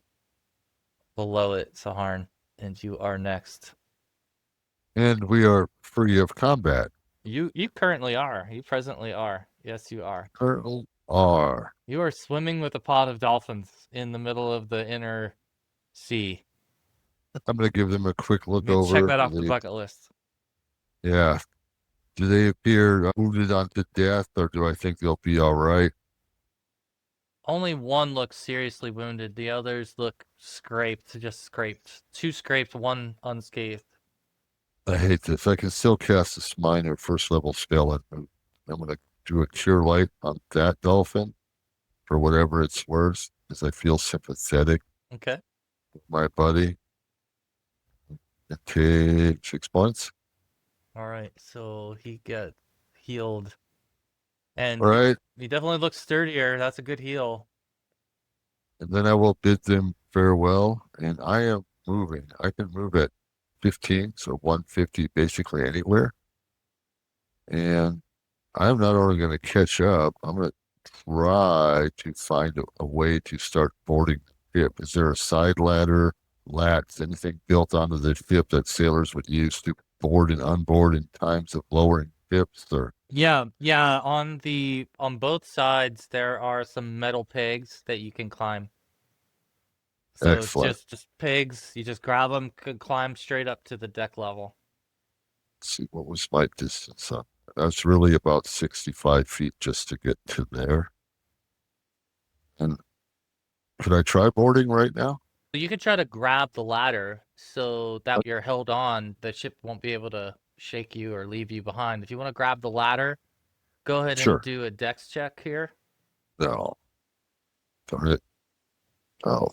below it, Saharn, and you are next. And we are free of combat. You currently are. You presently are. Yes, you are. Currently are. You are swimming with a pod of dolphins in the middle of the inner sea. I'm going to give them a quick look You can over. check that off the bucket list. Yeah. Do they appear wounded onto death, or do I think they'll be all right? Only one looks seriously wounded. The others look scraped, just scraped. 2 scraped, 1 unscathed. I hate this. I can still cast this minor first level spell, and I'm going to do a cure light on that dolphin for whatever it's worth, because I feel sympathetic Okay. with my buddy. It takes 6 points. All right. So he got healed. And All right. he definitely looks sturdier. That's a good heal. And then I will bid them farewell, and I am moving. I can move at 15, so 150 basically anywhere. And I'm not only going to catch up, I'm going to try to find a way to start boarding the ship. Is there a side ladder, lats, anything built onto the ship that sailors would use to board and unboard in times of lowering ships? Or Yeah. On both sides there are some metal pegs that you can climb. So Excellent. just pegs. You just grab them, could climb straight up to the deck level. let's see, what was my distance on? That's really about 65 feet just to get to there. And could I try boarding right now? You could try to grab the ladder so that you're held on. The ship won't be able to shake you or leave you behind. If you want to grab the ladder, go ahead Sure. and do a dex check here. No. Darn it. Oh.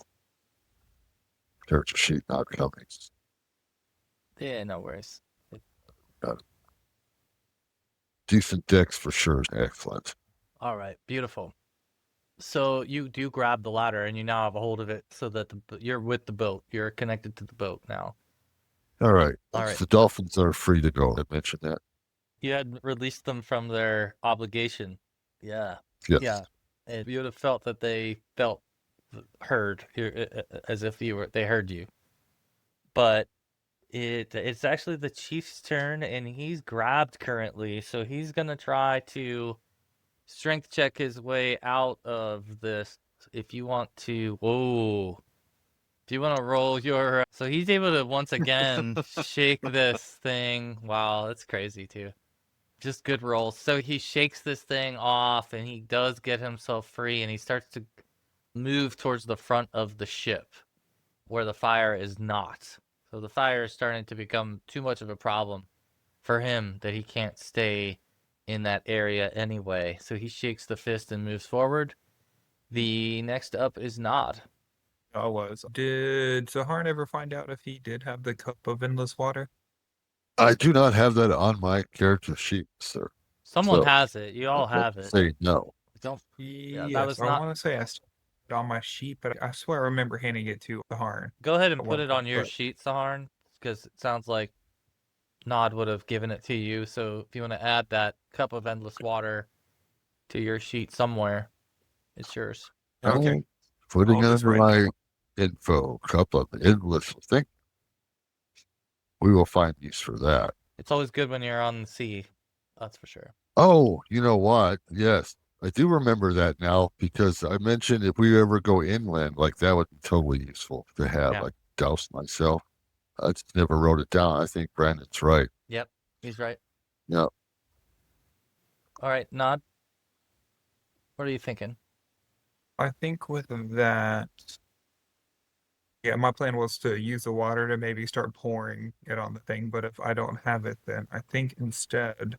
Character sheet not coming. Yeah, no worries. Decent decks for sure. Excellent. All right, beautiful. So you do grab the ladder, and you now have a hold of it, so that you're with the boat. You're connected to the boat now. All right. All right. The dolphins are free to go. I mentioned that. You had released them from their obligation. Yeah. Yes. Yeah. And you would have felt that they felt heard, as if they heard you. But it's actually the chief's turn, and he's grabbed currently, so he's gonna try to strength check his way out of this. If you want to, whoa. Do you want to roll your? So he's able to once again shake this thing. Wow, that's crazy too. Just good rolls. So he shakes this thing off, and he does get himself free, and he starts to move towards the front of the ship, where the fire is not. So the fire is starting to become too much of a problem for him that he can't stay in that area anyway. So he shakes the fist and moves forward. The next up is Nod. I was. Did Saharn ever find out if he did have the cup of endless water? I do not have that on my character sheet, sir. Someone So, has it. You all I'd like have to it. say no. Don't. that Yes, was I not- want to say I saw it on my sheet, but I swear I remember handing it to Saharn. Go ahead and at put one it on point, your but- sheet, Saharn, because it sounds like Nod would have given it to you. So if you want to add that cup of endless water to your sheet somewhere, it's yours. Okay. Oh, putting I'll it just under write my info cup of endless thing. We will find use for that. It's always good when you're on the sea. That's for sure. Oh, you know what? Yes, I do remember that now because I mentioned if we ever go inland, like that would be totally useful to have. Yeah. Like douse myself. I just never wrote it down. I think Brandon's right. Yep, he's right. Yeah. All right, Nod. What are you thinking? I think with that, yeah, my plan was to use the water to maybe start pouring it on the thing, but if I don't have it, then I think instead,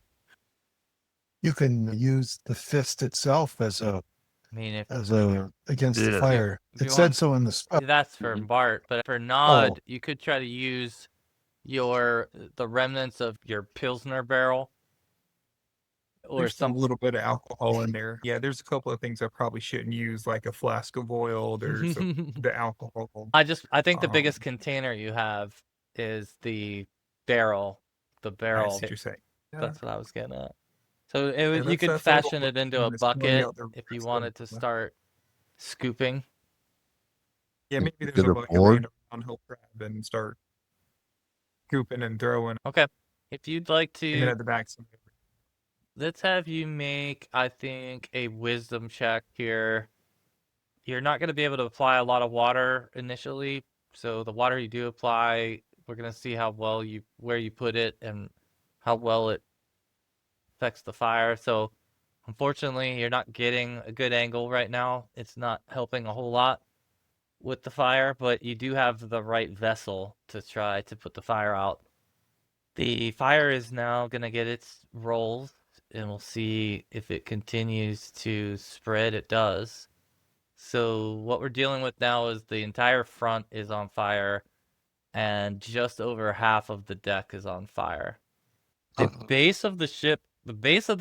You can use the fist itself as I mean, if against the Yeah. fire. If you It said want- so in the spell. that's for Bart, but for Nod, you could try to use the remnants of your Pilsner barrel or there's some a little bit of alcohol in there. Yeah, there's a couple of things I probably shouldn't use, like a flask of oil. There's the alcohol. I think the biggest Um, container you have is the barrel. The I barrel. see what you're saying. Yeah. That's what I was getting at. So you that's- could that's a little fashion it bit into a that's going bucket out the if you rest wanted to of the- start scooping. Yeah, maybe there's Get a a bucket board? laying around. He'll grab and start scooping and throwing. Okay. If you'd like Aiming to, at the back. let's have you make, I think, a wisdom check here. You're not going to be able to apply a lot of water initially. So the water you do apply, we're going to see how well where you put it and how well it affects the fire. So unfortunately, you're not getting a good angle right now. It's not helping a whole lot with the fire, but you do have the right vessel to try to put the fire out. The fire is now going to get its rolls, and we'll see if it continues to spread. It does. So what we're dealing with now is the entire front is on fire, and just over half of the deck is on fire. The base of the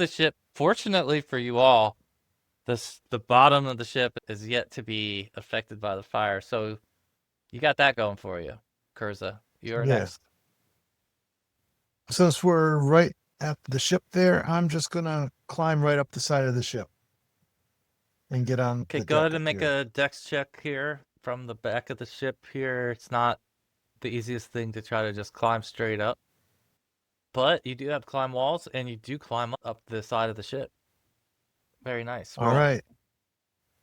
ship, fortunately for you all, the bottom of the ship is yet to be affected by the fire. So you got that going for you, Kurza. You're Yeah. next. Since we're right at the ship there, I'm just gonna climb right up the side of the ship and get on. Okay, the go deck ahead and up make here. a dex check here from the back of the ship here. It's not the easiest thing to try to just climb straight up. But you do have climb walls, and you do climb up the side of the ship. Very nice. All Roll. right.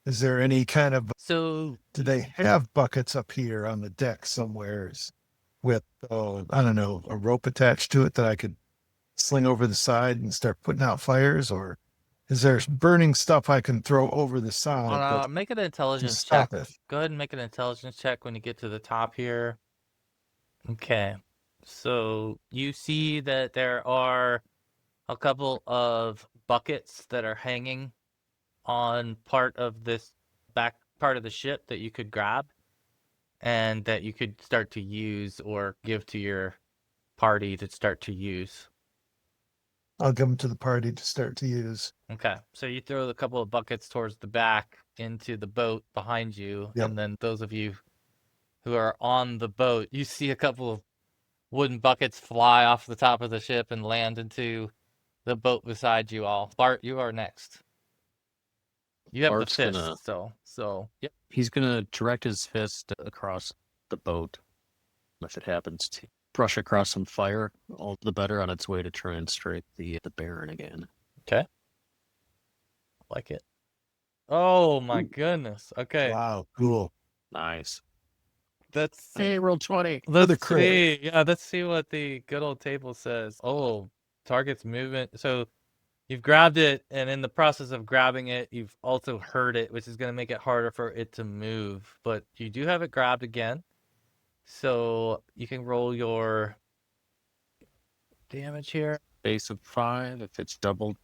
Is there any kind of? So Do they have buckets up here on the deck somewheres with I don't know, a rope attached to it that I could sling over the side and start putting out fires, or is there burning stuff I can throw over the side make an to intelligence stop check. it? Go ahead and make an intelligence check when you get to the top here. Okay. So you see that there are a couple of buckets that are hanging on part of this back part of the ship that you could grab and that you could start to use or give to your party to start to use. I'll give them to the party to start to use. Okay. So you throw a couple of buckets towards the back into the boat behind you. Yep. And then those of you who are on the boat, you see a couple of wooden buckets fly off the top of the ship and land into the boat beside you all. Bart, you are next. You have Bart's the fist, gonna- so yep. He's gonna direct his fist across the boat. If it happens to brush across some fire, all the better on its way to try and strike the Baron again. Okay. Like it. Oh my Ooh. goodness. Okay. Wow, cool. Nice. That's Hey, roll 20. Another let's crit. see. Yeah, let's see what the good old table says. Oh, target's movement. So you've grabbed it, and in the process of grabbing it, you've also hurt it, which is going to make it harder for it to move. But you do have it grabbed again. So you can roll your damage here. Base of 5 if it's doubled.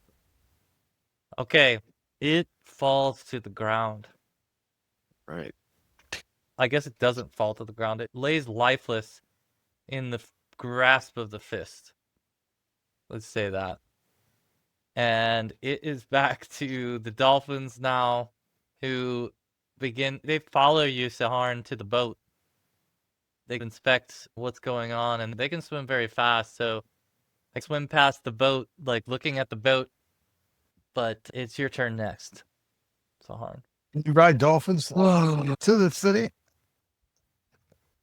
Okay. It falls to the ground. Right. I guess it doesn't fall to the ground. It lays lifeless in the grasp of the fist. Let's say that. And it is back to the Dolphins now, who they follow you, Saharn, to the boat. They inspect what's going on, and they can swim very fast, so I swim past the boat, like looking at the boat, but it's your turn next, Saharn. You ride dolphins to the city?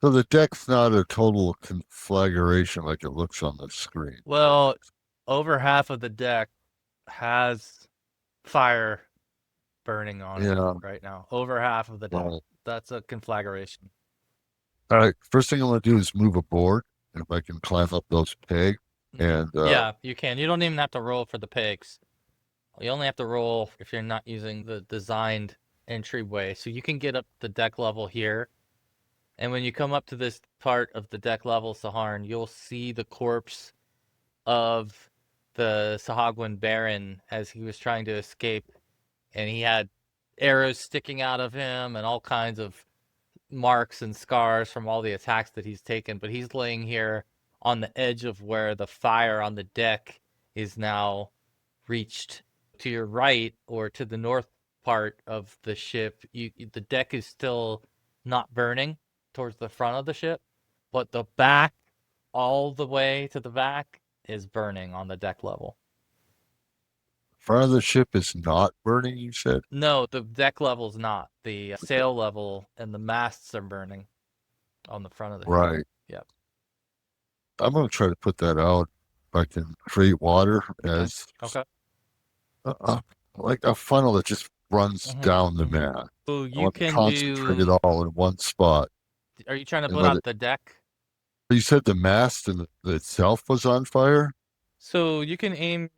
So the deck's not a total conflagration like it looks on the screen. Well, over half of the deck has fire burning on it Yeah. right now. Over half of the deck. Well, That's a conflagration. all right. First thing I'm going to do is move aboard. And if I can climb up those pegs. And Yeah, you can. You don't even have to roll for the pegs. You only have to roll if you're not using the designed entryway. So you can get up the deck level here. And when you come up to this part of the deck level, Saharn, you'll see the corpse of the Sahuagin Baron as he was trying to escape. And he had arrows sticking out of him and all kinds of marks and scars from all the attacks that he's taken. But he's laying here on the edge of where the fire on the deck is now reached. To your right or to the north part of the ship, the deck is still not burning towards the front of the ship, but the back, all the way to the back, is burning on the deck level. front of the ship is not burning, you said? No, the deck level's not. The sail level and the masts are burning on the front of the ship. Right. Yep. I'm going to try to put that out. If I can create water as Okay. like a funnel that just runs down the mast. So I you want to can concentrate do. it all in one spot. Are you trying to and put let out it- the deck? You said the mast and itself was on fire? So you can aim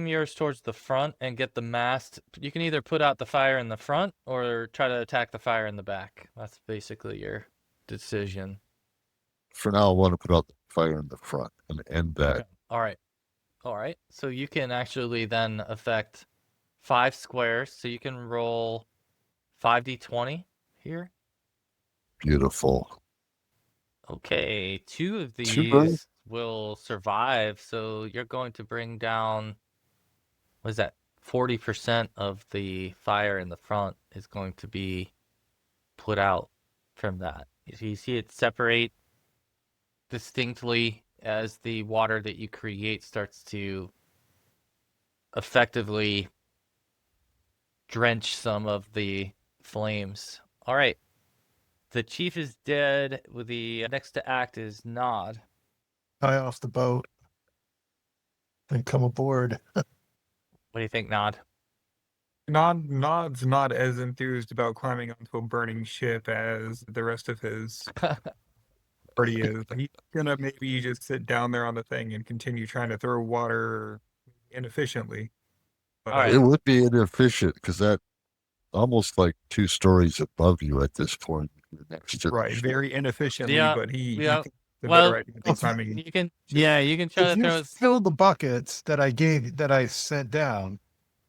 yours towards the front and get the mast. You can either put out the fire in the front or try to attack the fire in the back. That's basically your decision. For now, I want to put out the fire in the front and end that. Okay. All right. All right. So you can actually then affect 5 squares. So you can roll 5d20 here. Beautiful. Okay, 2 of Two burn? these will survive. So you're going to bring down, what is that? 40% of the fire in the front is going to be put out from that. You see it separate distinctly as the water that you create starts to effectively drench some of the flames. All right. The chief is dead. With the next to act is Nod. Tie off the boat. Then come aboard. What do you think, Nod? Nod's not as enthused about climbing onto a burning ship as the rest of his party is. He's gonna maybe just sit down there on the thing and continue trying to throw water inefficiently. But, All right. It would be inefficient because that almost like 2 stories above you at this point. Next to the right, ship. very inefficiently, Yeah, but he yeah. thinks the Well, better idea than climbing. You can, yeah, you can try If to you throw. fill the buckets that I sent down,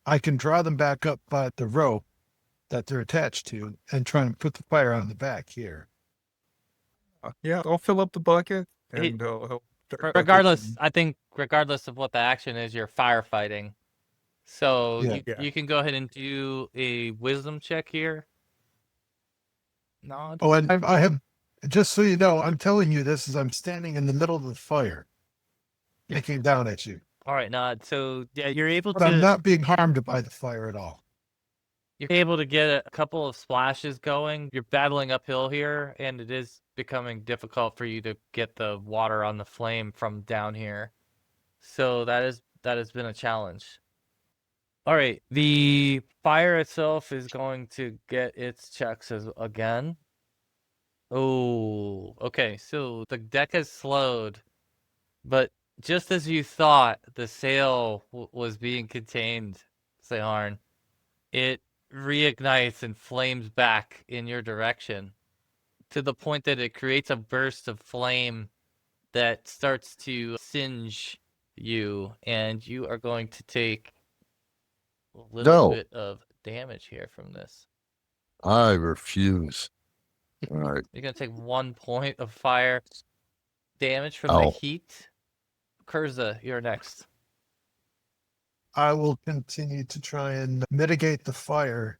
I can draw them back up by the rope that they're attached to and try and put the fire on the back here. Yeah, I'll fill up the bucket He- and he'll Regardless, I think regardless of what the action is, you're firefighting. So Yeah. you can go ahead and do a wisdom check here. Nod. Oh, and I have, just so you know, I'm telling you this as I'm standing in the middle of the fire, looking down at you. All right, Nod. So yeah, you're able But I'm to not being harmed by the fire at all. you're able to get a couple of splashes going. You're battling uphill here, and it is becoming difficult for you to get the water on the flame from down here. So that has been a challenge. All right, the fire itself is going to get its checks again. Oh, okay. So the deck has slowed, but just as you thought the sail was being contained, Saharn, it reignites and flames back in your direction to the point that it creates a burst of flame that starts to singe you, and you are going to take a little No, bit of damage here from this. I refuse. All right. You're going to take 1 point of fire damage from the Ow. heat. Kurza, you're next. I will continue to try and mitigate the fire.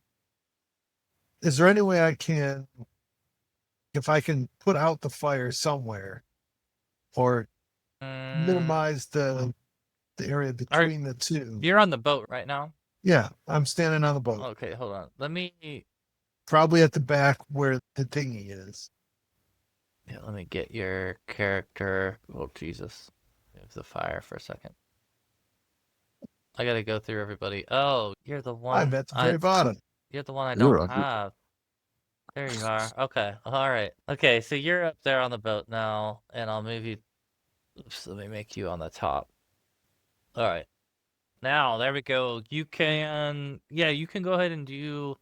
Is there any way I can, if I can put out the fire somewhere, or minimize the area between the two? You're on the boat right now? Yeah, I'm standing on the boat, Okay, hold on. Let me probably at the back where the dinghy is. let me get your character. Oh Jesus. There's the fire for a second. I gotta go through everybody. Oh, you're the one. I'm at the very bottom. You're the one I You're don't under. have. There you are. Okay. All right. Okay, so you're up there on the boat now, and I'll move you. Oops, let me make you on the top. All right. Now, there we go. You can, yeah, you can go ahead and do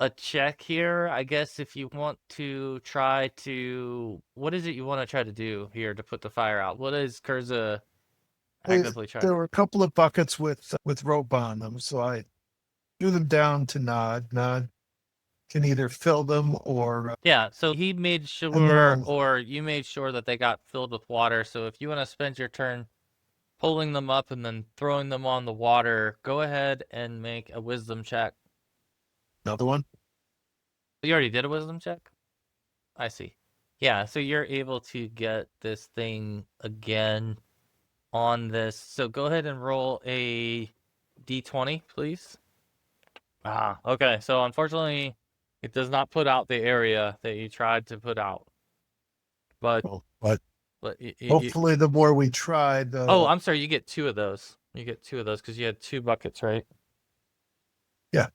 a check here. I guess if you want to try to, what is it you want to try to do here to put the fire out? What is Kurza actively trying? There were a couple of buckets with rope on them, so I threw them down to Nod. Nod can either fill them or Yeah, so he made sure, then or you made sure that they got filled with water. So if you want to spend your turn pulling them up and then throwing them on the water, go ahead and make a wisdom check. another one. You already did a wisdom check? I see. Yeah, so you're able to get this thing again on this. So go ahead and roll a d20, please. Ah, okay. So unfortunately, it does not put out the area that you tried to put out. But But but hopefully, the more we tried, oh, I'm sorry. You get 2 of those. You get 2 of those because you had 2 buckets, right? yeah.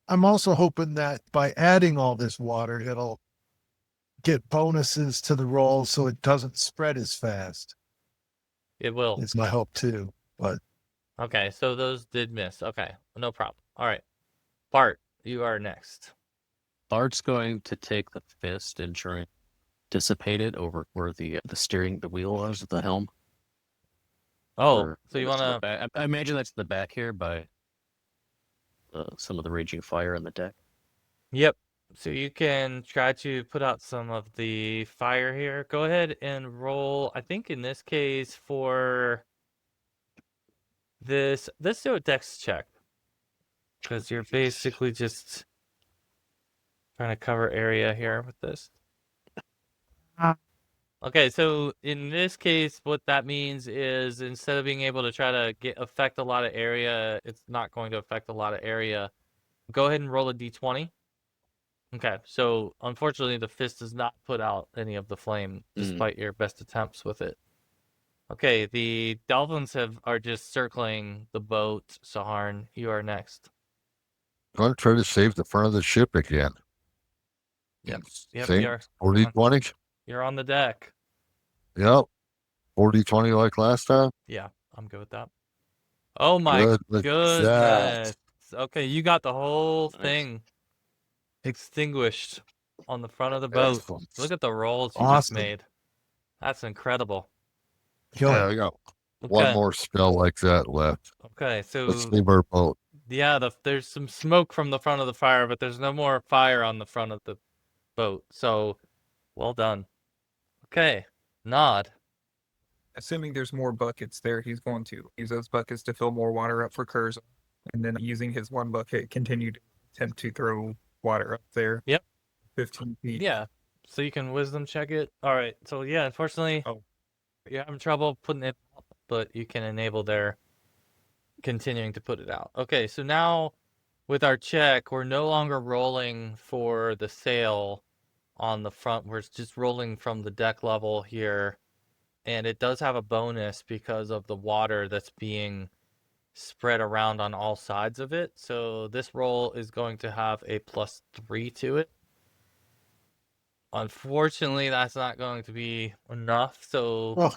I'm also hoping that by adding all this water, it'll get bonuses to the roll so it doesn't spread as fast. It will. It's my hope too. But Okay, so those did miss. Okay, no problem. All right, Bart, you are next. Bart's going to take the fist and try and dissipate it over where the wheel was, the helm. Oh, Or so you that's want the to? back- I imagine that's the back here by some of the raging fire on the deck. Yep. So you can try to put out some of the fire here. Go ahead and roll. I think in this case for this, let's do a dex check because you're basically just trying to cover area here with this. Okay, so in this case, what that means is instead of being able to try to affect a lot of area, it's not going to affect a lot of area. Go ahead and roll a d20. Okay, so unfortunately, the fist does not put out any of the flame, despite your best attempts with it. Okay, the Dolphins are just circling the boat. Saharn, you are next. I'm going to try to save the front of the ship again. Yep, Same 40-20? You're on the deck. Yep. 40-20 like last time? Yeah, I'm good with that. Oh my goodness. Okay, you got the whole thing extinguished on the front of the boat. Excellent. Look at the rolls you just awesome. made. That's incredible. Yeah, we got one Okay. more spell like that left. Okay, so Let's save our boat. yeah, there's some smoke from the front of the fire, but there's no more fire on the front of the boat. So, well done. Okay, Nod. Assuming there's more buckets there, he's going to use those buckets to fill more water up for Kurz, and then using his one bucket, continue to attempt to throw water up there. Yep. 15 feet. Yeah. So you can wisdom check it. All right. So yeah, unfortunately, Oh. you're having trouble putting it out, but you can enable their continuing to put it out. Okay, so now with our check, we're no longer rolling for the sail on the front. We're just rolling from the deck level here. And it does have a bonus because of the water that's being spread around on all sides of it. So this roll is going to have a +3 to it. Unfortunately, that's not going to be enough. So Oh,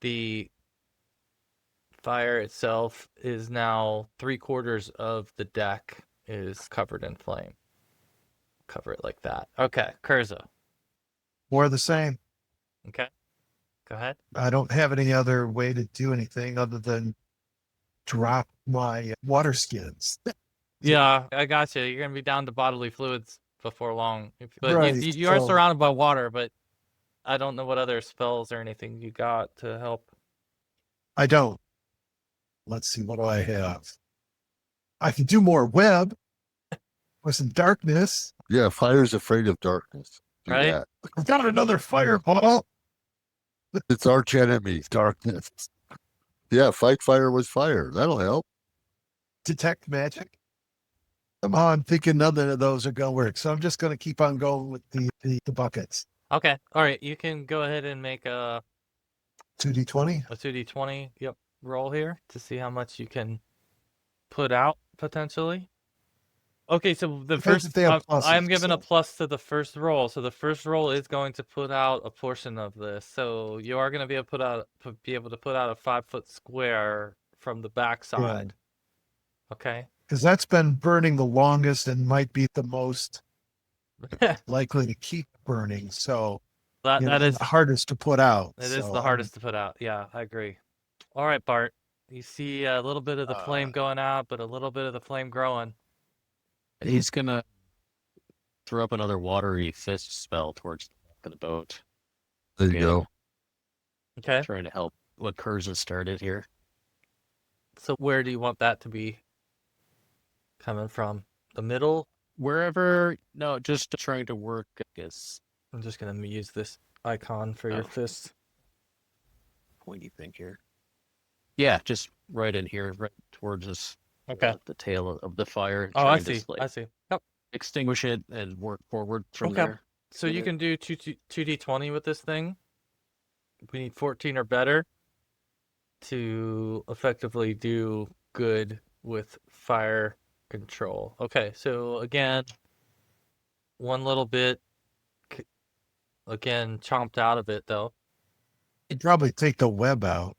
the fire itself is now 3/4 of the deck is covered in flame. Cover it like that. Okay, Kurza. more of the same. Okay, go ahead. I don't have any other way to do anything other than drop my water skins. Yeah, I got you. You're gonna be down to bodily fluids before long. But Right, you are so- surrounded by water, but I don't know what other spells or anything you got to help. I don't. Let's see, what do I have? I can do more web with some darkness. Yeah, fire's afraid of darkness. Do Right? that. I've got another fireball. It's arch enemy, darkness. Yeah, fight fire with fire. That'll help. Detect magic. Somehow I'm thinking none of those are going to work. So I'm just going to keep on going with the buckets. Okay. All right. You can go ahead and make a 2d20. 2d20 roll here to see how much you can put out potentially. Okay, so the Depends first if they have I'm pluses, giving a so- plus to the first roll. So the first roll is going to put out a portion of this. So you are going to be able to put out a 5-foot square from the backside. Okay. Because that's been burning the longest and might be the most likely to keep burning. So That and is the hardest to put out. It is So the hardest to put out. Yeah, I agree. All right, Bart. You see a little bit of the flame going out, but a little bit of the flame growing. He's gonna throw up another watery fist spell towards the back of the boat, There you Okay. go. Okay. trying to help what Kurza started here. So where do you want that to be coming from? The middle? Wherever, no, just trying to work, I guess, I'm just going to use this icon for your Oh. fist. pointy thing here. Yeah, just right in here, right towards us. Okay. The tail of the fire. Oh, I trying to, see. I see. Yep. extinguish it and work forward from Okay. there. So With you it. can do 2d20 with this thing. We need 14 or better to effectively do good with fire control. Okay, so again, one little bit, again, chomped out of it though. you'd probably take the web out.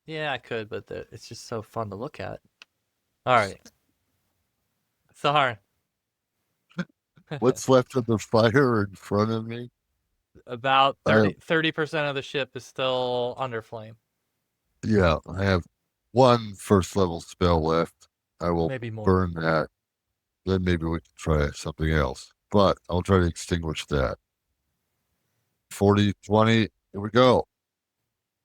Yeah, I could, but it's just so fun to look at. All right. Sahar, What's left of the fire in front of me? about I have- 30% of the ship is still under flame. Yeah, I have one first level spell left. I will Maybe more. burn that. Then maybe we can try something else. But I'll try to extinguish that. 40, 20, here we go.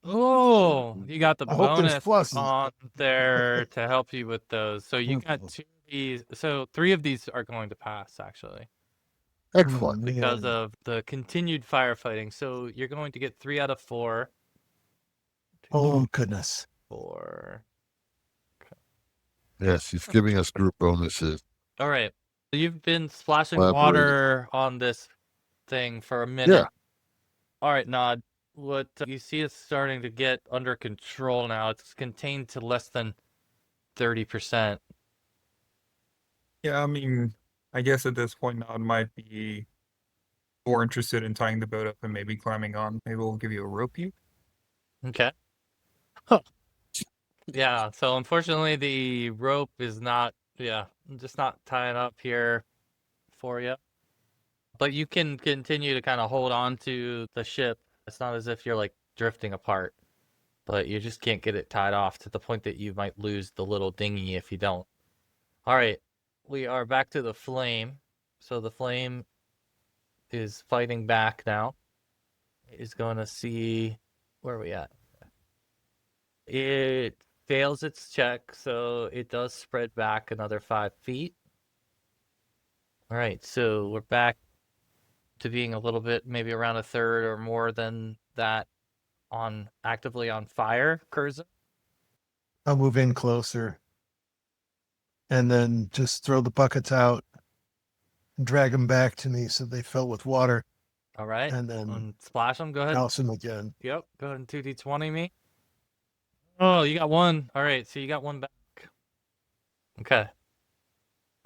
Oh, you got the I hope there's bonus pluses. on there to help you with those. So you got 2 of these. So 3 of these are going to pass, actually, Excellent. because Man. of the continued firefighting. So you're going to get 3 out of 4. Oh, goodness. 4. Yes, he's giving us group bonuses. All right. So you've been splashing Collaborating. water on this thing for a minute. Yeah. All right, Nod. What you see is starting to get under control now. It's contained to less than 30%. Yeah, I mean, I guess at this point, Nod might be more interested in tying the boat up and maybe climbing on. Maybe we'll give you a rope you. Okay. Yeah, so unfortunately the rope is not, just not tying up here for you. But you can continue to kind of hold on to the ship. It's not as if you're like drifting apart, but you just can't get it tied off to the point that you might lose the little dinghy if you don't. All right, we are back to the flame. So the flame is fighting back now. Is going to see, where are we at? It fails its check, so it does spread back another 5 feet. All right, so we're back to being a little bit, maybe around a third or more than that actively on fire, Kurza. I'll move in closer and then just throw the buckets out and drag them back to me so they fill with water All right. and then Splash them. Go ahead. douse them again. Yep. Go ahead and 2d20 me. Oh, you got one. All right. So you got one back. Okay.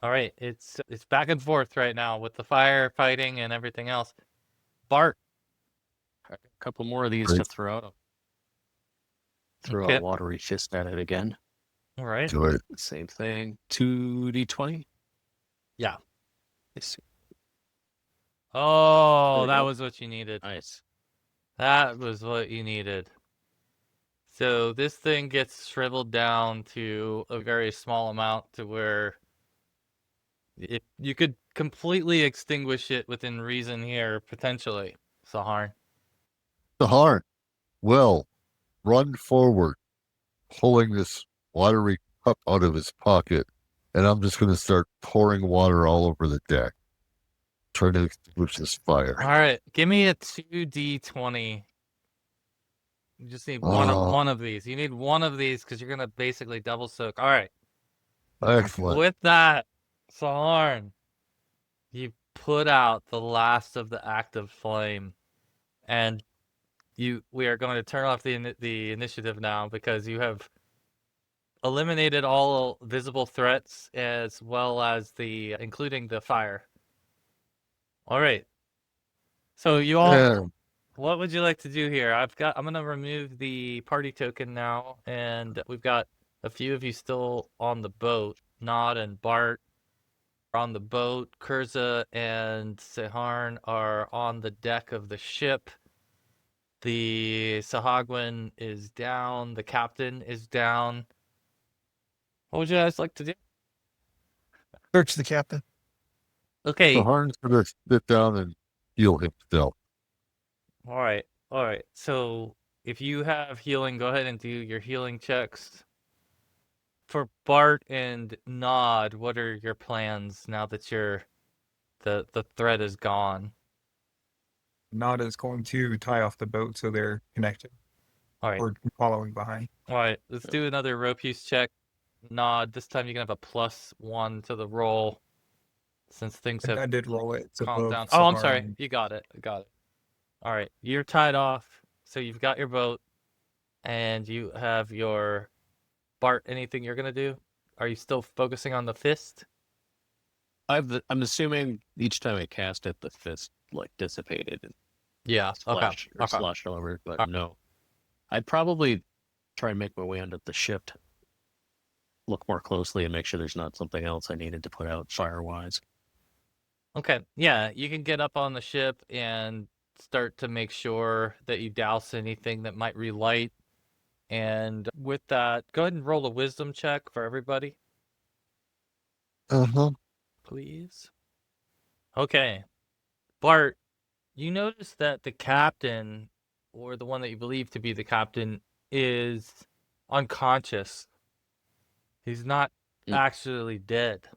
All right. It's back and forth right now with the firefighting and everything else. Bart. A couple more of these Great. to throw out. Throw Okay. a watery fist at it again. All right. Do it. Same thing. 2d20. Yeah. Let's see. Oh, There we that go. was what you needed. Nice. That was what you needed. So this thing gets shriveled down to a very small amount to where you could completely extinguish it within reason here, potentially, Sahar. Sahar will run forward, pulling this watery cup out of his pocket, and I'm just going to start pouring water all over the deck, trying to extinguish this fire. All right, give me a 2d20. You just need one of these. You need one of these because you're gonna basically double soak. All right. Excellent. With that, Saharn, you put out the last of the active flame, and we are going to turn off the initiative now because you have eliminated all visible threats as well as including the fire. All right. So you all, Yeah. what would you like to do here? I'm gonna remove the party token now, and we've got a few of you still on the boat. Nod and Bart are on the boat. Kurza and Saharn are on the deck of the ship. The Sahuagin is down. The captain is down. What would you guys like to do? Search the captain. Okay. Sahar's going to sit down and heal himself. All right. All right. So if you have healing, go ahead and do your healing checks. For Bart and Nod, what are your plans now that the thread is gone? Nada's going to tie off the boat so they're connected All right. or following behind. All right. Let's do another rope use check. Nod, this time you can have a +1 to the roll since things have I did roll it. It's calmed above down. Oh, I'm Sahar sorry. and- You got it. Got it. All right. You're tied off. So you've got your boat and you have your Bart, anything you're going to do? Are you still focusing on the fist? I'm assuming each time I cast it, the fist like dissipated and Yeah. splashed or Okay. sloshed over, but no. I'd probably try and make my way onto the ship to look more closely and make sure there's not something else I needed to put out fire-wise. Okay. Yeah, you can get up on the ship and start to make sure that you douse anything that might relight. And with that, go ahead and roll a wisdom check for everybody, Uh-huh. please. Okay. Bart, you notice that the captain, or the one that you believe to be the captain, is unconscious. He's not actually dead.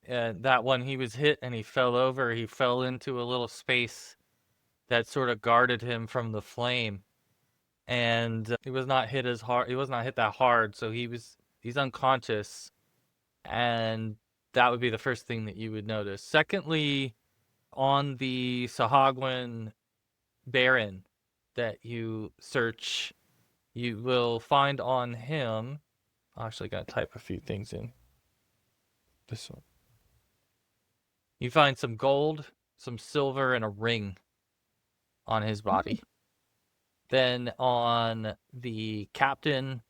And that when he was hit and he fell over, he fell into a little space that sort of guarded him from the flame. And he was not hit as hard. He was not hit that hard, so he's unconscious. And that would be the first thing that you would notice. Secondly, on the Sahuagin Baron that you search, you will find on him. I'm actually gonna type a few things in. This one. You find some gold, some silver, and a ring on his body. Then on the captain,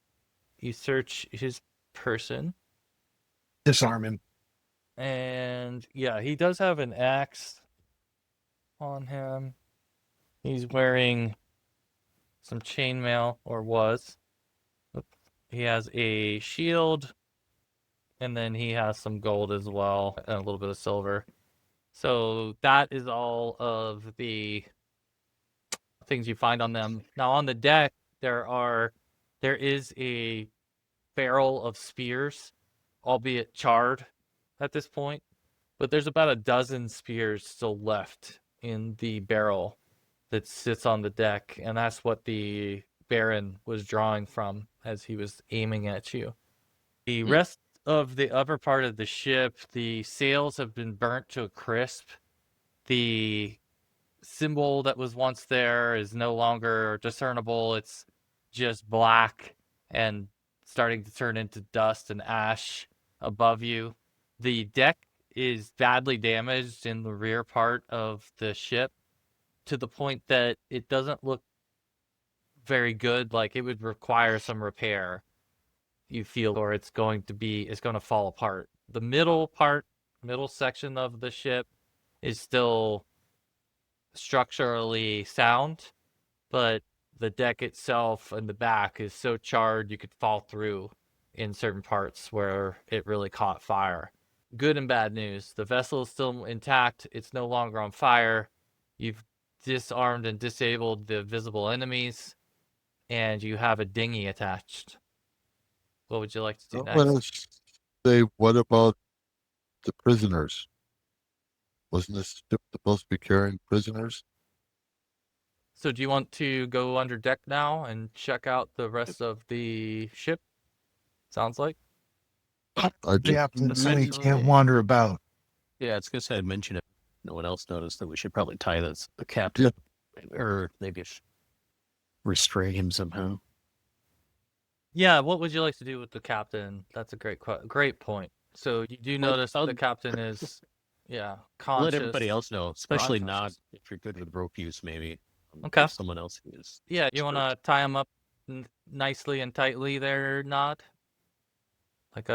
you search his person. Disarm him. And yeah, he does have an axe on him. He's wearing some chainmail, or was. He has a shield, and then he has some gold as well, and a little bit of silver. So that is all of the things you find on them. Now on the deck, there is a barrel of spears, albeit charred at this point, but there's about a dozen spears still left in the barrel. that sits on the deck, and that's what the Baron was drawing from as he was aiming at you. The rest of the upper part of the ship, the sails have been burnt to a crisp. The symbol that was once there is no longer discernible. It's just black and starting to turn into dust and ash above you. The deck is badly damaged in the rear part of the ship to the point that it doesn't look very good. Like it would require some repair, you feel, or it's going to fall apart. The middle section of the ship is still structurally sound, but the deck itself and the back is so charred you could fall through in certain parts where it really caught fire. Good and bad news. The vessel is still intact. It's no longer on fire. You've disarmed and disabled the visible enemies, and you have a dinghy attached. What would you like to do I want next? to say, what about the prisoners? Wasn't this ship supposed to be carrying prisoners? So do you want to go under deck now and check out the rest of the ship? Sounds like. I do. Captain, so he can't Essentially- wander about. Yeah, it's gonna say I'd mention it. No one else noticed that we should probably tie the captain, or maybe restrain him somehow. Yeah, what would you like to do with the captain? That's a great point. So you do notice the captain is, conscious. Let everybody else know, especially not unconscious. if you're good with rope use, maybe. Okay. If someone else is. Yeah, you want to tie him up nicely and tightly there, Nod? Like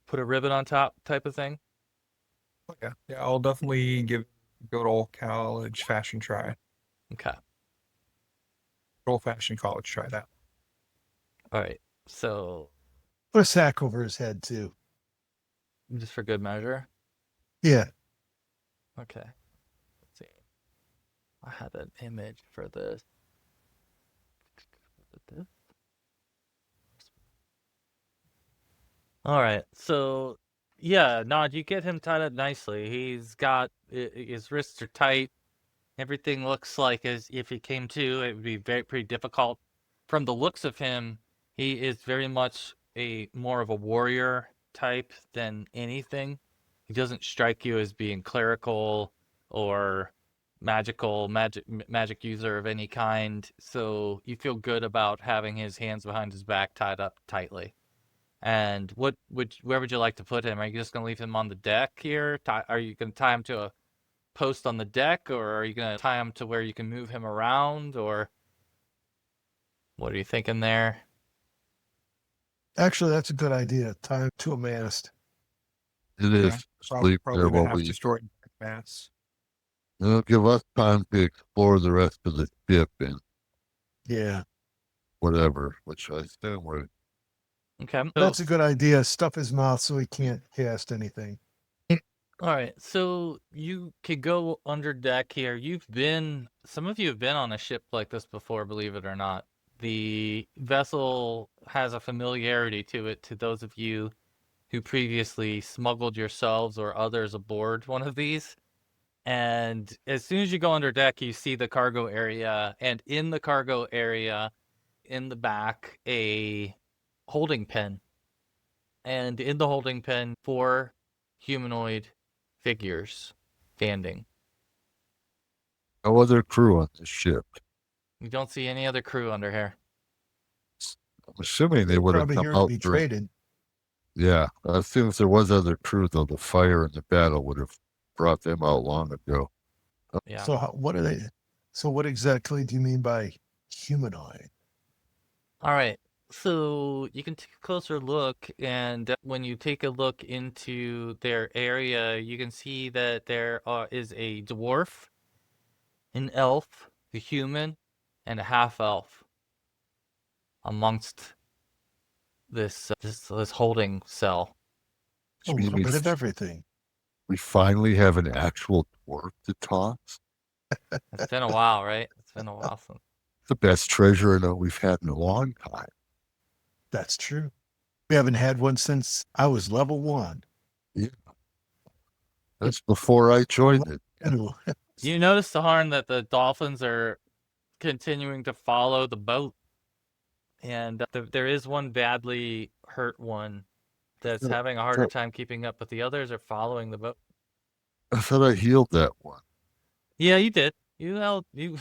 put a ribbon on top type of thing? Yeah, I'll definitely give good old college fashion try. Okay. Good old fashioned college try that. All right. So Put a sack over his head too. just for good measure. Yeah. Okay. Let's see. I had an image for this. All right. So, yeah, Nod, you get him tied up nicely. He's got his wrists are tight. Everything looks like as if he came to, it would be pretty difficult. From the looks of him, he is very much more of a warrior type than anything. He doesn't strike you as being clerical or magic user of any kind. So you feel good about having his hands behind his back tied up tightly. And where would you like to put him? Are you just going to leave him on the deck here? Are you going to tie him to a post on the deck, or are you going to tie him to where you can move him around, or what are you thinking there? Actually, that's a good idea. Tie him to a mast. It is. Sleep Probably there gonna while have we. destroyed mass. It'll give us time to explore the rest of the ship and Yeah. whatever, which I assume we're. Okay. That's a good idea. Stuff his mouth so he can't cast anything. All right, so you could go under deck here. Some of you have been on a ship like this before, believe it or not. The vessel has a familiarity to it to those of you who previously smuggled yourselves or others aboard one of these. And as soon as you go under deck, you see the cargo area, and in the cargo area, in the back, a holding pen. And in the holding pen, 4 humanoid figures standing. No other crew on this ship. You don't see any other crew under here. I'm assuming they would have Probably come here to out be during. traded. Yeah, I assume if there was other crew, though, the fire and the battle would have brought them out long ago. Yeah. So what are they? So what exactly do you mean by humanoid? All right. So you can take a closer look, and when you take a look into their area, you can see that there is a dwarf, an elf, a human, and a half elf amongst this holding cell. A Which little means bit of everything. we finally have an actual dwarf to toss. It's been a while, right? It's been a while since. The best treasure we've had in a long time. That's true. We haven't had one since I was level 1. That's before I joined it. Anyway, You notice, Saharn, that the dolphins are continuing to follow the boat, and there is one badly hurt one that's Yeah, having a harder time keeping up, but the others are following the boat. I thought I healed that one. Yeah, you did. You held you.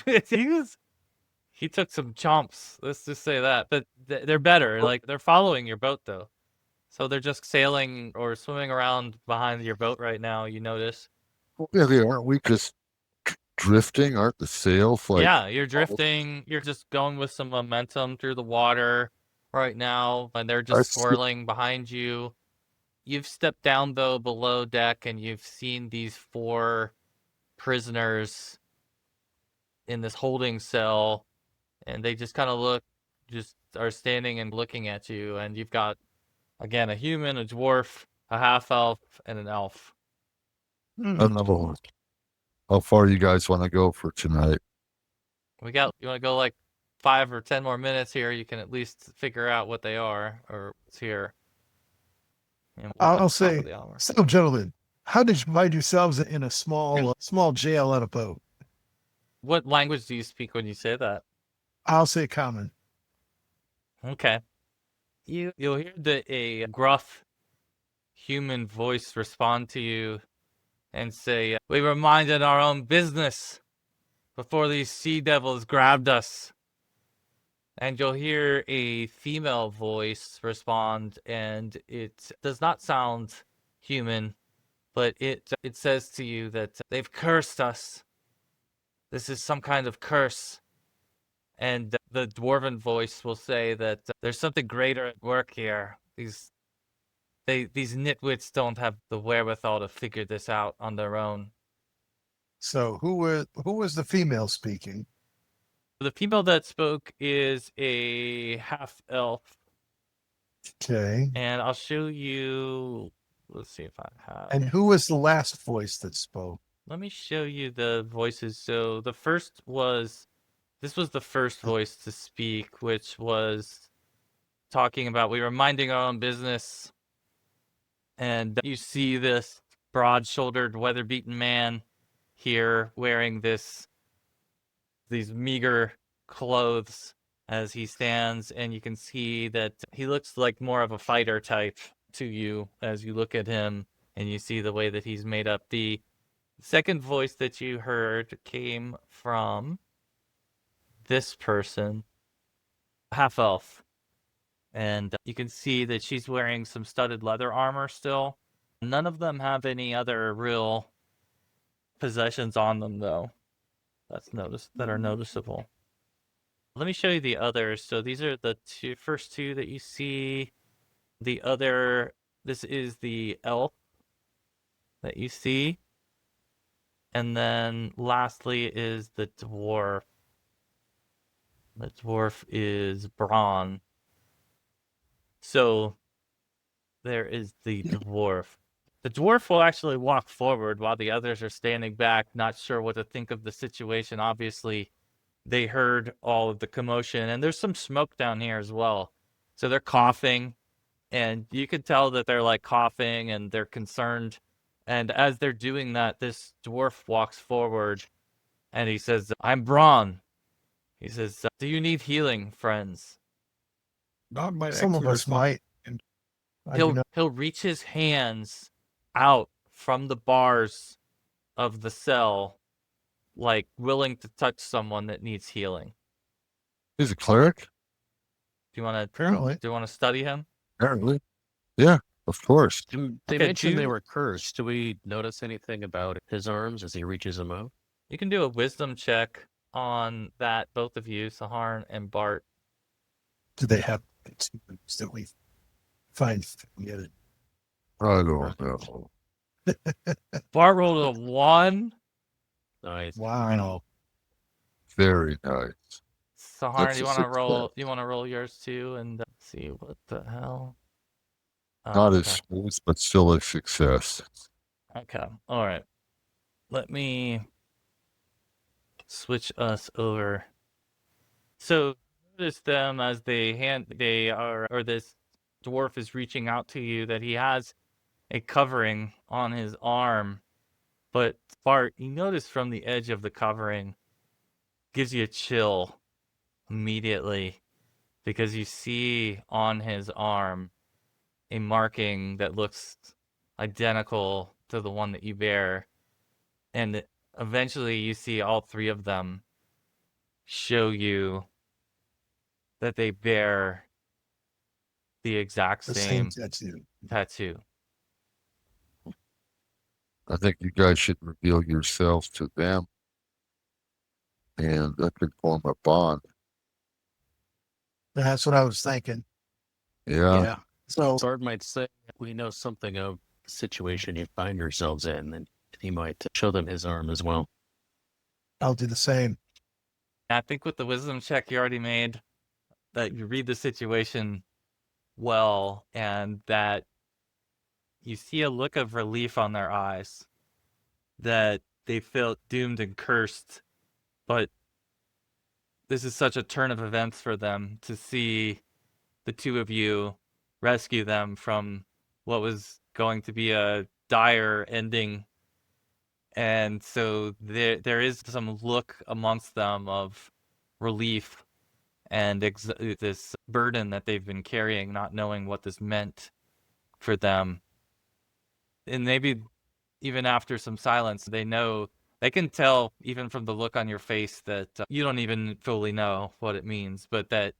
He took some chomps. Let's just say that. But they're better. Like they're following your boat though, so they're just sailing or swimming around behind your boat right now. You notice. Yeah, aren't we just drifting? Aren't the sails like? Yeah, you're drifting. You're just going with some momentum through the water right now, and they're I just see. swirling behind you. You've stepped down though below deck, and you've seen these 4 prisoners in this holding cell, and they just kind of just are standing and looking at you. And you've got again a human, a dwarf, a half elf, and an elf. Another one. How far you guys want to go for tonight? You want to go like 5 or 10 more minutes here? You can at least figure out what they are or what's here. And we'll I'll top of say, the hour. so gentlemen, how did you find yourselves in a small jail on a boat? What language do you speak when you say that? I'll say common. Okay. You'll hear a gruff human voice respond to you and say, "We were minding our own business before these sea devils grabbed us." And you'll hear a female voice respond, and it does not sound human, but it says to you that they've cursed us. This is some kind of curse. And the dwarven voice will say that there's something greater at work here. These nitwits don't have the wherewithal to figure this out on their own. So who was the female speaking? The female that spoke is a half elf, Okay. and I'll show you. Let's see if I have. And who was the last voice that spoke? Let me show you the voices. So the first was, this was the first voice to speak, which was talking about we were minding our own business, and you see this broad-shouldered, weather-beaten man here wearing these meager clothes as he stands, and you can see that he looks like more of a fighter type to you as you look at him and you see the way that he's made up. The second voice that you heard came from this person, half elf, and you can see that she's wearing some studded leather armor still. None of them have any other real possessions on them though. That are noticeable. Let me show you the others. So these are the first two that you see. This is the elf that you see. And then lastly is the dwarf. The dwarf is Braun. So there is the dwarf. The dwarf will actually walk forward while the others are standing back, not sure what to think of the situation. Obviously, they heard all of the commotion, and there's some smoke down here as well. So they're coughing, and you can tell that they're like coughing and they're concerned. And as they're doing that, this dwarf walks forward and he says, "I'm Braun." He says, "Do you need healing, friends?" Dog might Some of actually us respond. might. And I do not. He'll reach his hands out from the bars of the cell, like willing to touch someone that needs healing. He's a cleric? Do you want Apparently. to study him? Apparently. Yeah, of course. They Okay, mentioned they were cursed. Do we notice anything about his arms as he reaches them out? You can do a wisdom check on that, both of you, Saharn and Bart. Do they have achievements that we find yet? I don't know. Bart rolled a 1. Nice. Wow. Very nice. Saharn, That's you a want to success. roll? You want to roll yours too, and see what the hell? Not okay. as smooth, but still a success. Okay. All right. Let me switch us over. So notice them as this dwarf is reaching out to you, that he has a covering on his arm, But Bart, you notice from the edge of the covering, gives you a chill immediately because you see on his arm a marking that looks identical to the one that you bear. And eventually you see all three of them show you that they bear the exact The same same tattoo. tattoo. I think you guys should reveal yourselves to them, and that could form a bond. That's what I was thinking. Yeah. Yeah. So Sard might say, we know something of the situation you find yourselves in, and he might show them his arm as well. I'll do the same. I think with the wisdom check you already made, that you read the situation well and that you see a look of relief on their eyes, that they felt doomed and cursed, but this is such a turn of events for them to see the two of you rescue them from what was going to be a dire ending. And so there is some look amongst them of relief and this burden that they've been carrying, not knowing what this meant for them. And maybe even after some silence, they can tell even from the look on your face that you don't even fully know what it means, but that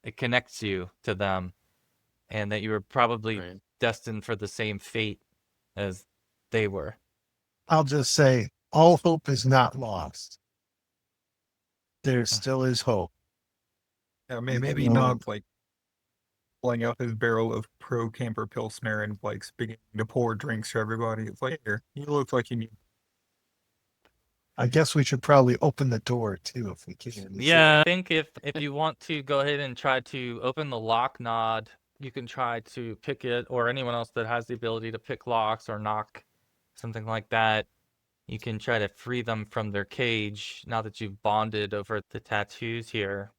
it connects you to them and that you were probably Right. destined for the same fate as they were. I'll just say all hope is not lost. There still is hope. Yeah, maybe No. not like pulling out his barrel of pro camper pilsner and like beginning to pour drinks for everybody. It's like, here, you look like you need. I guess we should probably open the door too if we can. Yeah, I think if you want to go ahead and try to open the lock nod, you can try to pick it, or anyone else that has the ability to pick locks or knock, something like that. You can try to free them from their cage now that you've bonded over the tattoos here.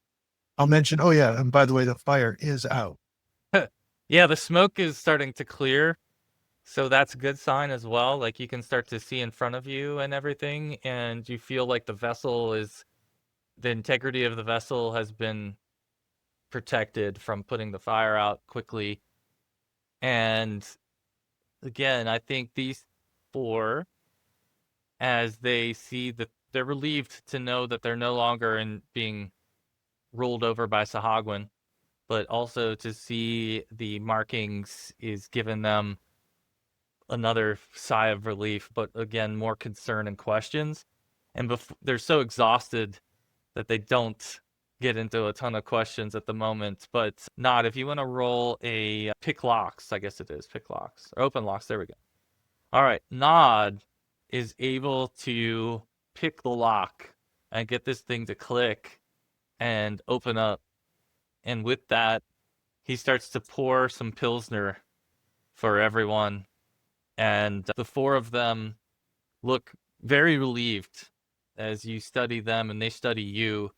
I'll mention, oh yeah, and by the way, the fire is out. Yeah, the smoke is starting to clear. So that's a good sign as well. Like you can start to see in front of you and everything, and you feel like the integrity of the vessel has been protected from putting the fire out quickly. And again, I think these four, as they see that they're relieved to know that they're no longer in being ruled over by Sahuagin, but also to see the markings is giving them another sigh of relief, but again, more concern and questions. And they're so exhausted that they don't get into a ton of questions at the moment. But not if you want to roll a pick locks, I guess it is pick locks or open locks. There we go. All right, Nod is able to pick the lock and get this thing to click and open up. And with that, he starts to pour some Pilsner for everyone. And the four of them look very relieved as you study them and they study you,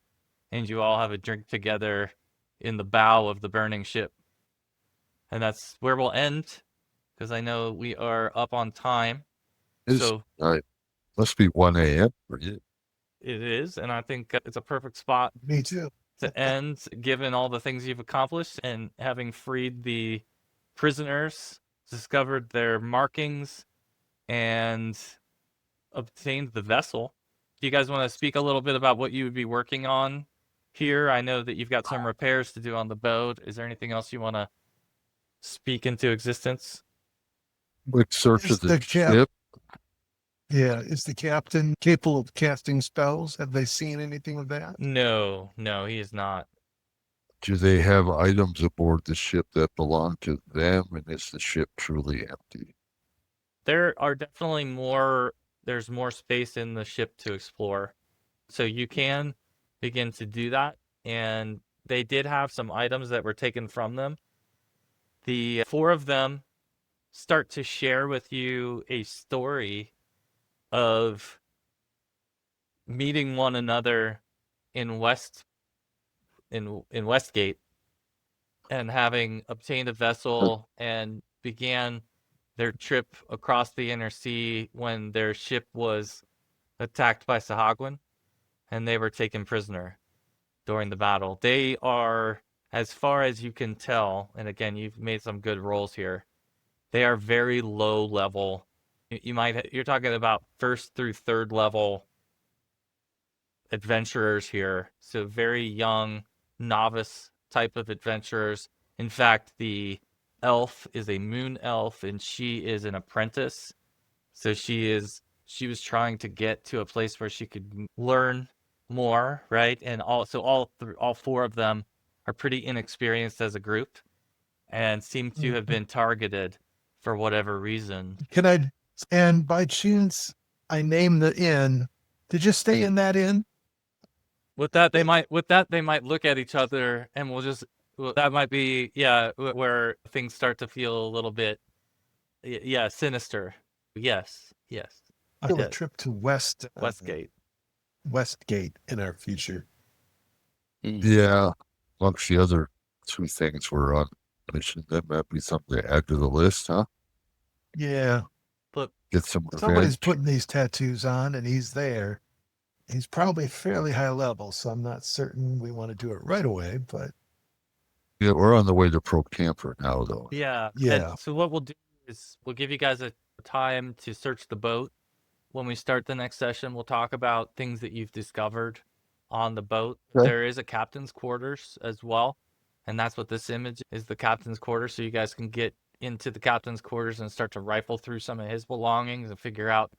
and you all have a drink together in the bow of the burning ship. And that's where we'll end, because I know we are up on time. So Must be 1 a.m. for you. it is, and I think it's a perfect spot Me too. to end, given all the things you've accomplished and having freed the prisoners, discovered their markings, and obtained the vessel. Do you guys want to speak a little bit about what you would be working on here? I know that you've got some repairs to do on the boat. Is there anything else you want to speak into existence? Quick search Is of the the ship. Yeah, is the captain capable of casting spells? Have they seen anything of that? No, he is not. Do they have items aboard the ship that belong to them, and is the ship truly empty? There are definitely there's more space in the ship to explore. So you can begin to do that. And they did have some items that were taken from them. The four of them start to share with you a story of meeting one another in Westgate and having obtained a vessel and began their trip across the inner sea when their ship was attacked by Sahuagin, and they were taken prisoner during the battle. They are, as far as you can tell, and again, you've made some good rolls here, they are very low level. You're talking about first through third level adventurers here. So very young, novice type of adventurers. In fact, the elf is a moon elf and she is an apprentice. So she was trying to get to a place where she could learn more, right? And all four of them are pretty inexperienced as a group and seem to have been targeted for whatever reason. Can I, and by chance, I name the inn. Did you stay in that inn? With that, they might look at each other, and that might be where things start to feel a little bit sinister. Yes. I feel a Yes. trip to Westgate. Westgate in our future. Yeah. Amongst the other two things we're on mission, that might be something to add to the list, huh? Yeah. But Get some Somebody's revenge. putting these tattoos on and he's there. He's probably fairly high level, so I'm not certain we want to do it right away, but Yeah, we're on the way to Pro Camper now, though. yeah. Yeah. And so what we'll do is we'll give you guys a time to search the boat. When we start the next session, we'll talk about things that you've discovered on the boat. Okay. There is a captain's quarters as well, and that's what this image is, the captain's quarters, so you guys can get into the captain's quarters and start to rifle through some of his belongings and figure out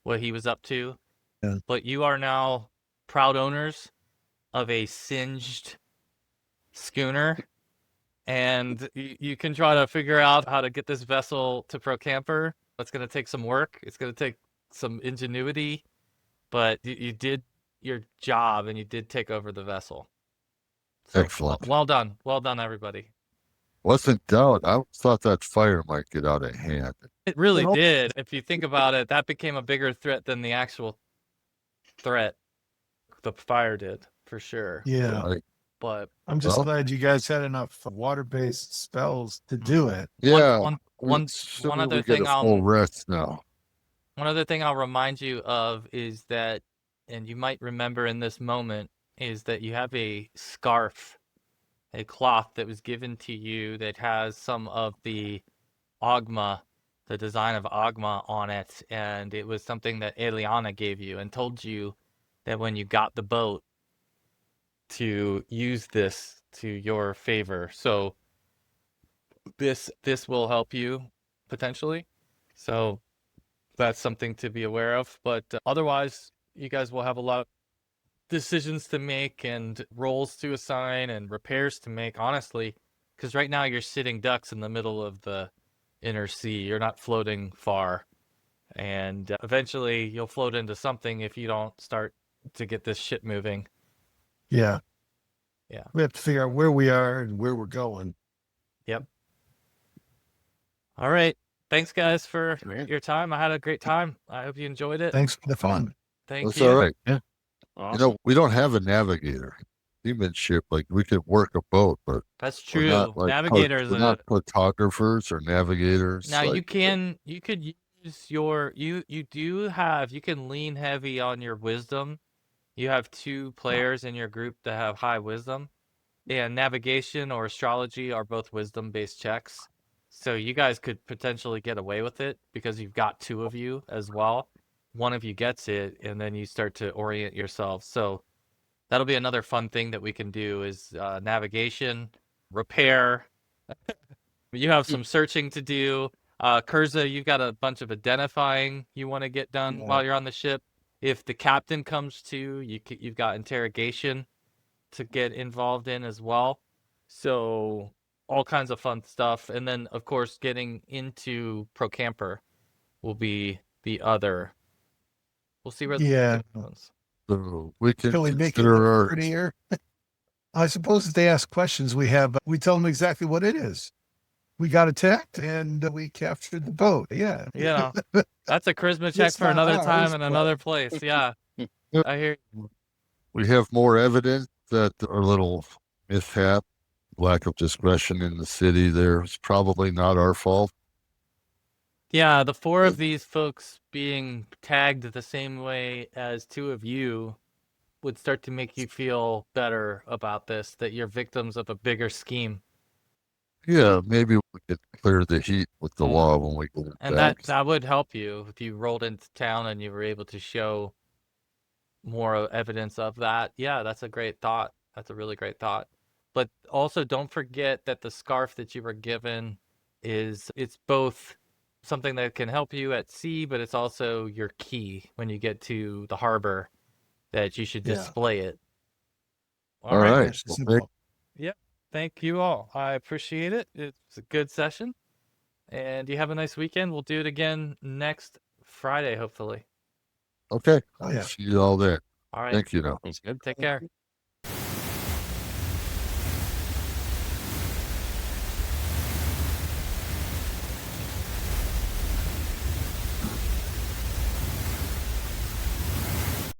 what he was up to. Yeah. But you are now proud owners of a singed schooner, and you can try to figure out how to get this vessel to Pro Camper. It's going to take some work. It's going to take some ingenuity, but you did your job and you did take over the vessel. So, Excellent. Well done. Well done, everybody. Wasn't doubt. I thought that fire might get out of hand. It really Well- did. If you think about it, that became a bigger threat than the actual threat the fire did, for sure. Yeah. Like, But I'm just Well- glad you guys had enough water-based spells to do it. yeah. one Assuming other we get thing a full rest now. One other thing I'll remind you of is that, and you might remember in this moment, is that you have a scarf, a cloth that was given to you that has some of the Ogma, the design of Ogma on it, and it was something that Eliana gave you and told you that when you got the boat to use this to your favor. So this will help you potentially. So that's something to be aware of. But otherwise, you guys will have a lot of decisions to make and roles to assign and repairs to make, honestly, because right now you're sitting ducks in the middle of the inner sea. You're not floating far. And eventually you'll float into something if you don't start to get this ship moving. Yeah. Yeah. We have to figure out where we are and where we're going. All right. Thanks, guys, for Man. your time. I had a great time. I hope you enjoyed it. Thanks for the fun. Thank That's you. all right. Awesome. You know, we don't have a navigator. Seamanship, like we could work a boat, but That's we're true. not like Navigators. we're not cartographers or navigators. Now like, you could use your you can lean heavy on your wisdom. You have 2 players in your group that have high wisdom, and navigation or astrology are both wisdom based checks. So you guys could potentially get away with it because you've got 2 of you as well. One of you gets it, and then you start to orient yourselves. So that'll be another fun thing that we can do is navigation, repair. You have some searching to do. Kurza, you've got a bunch of identifying you want to get done while you're on the ship. If the captain comes to, you've got interrogation to get involved in as well. So all kinds of fun stuff. And then, of course, getting into Pro Camper will be the other. We'll see where Yeah. the goes. so we can Can we make it consider our prettier? I suppose if they ask questions, we tell them exactly what it is. We got attacked and we captured the boat. Yeah. Yeah. That's a charisma check It's for not another time ours, and but- another place. Yeah. I hear you. we have more evidence that our little mishap, lack of discretion in the city there is probably not our fault. Yeah, the four of these folks being tagged the same way as two of you would start to make you feel better about this, that you're victims of a bigger scheme. Yeah, maybe we could clear the heat with the law when we get it And back. that would help you if you rolled into town and you were able to show more evidence of that. Yeah, that's a great thought. That's a really great thought. But also don't forget that the scarf that you were given it's both something that can help you at sea, but it's also your key when you get to the harbor that you should Yeah. display it. All right. Nice and Well, simple. Yep. Thank you all. I appreciate it. It's a good session. And you have a nice weekend. We'll do it again next Friday, hopefully. okay. Oh, yeah. See you all there. All right. Thank you now. Sounds good. Take care.